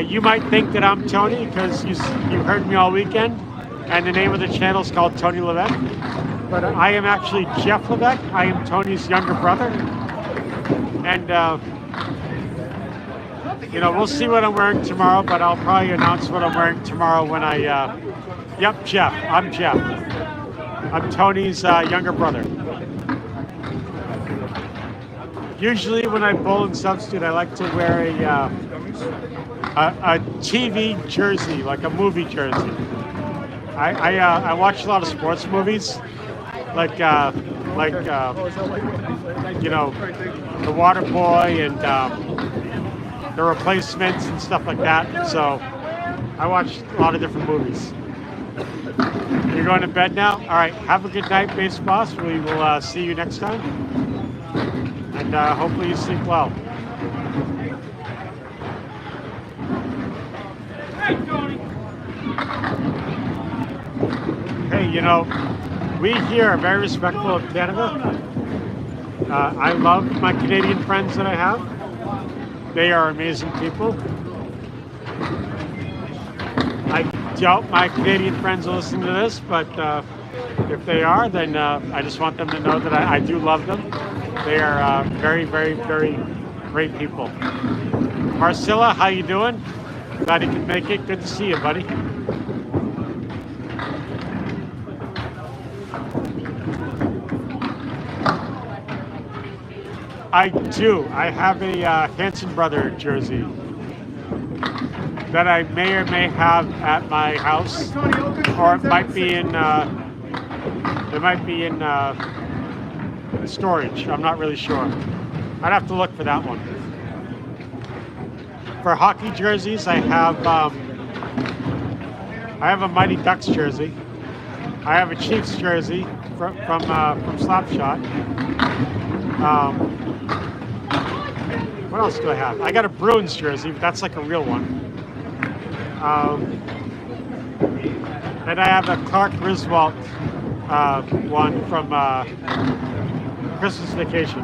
You might think that I'm Tony because you heard me all weekend, and the name of the channel is called Tony Levesque. But I am actually Jeff Levesque. I am Tony's younger brother, and you know, we'll see what I'm wearing tomorrow, but I'll probably announce what I'm wearing tomorrow when I, yep, Jeff, I'm Jeff. I'm Tony's younger brother. Usually when I bowl and substitute, I like to wear a TV jersey, like a movie jersey. I watch a lot of sports movies, like you know, The Water Boy and The Replacements and stuff like that. So I watch a lot of different movies. You're going to bed now? All right. Have a good night, Base Boss. We will see you next time. And hopefully you sleep well. Hey, you know, we here are very respectful of Canada. I love my Canadian friends that I have. They are amazing people. I doubt my Canadian friends are listening to this, but if they are, then I just want them to know that I do love them. They are very, very, very great people. Marcilla, how you doing? Glad you could make it. Good to see you, buddy. I do. I have a Hanson Brother jersey that I may or may have at my house, or it might be in storage. I'm not really sure. I'd have to look for that one. For hockey jerseys, I have a Mighty Ducks jersey. I have a Chiefs jersey from Slapshot. What else do I have? I got a Bruins jersey, but that's like a real one. And I have a Clark Griswold one from Christmas Vacation.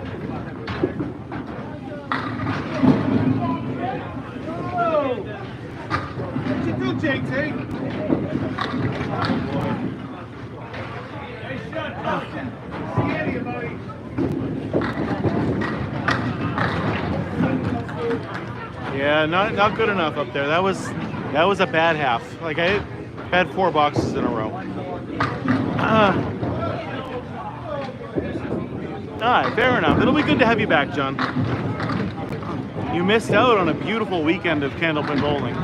What'd you do, JT? Hey, shut up. Scared of you, buddy. Yeah, not good enough up there. That was a bad half. Like I had 4 boxes in a row. Fair enough. It'll be good to have you back, John. You missed out on a beautiful weekend of candlepin bowling.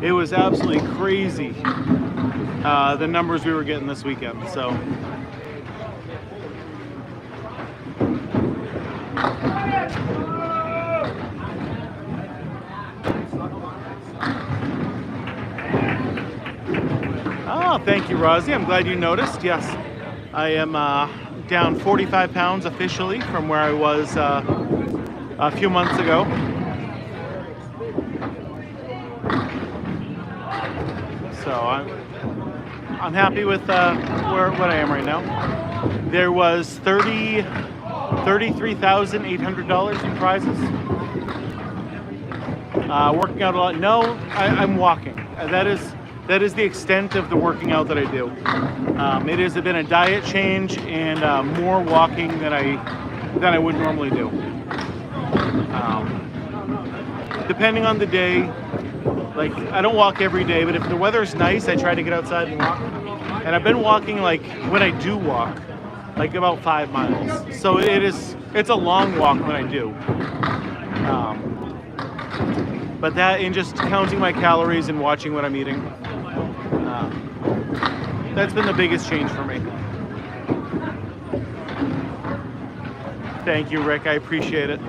It was absolutely crazy, the numbers we were getting this weekend. So. Oh, thank you, Rosie. I'm glad you noticed. Yes. I am down 45 pounds officially from where I was a few months ago. So I'm happy with what I am right now. There was $33,800 in prizes. Working out a lot. No, I'm walking. That is the extent of the working out that I do. It has been a diet change and more walking than I would normally do. Depending on the day, like I don't walk every day, but if the weather's nice, I try to get outside and walk. And I've been walking, like when I do walk, like about 5 miles. So it's a long walk when I do. But that, and just counting my calories and watching what I'm eating, that's been the biggest change for me. Thank you, Rick. I appreciate it.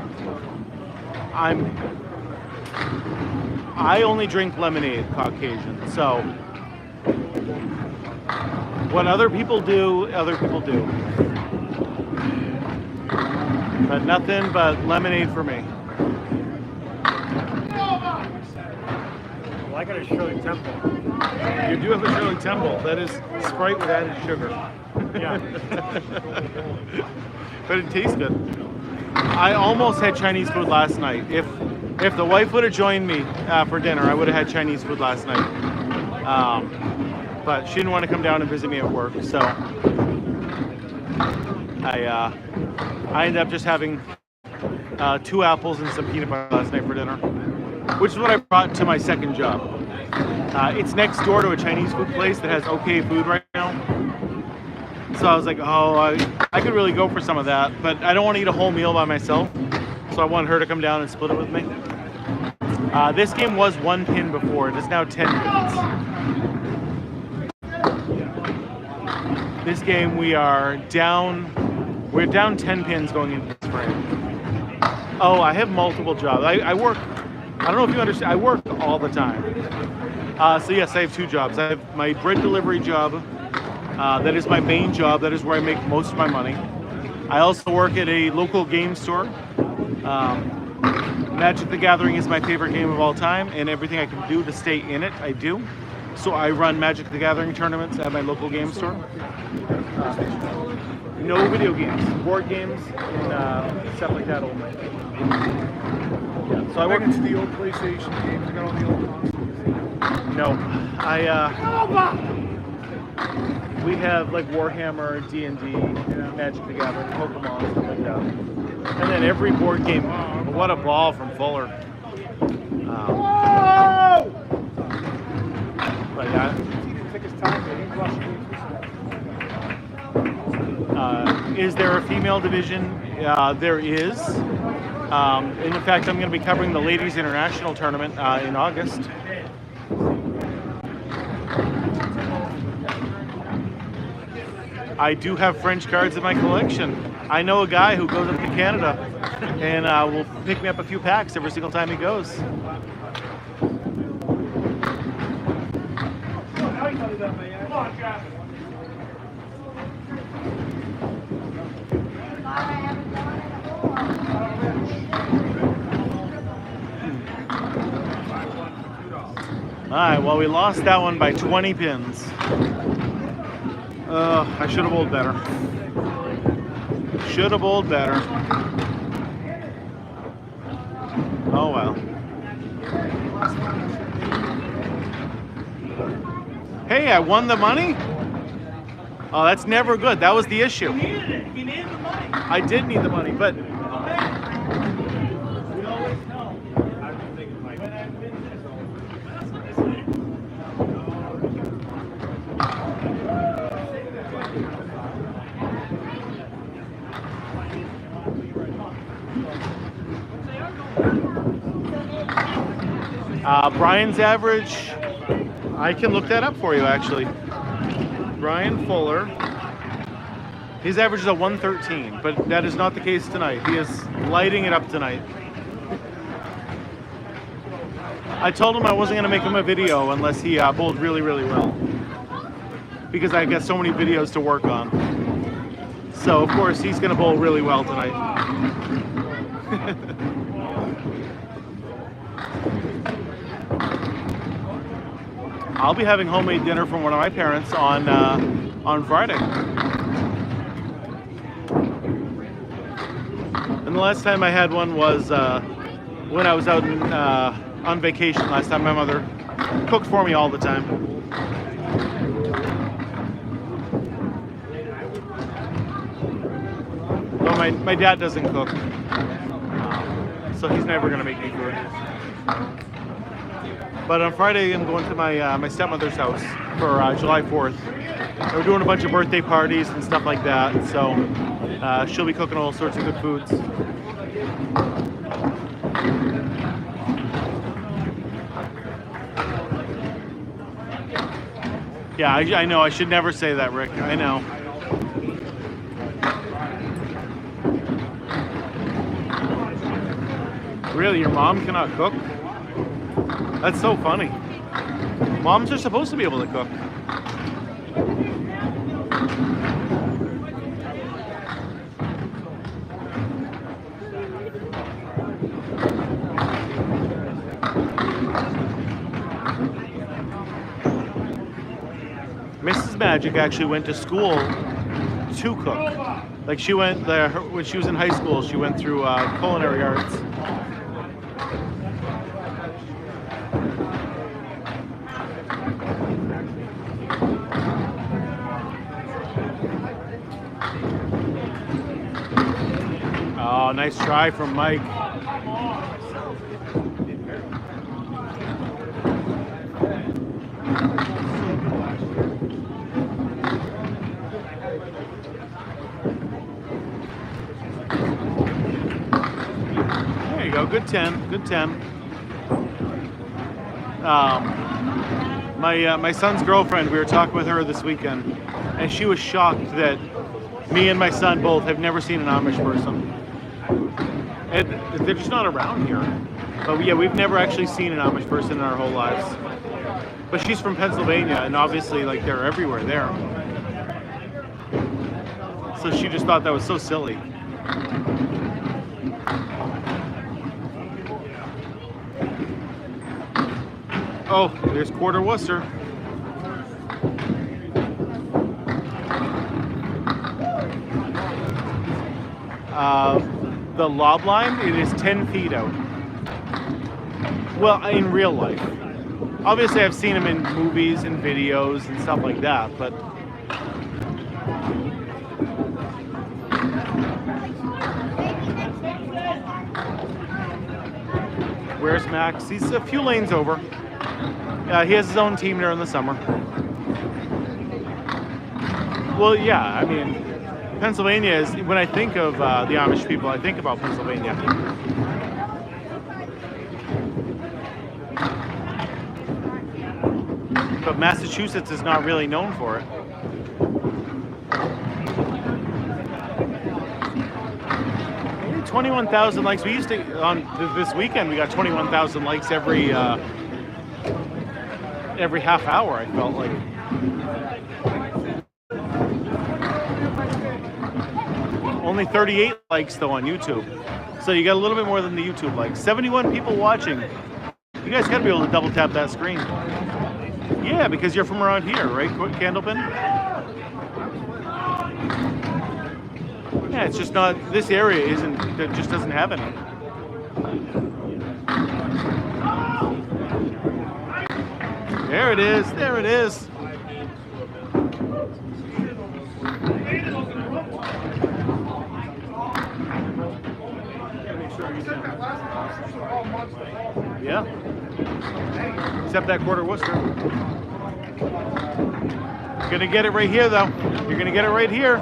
I only drink lemonade, Caucasian. So what other people do, other people do. But nothing but lemonade for me. Well, I got a Shirley Temple. You do have a Shirley Temple. That is Sprite with added sugar. Yeah. But it tastes good. I almost had Chinese food last night. If the wife would have joined me for dinner, I would have had Chinese food last night. But she didn't want to come down and visit me at work, so I ended up just having 2 apples and some peanut butter last night for dinner, which is what I brought to my second job. It's next door to a Chinese food place that has okay food right now. So I was like, oh, I could really go for some of that, but I don't want to eat a whole meal by myself. So I want her to come down and split it with me. This game was 1 pin before. It is now 10 pins. This game we're down 10 pins going into this frame. Oh, I have multiple jobs. I work, I don't know if you understand, I work all the time. So yes, I have 2 jobs. I have my bread delivery job. That is my main job. That is where I make most of my money. I also work at a local game store. Magic the Gathering is my favorite game of all time, and everything I can do to stay in it, I do. So I run Magic the Gathering tournaments at my local game store. No video games, board games, and stuff like that only. Yeah, so I work into the old PlayStation games. I got all the old consoles. No, we have like Warhammer, D&D, Magic the Gathering, Pokemon, stuff like that. And then every board game. What a ball from Fuller. But yeah. Is there a female division? There is. And in fact, I'm going to be covering the Ladies International Tournament in August. I do have French cards in my collection. I know a guy who goes up to Canada and will pick me up a few packs every single time he goes. All right, well, we lost that one by 20 pins. I should have bowled better. Should have bowled better. Oh well. Hey, I won the money? Oh, that's never good. That was the issue. You needed it. You needed the money. I did need the money, but We always know. Brian's average, I can look that up for you actually. Brian Fuller, his average is a 113, but that is not the case tonight. He is lighting it up tonight. I told him I wasn't going to make him a video unless he bowled really, really well, because I got so many videos to work on. So of course he's going to bowl really well tonight. I'll be having homemade dinner from one of my parents on Friday. And the last time I had one was when I was out on vacation last time. My mother cooked for me all the time. Well, my dad doesn't cook, so he's never gonna make me food. But on Friday, I'm going to my stepmother's house for July 4th. We're doing a bunch of birthday parties and stuff like that, so she'll be cooking all sorts of good foods. Yeah, I know. I should never say that, Rick. I know. Really, your mom cannot cook? That's so funny. Moms are supposed to be able to cook. Mrs. Magic actually went to school to cook. Like she went there when she was in high school. She went through culinary arts. Oh, nice try from Mike. There you go, good 10, good 10. My son's girlfriend, we were talking with her this weekend, and she was shocked that me and my son both have never seen an Amish person. They're just not around here. But yeah, we've never actually seen an Amish person in our whole lives. But she's from Pennsylvania, and obviously, like, they're everywhere there. So she just thought that was so silly. Oh, there's Quarter Worcester. The lob line, it is 10 feet out. Well, in real life. Obviously, I've seen them in movies and videos and stuff like that, but where's Max? He's a few lanes over. He has his own team there in the summer. Well, yeah, I mean, Pennsylvania is, when I think of the Amish people, I think about Pennsylvania. But Massachusetts is not really known for it. Maybe 21,000 likes. We used to, on this weekend, we got 21,000 likes every half hour, I felt like. Only 38 likes though on YouTube. So you got a little bit more than the YouTube likes. 71 people watching. You guys gotta be able to double tap that screen. Yeah, because you're from around here, right, Candlepin? Yeah, it's just not, this area isn't, it just doesn't have any. There it is, there it is. Yeah. Except that Quarter Worcester. You're gonna get it right here, though. You're gonna get it right here.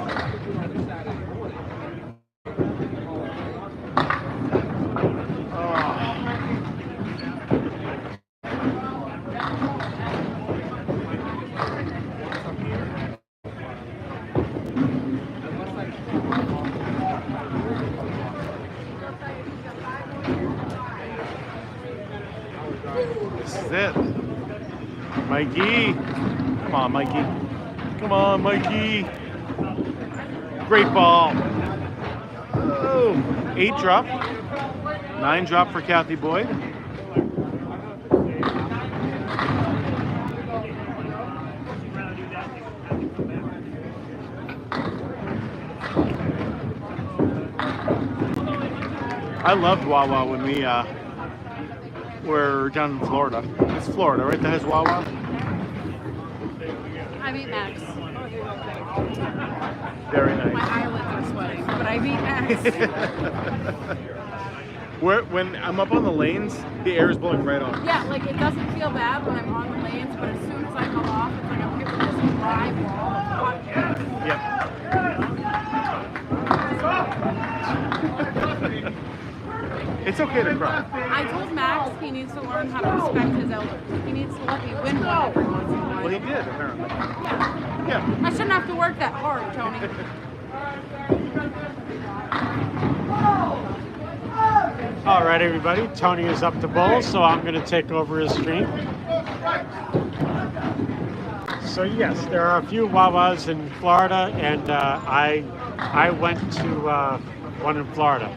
This is it. Mikey. Come on, Mikey. Come on, Mikey. Great ball. Oh, 8 drop. 9 drop for Kathy Boyd. I loved Wawa when we were down in Florida. It's Florida, right? That has Wawa. I beat Max. Very nice. My eyelids are sweating, but I beat Max. When I'm up on the lanes, the air is blowing right on. Yeah, like it doesn't feel bad when I'm on the lanes, but as soon as I come off, it's like I'm hitting this dry wall of hot air. Yep. It's okay to cry. I told Max he needs to learn how to respect his elders. He needs to let me win one every once in a while. Well, he did, apparently. Yeah. Yeah. I shouldn't have to work that hard, Tony. All right, everybody. Tony is up to bowl, so I'm going to take over his stream. So yes, there are a few Wawas in Florida, and I went to one in Florida.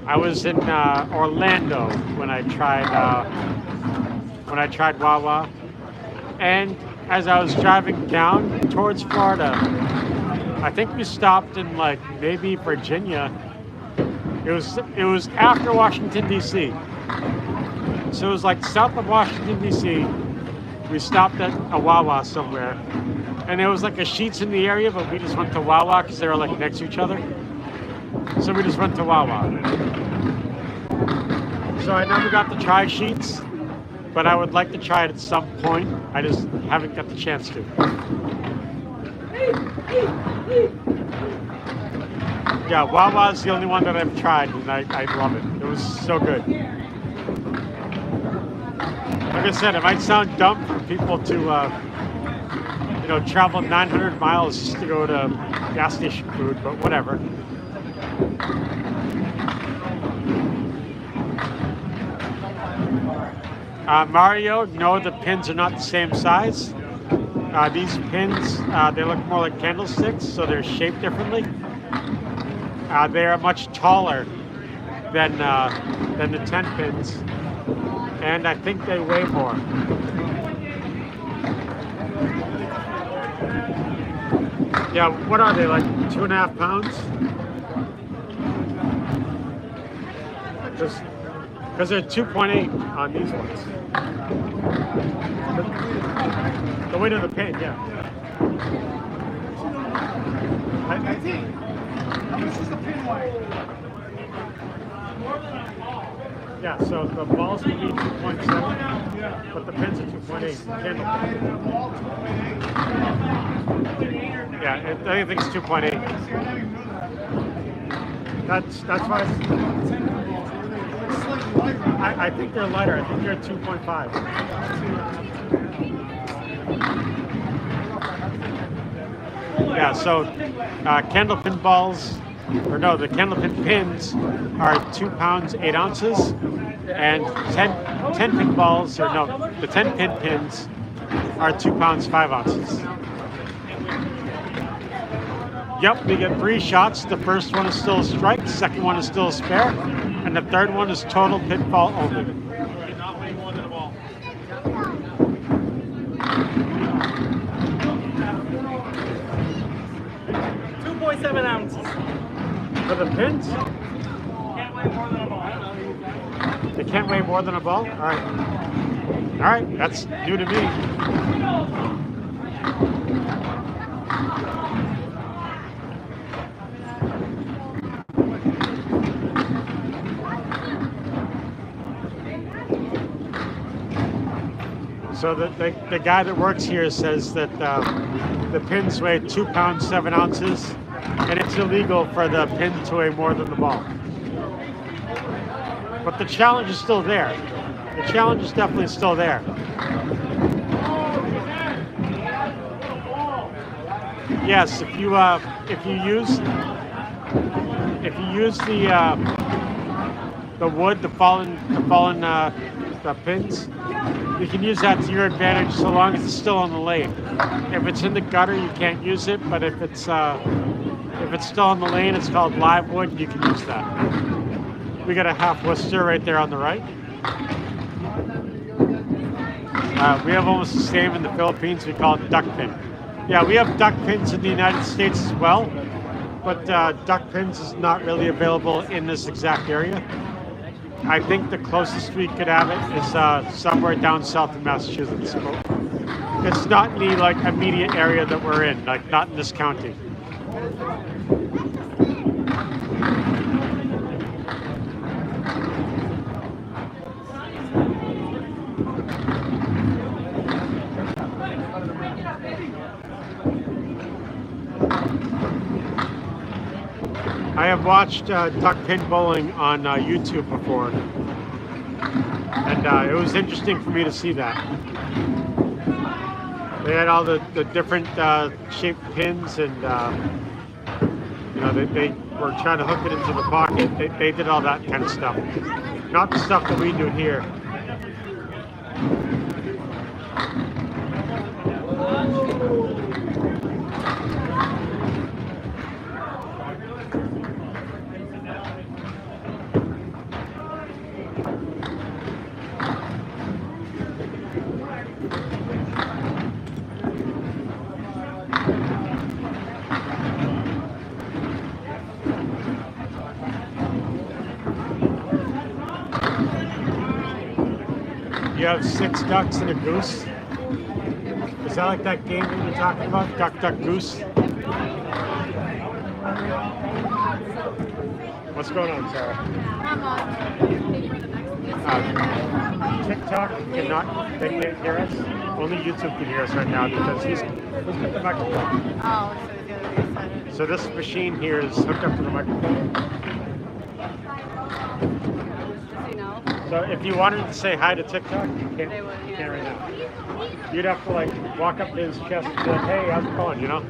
I was in Orlando when I tried Wawa, and as I was driving down towards Florida, I think we stopped in like maybe Virginia. It was after Washington D.C. So it was like south of Washington D.C. We stopped at a Wawa somewhere, and there was like a Sheetz in the area, but we just went to Wawa because they were like next to each other. So we just went to Wawa. So I never got to try Sheetz, but I would like to try it at some point. I just haven't got the chance to. Yeah, Wawa is the only one that I've tried, and I love it. It was so good. Like I said, it might sound dumb for people to, travel 900 miles just to go to gas station food, but whatever. Mario, no, the pins are not the same size. These pins, they look more like candlesticks, so they're shaped differently. They are much taller than the 10 pins, and I think they weigh more. Yeah, what are they, like 2.5 pounds? Because they're 2.8 on these ones. The weight of the pin, yeah. This is the pin weight. Yeah, so the balls can be 2.7, but the pins are 2.8. Yeah, I think it's 2.8. That's why I think they're lighter. I think they're 2.5. Yeah, so candlepin balls, or no, the candlepin pins are 2 pounds 8 ounces, and 10 pin balls, or no, the 10 pin pins are 2 pounds 5 ounces. Yep, we get 3 shots. The first one is still a strike, the second one is still a spare, and the third one is total pitfall only. 2.7 ounces. For the pins? Can't weigh more than a ball. They can't weigh more than a ball? All right. All right, that's new to me. So the guy that works here says that the pins weigh 2 pounds 7 ounces, and it's illegal for the pin to weigh more than the ball. But the challenge is still there. The challenge is definitely still there. Yes, if you use the wood, the fallen pins, you can use that to your advantage so long as it's still on the lane. If it's in the gutter, you can't use it. But if it's If it's still in the lane, it's called live wood. You can use that. We got a half Worcester right there on the right. We have almost the same in the Philippines. We call it duck pin. Yeah, we have duck pins in the United States as well, but duck pins is not really available in this exact area. I think the closest we could have it is somewhere down south in Massachusetts. It's not in the like immediate area that we're in, like not in this county. I have watched duck pin bowling on YouTube before, and it was interesting for me to see that. They had all the different shaped pins, and you know, they were trying to hook it into the pocket. They did all that kind of stuff, not the stuff that we do here. You have 6 ducks and a goose. Is that like that game that you're talking about? Duck, duck, goose? What's going on, Sarah? TikTok cannot, they can't hear us. Only YouTube can hear us right now because he's hooked up the microphone. Oh, so he's gonna be excited. So this machine here is hooked up to the microphone. So if you wanted to say hi to TikTok, you can't, you can't right now. You'd have to like walk up to his chest and be like, hey, how's it going, you know?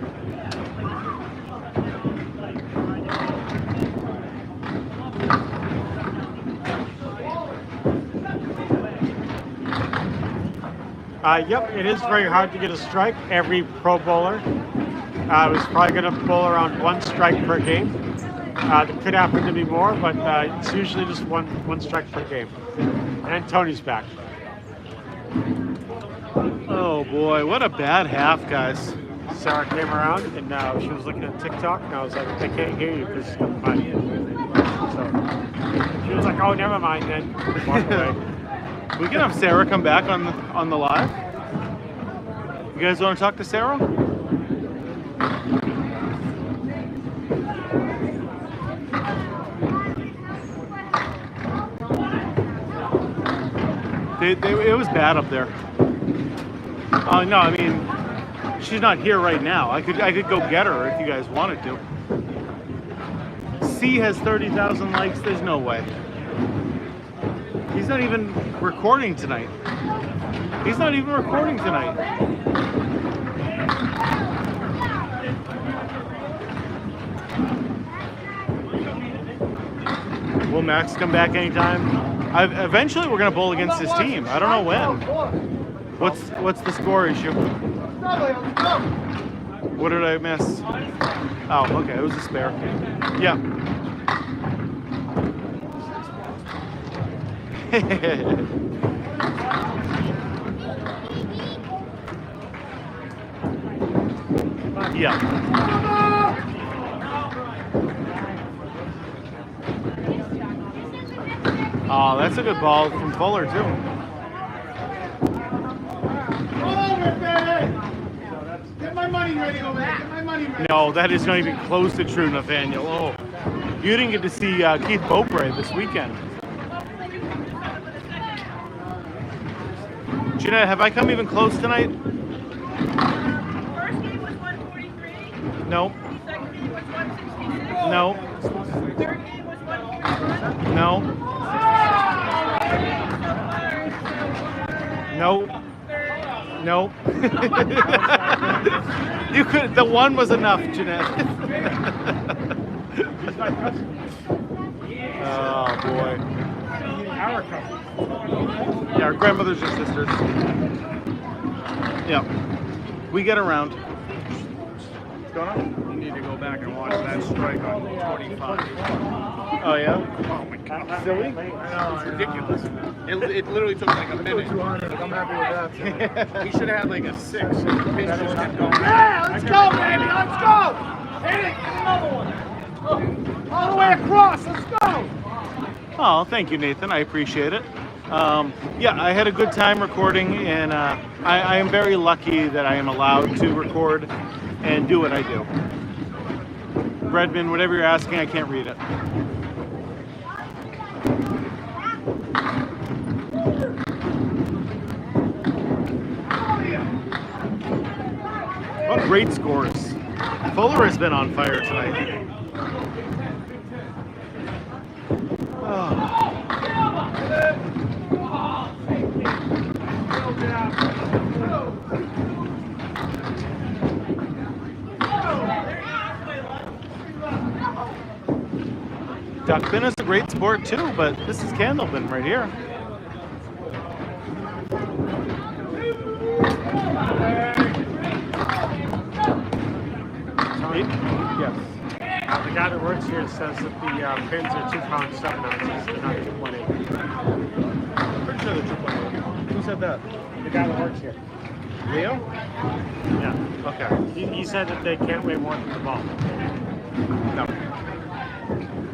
Yep, it is very hard to get a strike. Every pro bowler is probably going to bowl around 1 strike per game. There could happen to be more, but it's usually just one strike per game. And Tony's back. Oh boy, what a bad half, guys. Sarah came around and now she was looking at TikTok and I was like, I can't hear you because you're on the mic. So she was like, oh, never mind then. Walk away. We can have Sarah come back on the live. You guys want to talk to Sarah? It was bad up there. Oh no, I mean, she's not here right now. I could go get her if you guys wanted to. C has 30,000 likes. There's no way. He's not even recording tonight. He's not even recording tonight. Will Max come back anytime? Eventually, we're gonna bowl against his team. I don't know when. What's the score issue? What did I miss? Oh, okay, it was a spare. Yeah. Yeah. Oh, that's a good ball from Fuller too. Get my money ready over there. Get my money ready. No, that is not even close to true, Nathaniel. Oh, you didn't get to see Keith Beaupre this weekend. Jeanette, have I come even close tonight? First game was 143. No. Second game was 166. No. Third game was 141. No. No. No. You could. The one was enough, Jeanette. Oh boy. Our couple. Yeah, our grandmothers and sisters. Yeah. We get around. What's going on? You need to go back and watch that strike on 25. Oh yeah. Oh my God. Silly. I know, it's ridiculous. It literally took like a minute. 200. I'm happy with that. He should have had like a 6. And the pitch just kept going. Yeah, let's go, baby. Let's go. Hit it. Get another one. All the way across. Let's go. Oh, thank you, Nathan. I appreciate it. Yeah, I had a good time recording, and I am very lucky that I am allowed to record and do what I do. Redmond, whatever you're asking, I can't read it. What great scores. Fuller has been on fire tonight. Oh. Duckpin is a great sport too, but this is candlepin right here. Yes. The guy that works here says that the pins are 2 pounds 7 ounces, they're not 2.8. I'm pretty sure they're 2.8. Who said that? The guy that works here. Leo? Yeah. Okay. He said that they can't weigh more than the ball. No.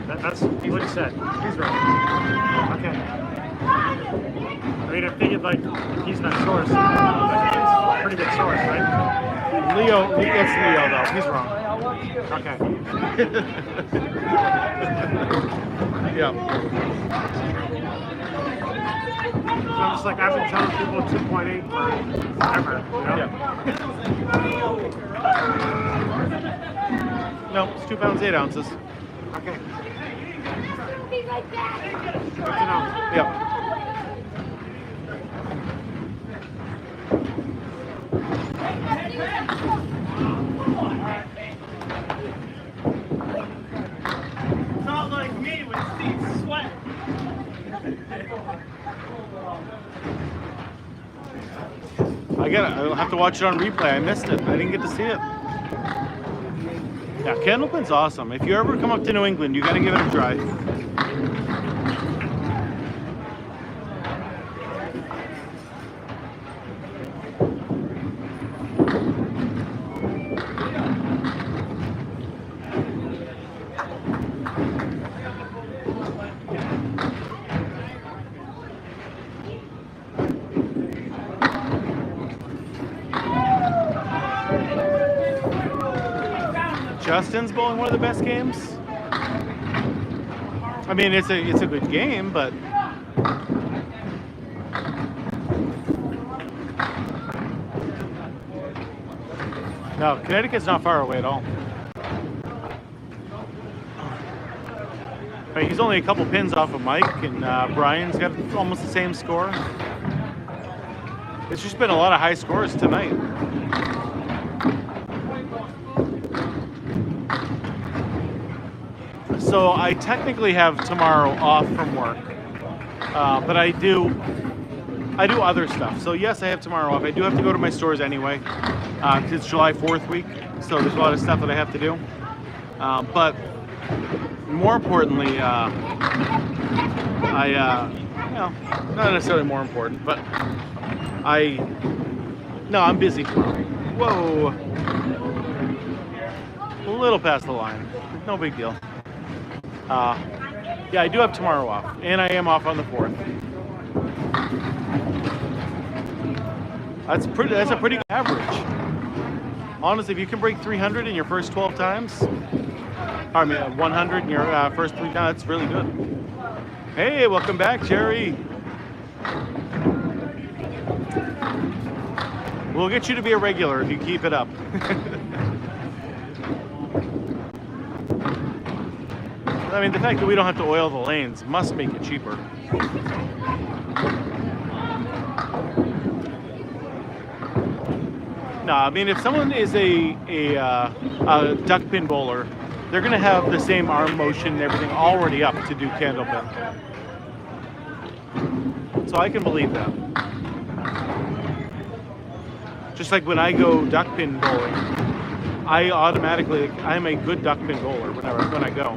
That's what he said. He's right. Okay. I mean, I figured like he's that source. He's a pretty good source, right? Leo, it's Leo though. He's wrong. Okay. Yeah. So I'm just like, I've been telling people 2.8 for forever, you know? Yeah. No, it's 2 pounds 8 ounces. Okay. Good to know. Yep. Not like me with Steve's sweat. I'll have to watch it on replay. I missed it. I didn't get to see it. Yeah, candlepin's awesome. If you ever come up to New England, you gotta give it a try. Justin's bowling one of the best games. I mean, it's a good game, but no, Connecticut's not far away at all. I mean, he's only a couple pins off of Mike, and Brian's got almost the same score. It's just been a lot of high scores tonight. So I technically have tomorrow off from work, but I do other stuff. So yes, I have tomorrow off. I do have to go to my stores anyway, because it's July 4th week, so there's a lot of stuff that I have to do. But more importantly, well, not necessarily more important, but I'm busy tomorrow. Whoa, a little past the line, no big deal. Yeah, I do have tomorrow off, and I am off on the 4th. That's a pretty good average. Honestly, if you can break 300 in your first 12 times, I mean 100 in your first 3 times, that's really good. Hey, welcome back, Jerry. We'll get you to be a regular if you keep it up. I mean, the fact that we don't have to oil the lanes must make it cheaper. No, I mean, if someone is a duck pin bowler, they're going to have the same arm motion and everything already up to do candlepin. So I can believe that. Just like when I go duck pin bowling, I automatically, I'm a good duck pin bowler when I go.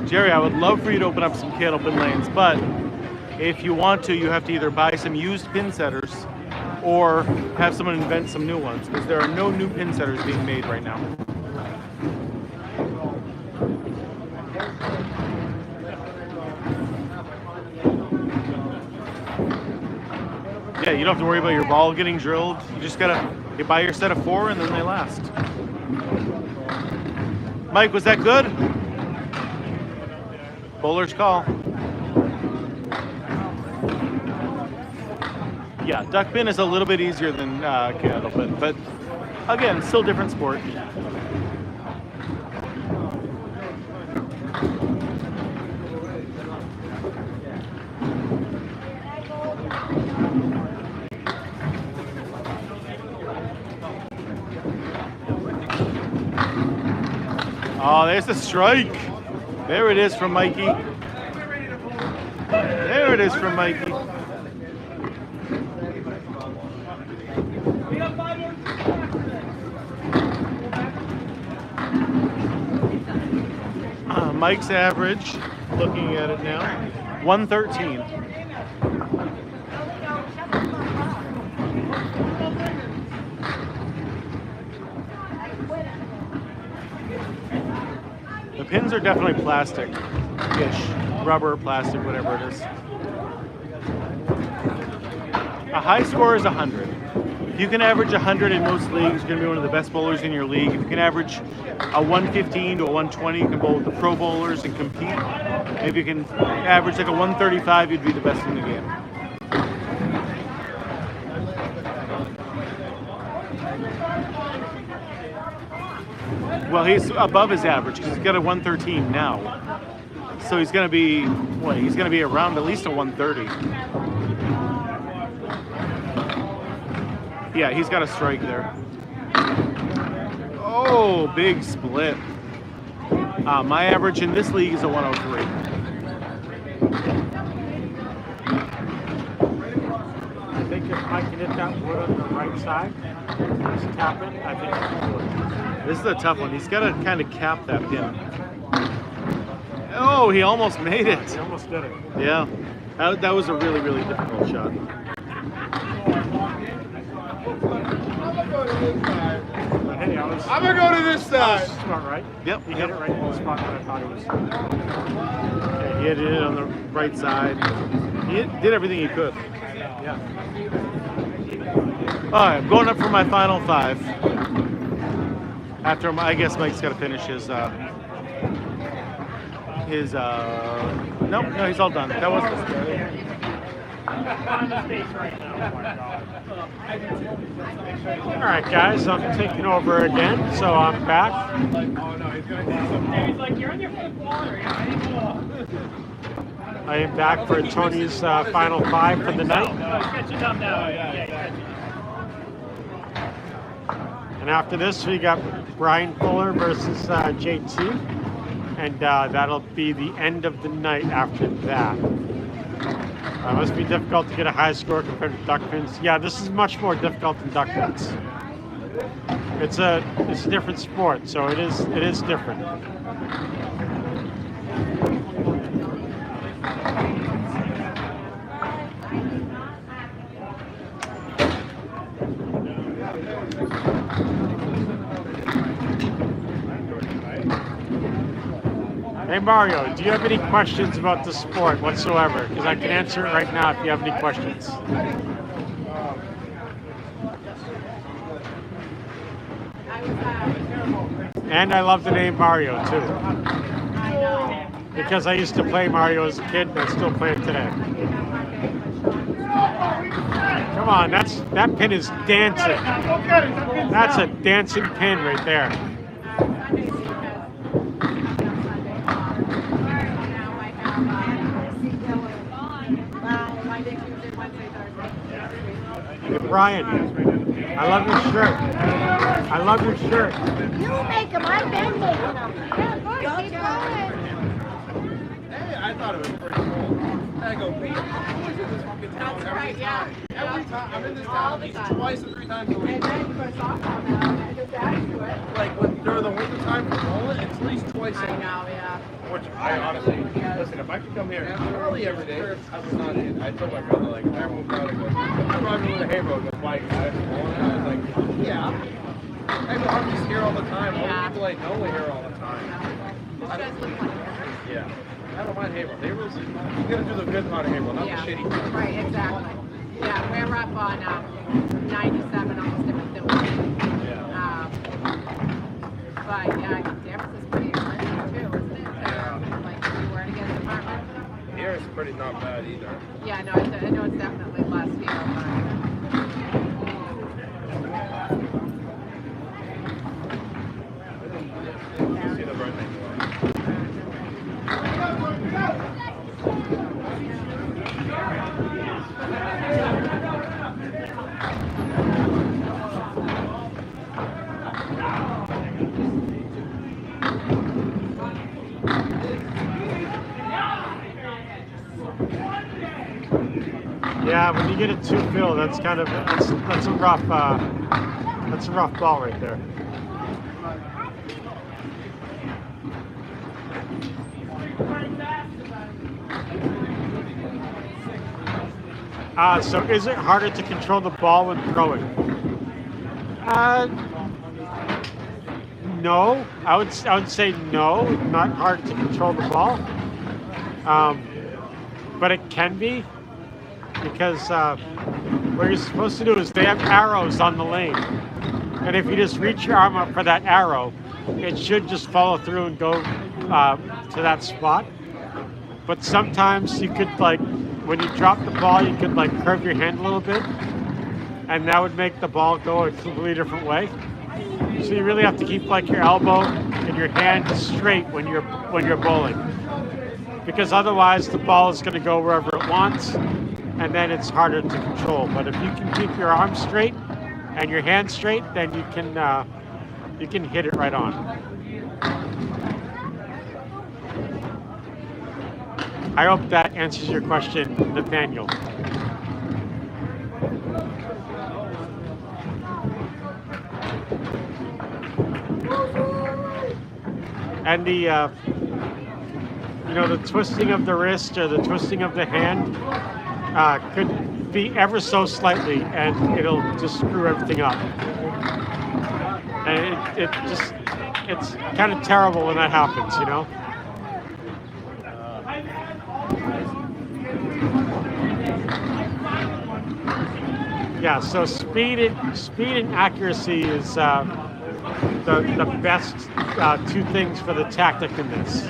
Jerry, I would love for you to open up some candlepin lanes, but if you want to, you have to either buy some used pin setters or have someone invent some new ones, because there are no new pin setters being made right now. Yeah, you don't have to worry about your ball getting drilled. You just you buy your set of 4 and then they last. Mike, was that good? Bowler's call. Yeah, duck pin is a little bit easier than candlepin, but again, still different sport. Oh, there's the strike. There it is from Mikey. There it is from Mikey. Mike's average, looking at it now, 113. The pins are definitely plastic-ish, rubber, plastic, whatever it is. A high score is 100. If you can average 100 in most leagues, you're going to be one of the best bowlers in your league. If you can average a 115 to a 120, you can bowl with the pro bowlers and compete. If you can average like a 135, you'd be the best in the game. Well, he's above his average because he's got a 113 now. So he's going to be, what, he's going to be around at least a 130. Yeah, he's got a strike there. Oh, big split. My average in this league is a 103. I think if I can hit that wood on the right side, just tap it, I think it's good. This is a tough one. He's got to kind of cap that pin. Oh, he almost made it. He almost did it. Yeah, that was a really, really difficult shot. Hey, I'm gonna go to this side. Smart, right? Yep. He hit it right in the spot that I thought he was. Okay, he hit it on the right side. He did everything he could. Yeah. All right, I'm going up for my final 5. After I guess Mike's got to finish his. No, he's all done. That was the All right, guys, I'm taking over again, so I'm back. I am back for Tony's final 5 for the night. And after this, we got Brian Fuller versus JT, and that'll be the end of the night after that. It must be difficult to get a high score compared to duck pins. Yeah, this is much more difficult than duck pins. It's a different sport, so it is different. Hey Mario, do you have any questions about the sport whatsoever? Because I can answer it right now if you have any questions. And I love the name Mario too. Because I used to play Mario as a kid and I still play it today. Come on, that pin is dancing. That's a dancing pin right there. Hey Brian, I love your shirt. I love your shirt. You make them. I've been making them. Hey, I thought it was pretty cool. I go, Pete, I'm always in this fucking town That's every right, time. yeah. Every time. I'm in this All town the at least time. twice or 3 times a week. And then you go softball now, and just add to it. Like when during the winter time for bowling, it's at least twice a I week. know, yeah. Which I honestly, listen, if I could come here early every day, I was not in. I told my brother, like, when I moved out, I go, I'm driving with a hay road, that's why I can bowling. I was like, yeah. I have armies here all the time. All the people I know are here all the time. You guys look like Yeah. I don't mind hay road. Hay roads, you gotta do the good part of hay road, not the shitty part. Right, exactly. Yeah, we're up on 97, almost every building. Yeah. But yeah, Danvers is pretty expensive too, isn't it? So, like, if you were to get an apartment. Here it's pretty not bad either. Yeah, no, I know it's definitely less here, but. See the right thing. Yeah, when you get a 2-fill, that's kind of that's a rough ball right there. So is it harder to control the ball when throwing? No, I would say no, not hard to control the ball. But it can be, because what you're supposed to do is they have arrows on the lane, and if you just reach your arm up for that arrow, it should just follow through and go to that spot. But sometimes you could, like, when you drop the ball, you could like curve your hand a little bit, and that would make the ball go a completely different way. So you really have to keep like your elbow and your hand straight when you're bowling, because otherwise the ball is going to go wherever it wants, and then it's harder to control. But if you can keep your arm straight and your hand straight, then you can hit it right on. I hope that answers your question, Nathaniel. And the the twisting of the wrist or the twisting of the hand could be ever so slightly, and it'll just screw everything up. And it's kind of terrible when that happens, you know. Yeah, so speed and accuracy is the best 2 things for the tactic in this.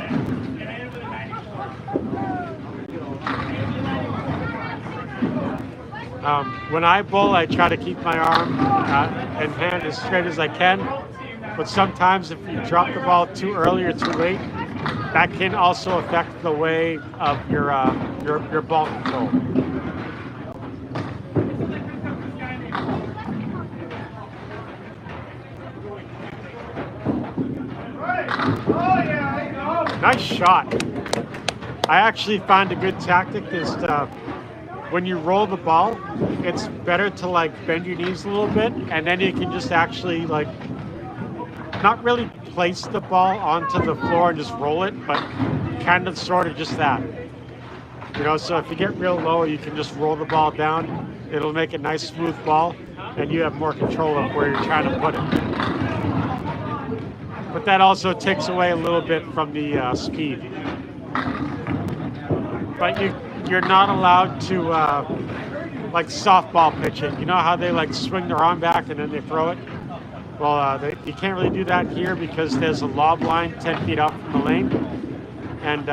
When I bowl, I try to keep my arm and hand as straight as I can, but sometimes if you drop the ball too early or too late, that can also affect the way of your ball control. Nice shot. I actually find a good tactic is to, when you roll the ball, it's better to like bend your knees a little bit, and then you can just actually like not really place the ball onto the floor and just roll it, but kind of sort of just that. So if you get real low, you can just roll the ball down. It'll make a nice smooth ball, and you have more control of where you're trying to put it. But that also takes away a little bit from the speed. But you're not allowed to like softball pitching. You know how they like swing their arm back and then they throw it? Well, you can't really do that here because there's a lob line 10 feet out from the lane. And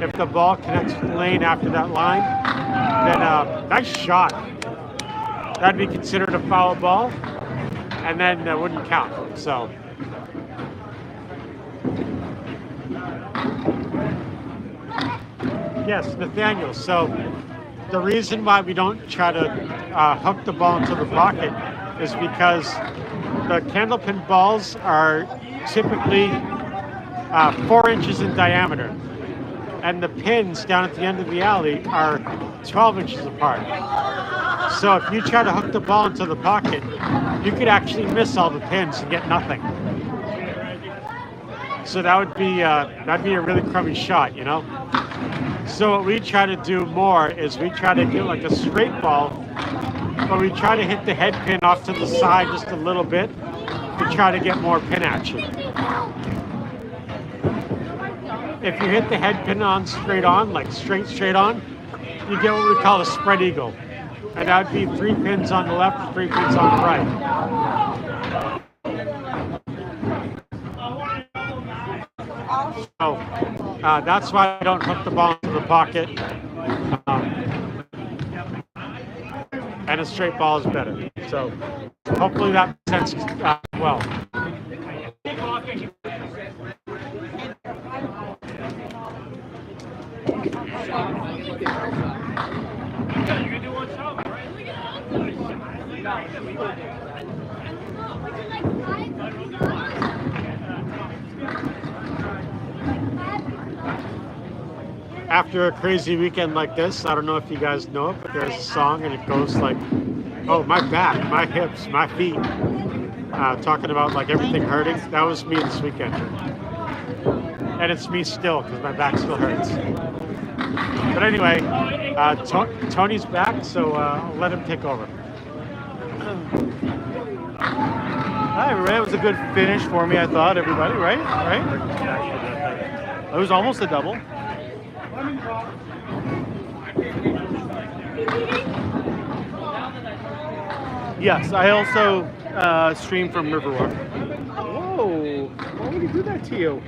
if the ball connects with the lane after that line, then nice shot. That'd be considered a foul ball, and then that wouldn't count. So. Yes, Nathaniel. So the reason why we don't try to hook the ball into the pocket is because the candlepin balls are typically 4 inches in diameter. and the pins down at the end of the alley are 12 inches apart. So if you try to hook the ball into the pocket, you could actually miss all the pins and get nothing. So that'd be a really crummy shot, you know. So what we try to do more is we try to get like a straight ball, but we try to hit the head pin off to the side just a little bit to try to get more pin action. If you hit the head pin on straight on, like straight on, you get what we call a spread eagle. And that would be 3 pins on the left, 3 pins on the right. So that's why I don't hook the ball into the pocket. And a straight ball is better. So hopefully that makes sense well. After a crazy weekend like this, I don't know if you guys know it, but there's a song and it goes like, oh, my back, my hips, my feet, talking about like everything hurting. That was me this weekend. And it's me still, because my back still hurts. But anyway, Tony's back, so I'll let him take over. Hi, everybody. It was a good finish for me, I thought, everybody, right? It was almost a double. Yes, I also stream from Riverwalk. Whoa, why would he do that to you?